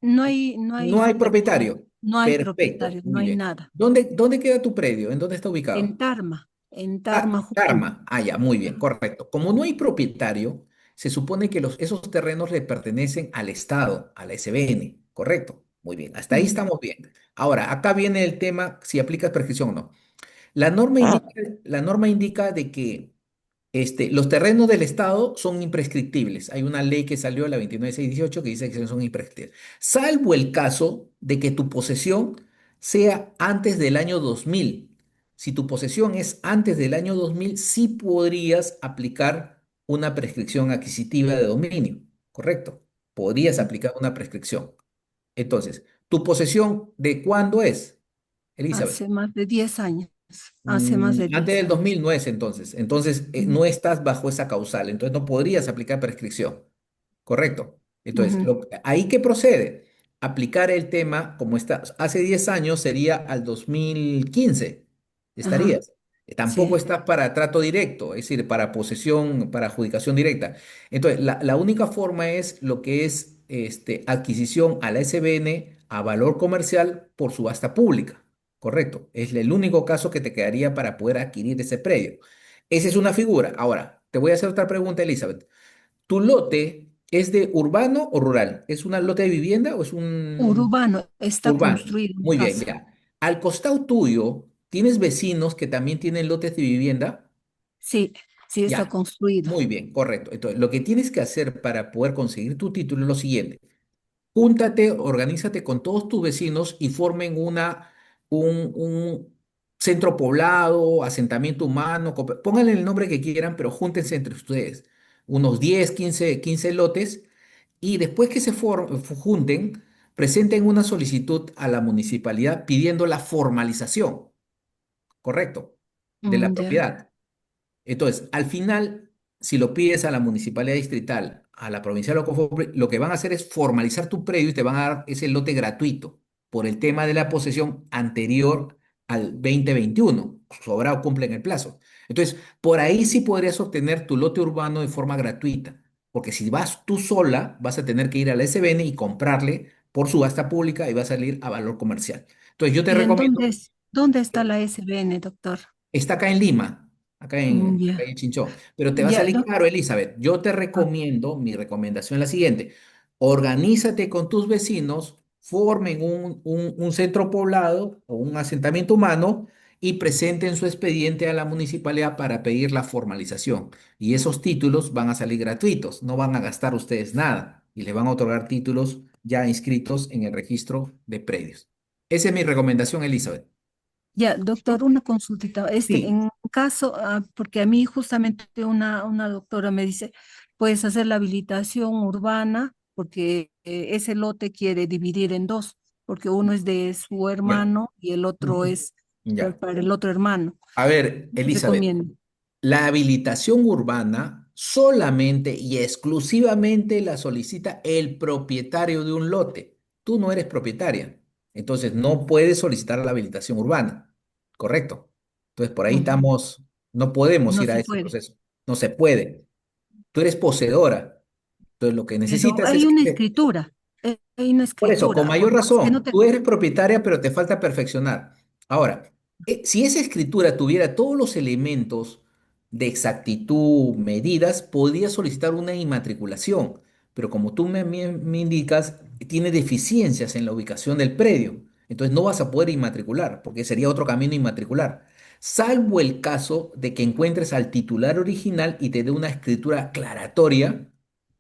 no hay No hay superposición, propietario. no hay Perfecto, propietario, no muy hay bien. nada. ¿Dónde queda tu predio? ¿En dónde está ubicado? En Ah, Tarma, Junín. Karma. Ah, ya, muy bien, correcto. Como no hay propietario, se supone que esos terrenos le pertenecen al Estado, a la SBN, correcto. Muy bien, hasta ahí Ujú. estamos bien. Ahora, acá viene el tema si aplicas prescripción o no. La norma indica, la norma indica de que los terrenos del Estado son imprescriptibles. Hay una ley que salió, la 29618, que dice que son imprescriptibles. Salvo el caso de que tu posesión sea antes del año 2000. Si tu posesión es antes del año 2000, sí podrías aplicar una prescripción adquisitiva de dominio, ¿correcto? Podrías aplicar una prescripción. Entonces, ¿tu posesión de cuándo es, Elizabeth? Hace más de 10 años, hace más de Antes 10 del años. 2000 no es entonces. Entonces, Ujú, no estás bajo esa causal. Entonces, no podrías aplicar prescripción. Correcto. Entonces, ujú. ahí que procede. Aplicar el tema como está. Hace 10 años sería al 2015. Ajá, Estarías. Tampoco sí. estás para trato directo, es decir, para posesión, para adjudicación directa. Entonces, la única forma es lo que es adquisición a la SBN a valor comercial por subasta pública. Correcto. Es el único caso que te quedaría para poder adquirir ese predio. Esa es una figura. Ahora, te voy a hacer otra pregunta, Elizabeth. ¿Tu lote es de urbano o rural? ¿Es un lote de vivienda o es un Urbano, está urbano? construido mi Muy bien, casa. ya. Al costado tuyo, ¿tienes vecinos que también tienen lotes de vivienda? Sí, sí está Ya. construido. Muy bien, correcto. Entonces, lo que tienes que hacer para poder conseguir tu título es lo siguiente. Júntate, organízate con todos tus vecinos y formen un centro poblado, asentamiento humano, pónganle el nombre que quieran, pero júntense entre ustedes. Unos 10, 15 lotes y después que junten, presenten una solicitud a la municipalidad pidiendo la formalización, ¿correcto? De la Ya. propiedad. Entonces, al final, si lo pides a la municipalidad distrital, a la provincial o Cofopri, lo que van a hacer es formalizar tu predio y te van a dar ese lote gratuito por el tema de la posesión anterior al 2021. Sobrado cumplen el plazo. Entonces, por ahí sí podrías obtener tu lote urbano de forma gratuita, porque si vas tú sola, vas a tener que ir a la SBN y comprarle por subasta pública y va a salir a valor comercial. Entonces, yo te ¿Y en recomiendo. dónde está la SBN, doctor? Está acá en Lima, acá Ya, en Chinchón. Pero te va a ya, salir caro, Elizabeth. Yo te ah, recomiendo, mi recomendación es la siguiente. Organízate con tus vecinos, formen un centro poblado o un asentamiento humano y presenten su expediente a la municipalidad para pedir la formalización. Y esos títulos van a salir gratuitos, no van a gastar ustedes nada y les van a otorgar títulos ya inscritos en el registro de predios. Esa es mi recomendación, Elizabeth. ya, doctor, una consultita. Sí. En caso, porque a mí justamente una doctora me dice, puedes hacer la habilitación urbana porque ese lote quiere dividir en dos, porque uno es de su Ya. hermano y el otro Ujú. es Ya. para el otro hermano. A ver, ¿Qué Elizabeth, recomiendo? la habilitación urbana solamente y exclusivamente la solicita el propietario de un lote. Tú no eres propietaria, entonces no puedes solicitar la habilitación urbana, ¿correcto? Entonces por ahí Ujú. estamos, no podemos No ir a se ese puede. proceso, no se puede. Tú eres poseedora, entonces lo que Pero necesitas hay es una que escritura, hay una por eso, con escritura. mayor Es que no razón, te... tú eres propietaria, pero te falta perfeccionar. Ahora, si esa escritura tuviera todos los elementos de exactitud, medidas, podría solicitar una inmatriculación, pero como tú me indicas, tiene deficiencias en la ubicación del predio, entonces no vas a poder inmatricular, porque sería otro camino inmatricular, salvo el caso de que encuentres al titular original y te dé una escritura aclaratoria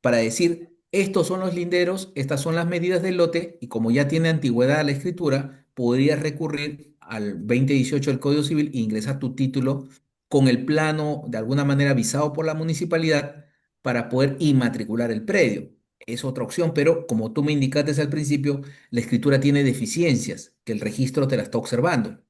para decir, estos son los linderos, estas son las medidas del lote, y como ya tiene antigüedad la escritura, podrías recurrir al 2018 del Código Civil e ingresar tu título con el plano de alguna manera visado por la municipalidad para poder inmatricular el predio. Es otra opción, pero como tú me indicaste al principio, la escritura tiene deficiencias, que el registro te la está observando.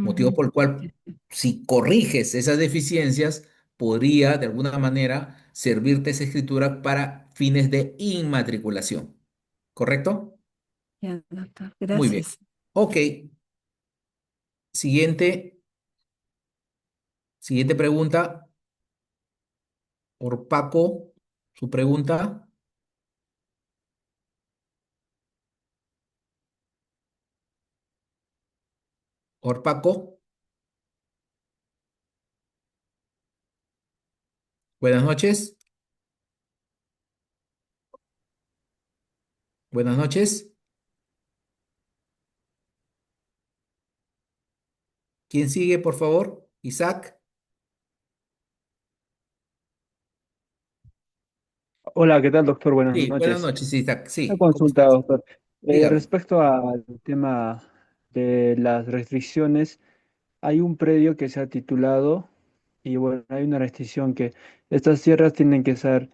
motivo Ujú. por el cual si corriges esas deficiencias, podría de alguna manera servirte esa escritura para fines de inmatriculación. ¿Correcto? Ya, doctor, Muy bien. gracias. Ok, siguiente, siguiente pregunta. Por Paco, su pregunta. Por Paco, buenas noches. Buenas noches. ¿Quién sigue, por favor? Isaac. Hola, ¿qué tal, doctor? Buenas Sí, buenas noches. noches, Isaac. Una Sí, ¿cómo consulta, estás? doctor. Dígame. Respecto al tema de las restricciones, hay un predio que se ha titulado y bueno, hay una restricción que estas tierras tienen que ser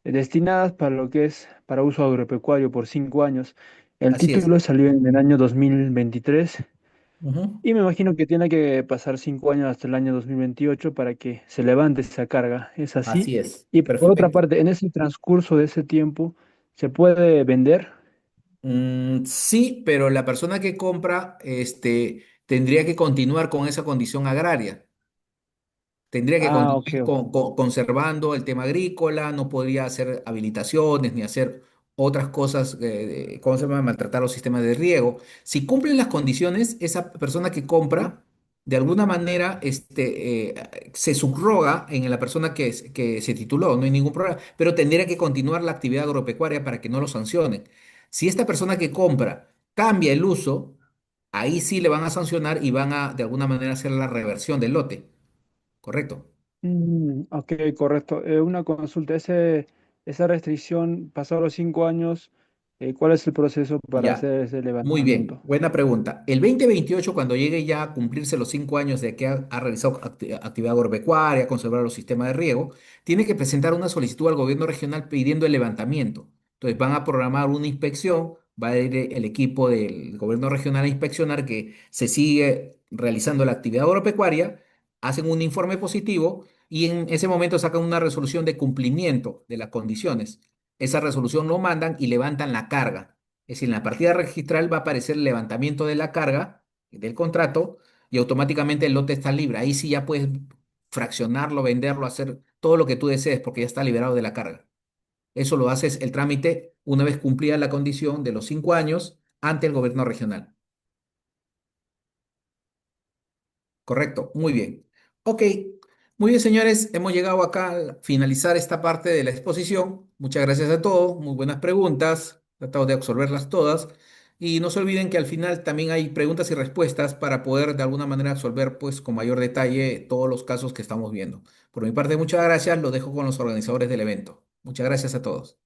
destinadas para lo que es para uso agropecuario por 5 años. El Así es. título salió en el año 2023 Ujú. y me imagino que tiene que pasar 5 años hasta el año 2028 para que se levante esa carga. ¿Es así? Así es. Y por otra Perfecto. parte, en ese transcurso de ese tiempo, ¿se puede vender? Sí, pero la persona que compra, tendría que continuar con esa condición agraria. Tendría que Ah, ok, continuar ok. conservando el tema agrícola, no podría hacer habilitaciones ni hacer otras cosas, ¿cómo se llama? Maltratar los sistemas de riego. Si cumplen las condiciones, esa persona que compra, de alguna manera, se subroga en la persona que se tituló, no hay ningún problema, pero tendría que continuar la actividad agropecuaria para que no lo sancionen. Si esta persona que compra cambia el uso, ahí sí le van a sancionar y van a, de alguna manera, hacer la reversión del lote. ¿Correcto? Ok, correcto. Una consulta, esa restricción, pasados los 5 años, ¿cuál es el proceso para Ya, hacer ese muy bien, levantamiento? buena pregunta. El 2028, cuando llegue ya a cumplirse los 5 años de que ha realizado actividad agropecuaria, conservar los sistemas de riego, tiene que presentar una solicitud al gobierno regional pidiendo el levantamiento. Entonces van a programar una inspección, va a ir el equipo del gobierno regional a inspeccionar que se sigue realizando la actividad agropecuaria, hacen un informe positivo y en ese momento sacan una resolución de cumplimiento de las condiciones. Esa resolución lo mandan y levantan la carga. Es decir, en la partida registral va a aparecer el levantamiento de la carga del contrato y automáticamente el lote está libre. Ahí sí ya puedes fraccionarlo, venderlo, hacer todo lo que tú desees porque ya está liberado de la carga. Eso lo haces el trámite una vez cumplida la condición de los 5 años ante el gobierno regional. Correcto, muy bien. Ok, muy bien, señores, hemos llegado acá a finalizar esta parte de la exposición. Muchas gracias a todos, muy buenas preguntas, he tratado de absorberlas todas. Y no se olviden que al final también hay preguntas y respuestas para poder de alguna manera absolver pues con mayor detalle todos los casos que estamos viendo. Por mi parte, muchas gracias, lo dejo con los organizadores del evento. Muchas gracias a todos.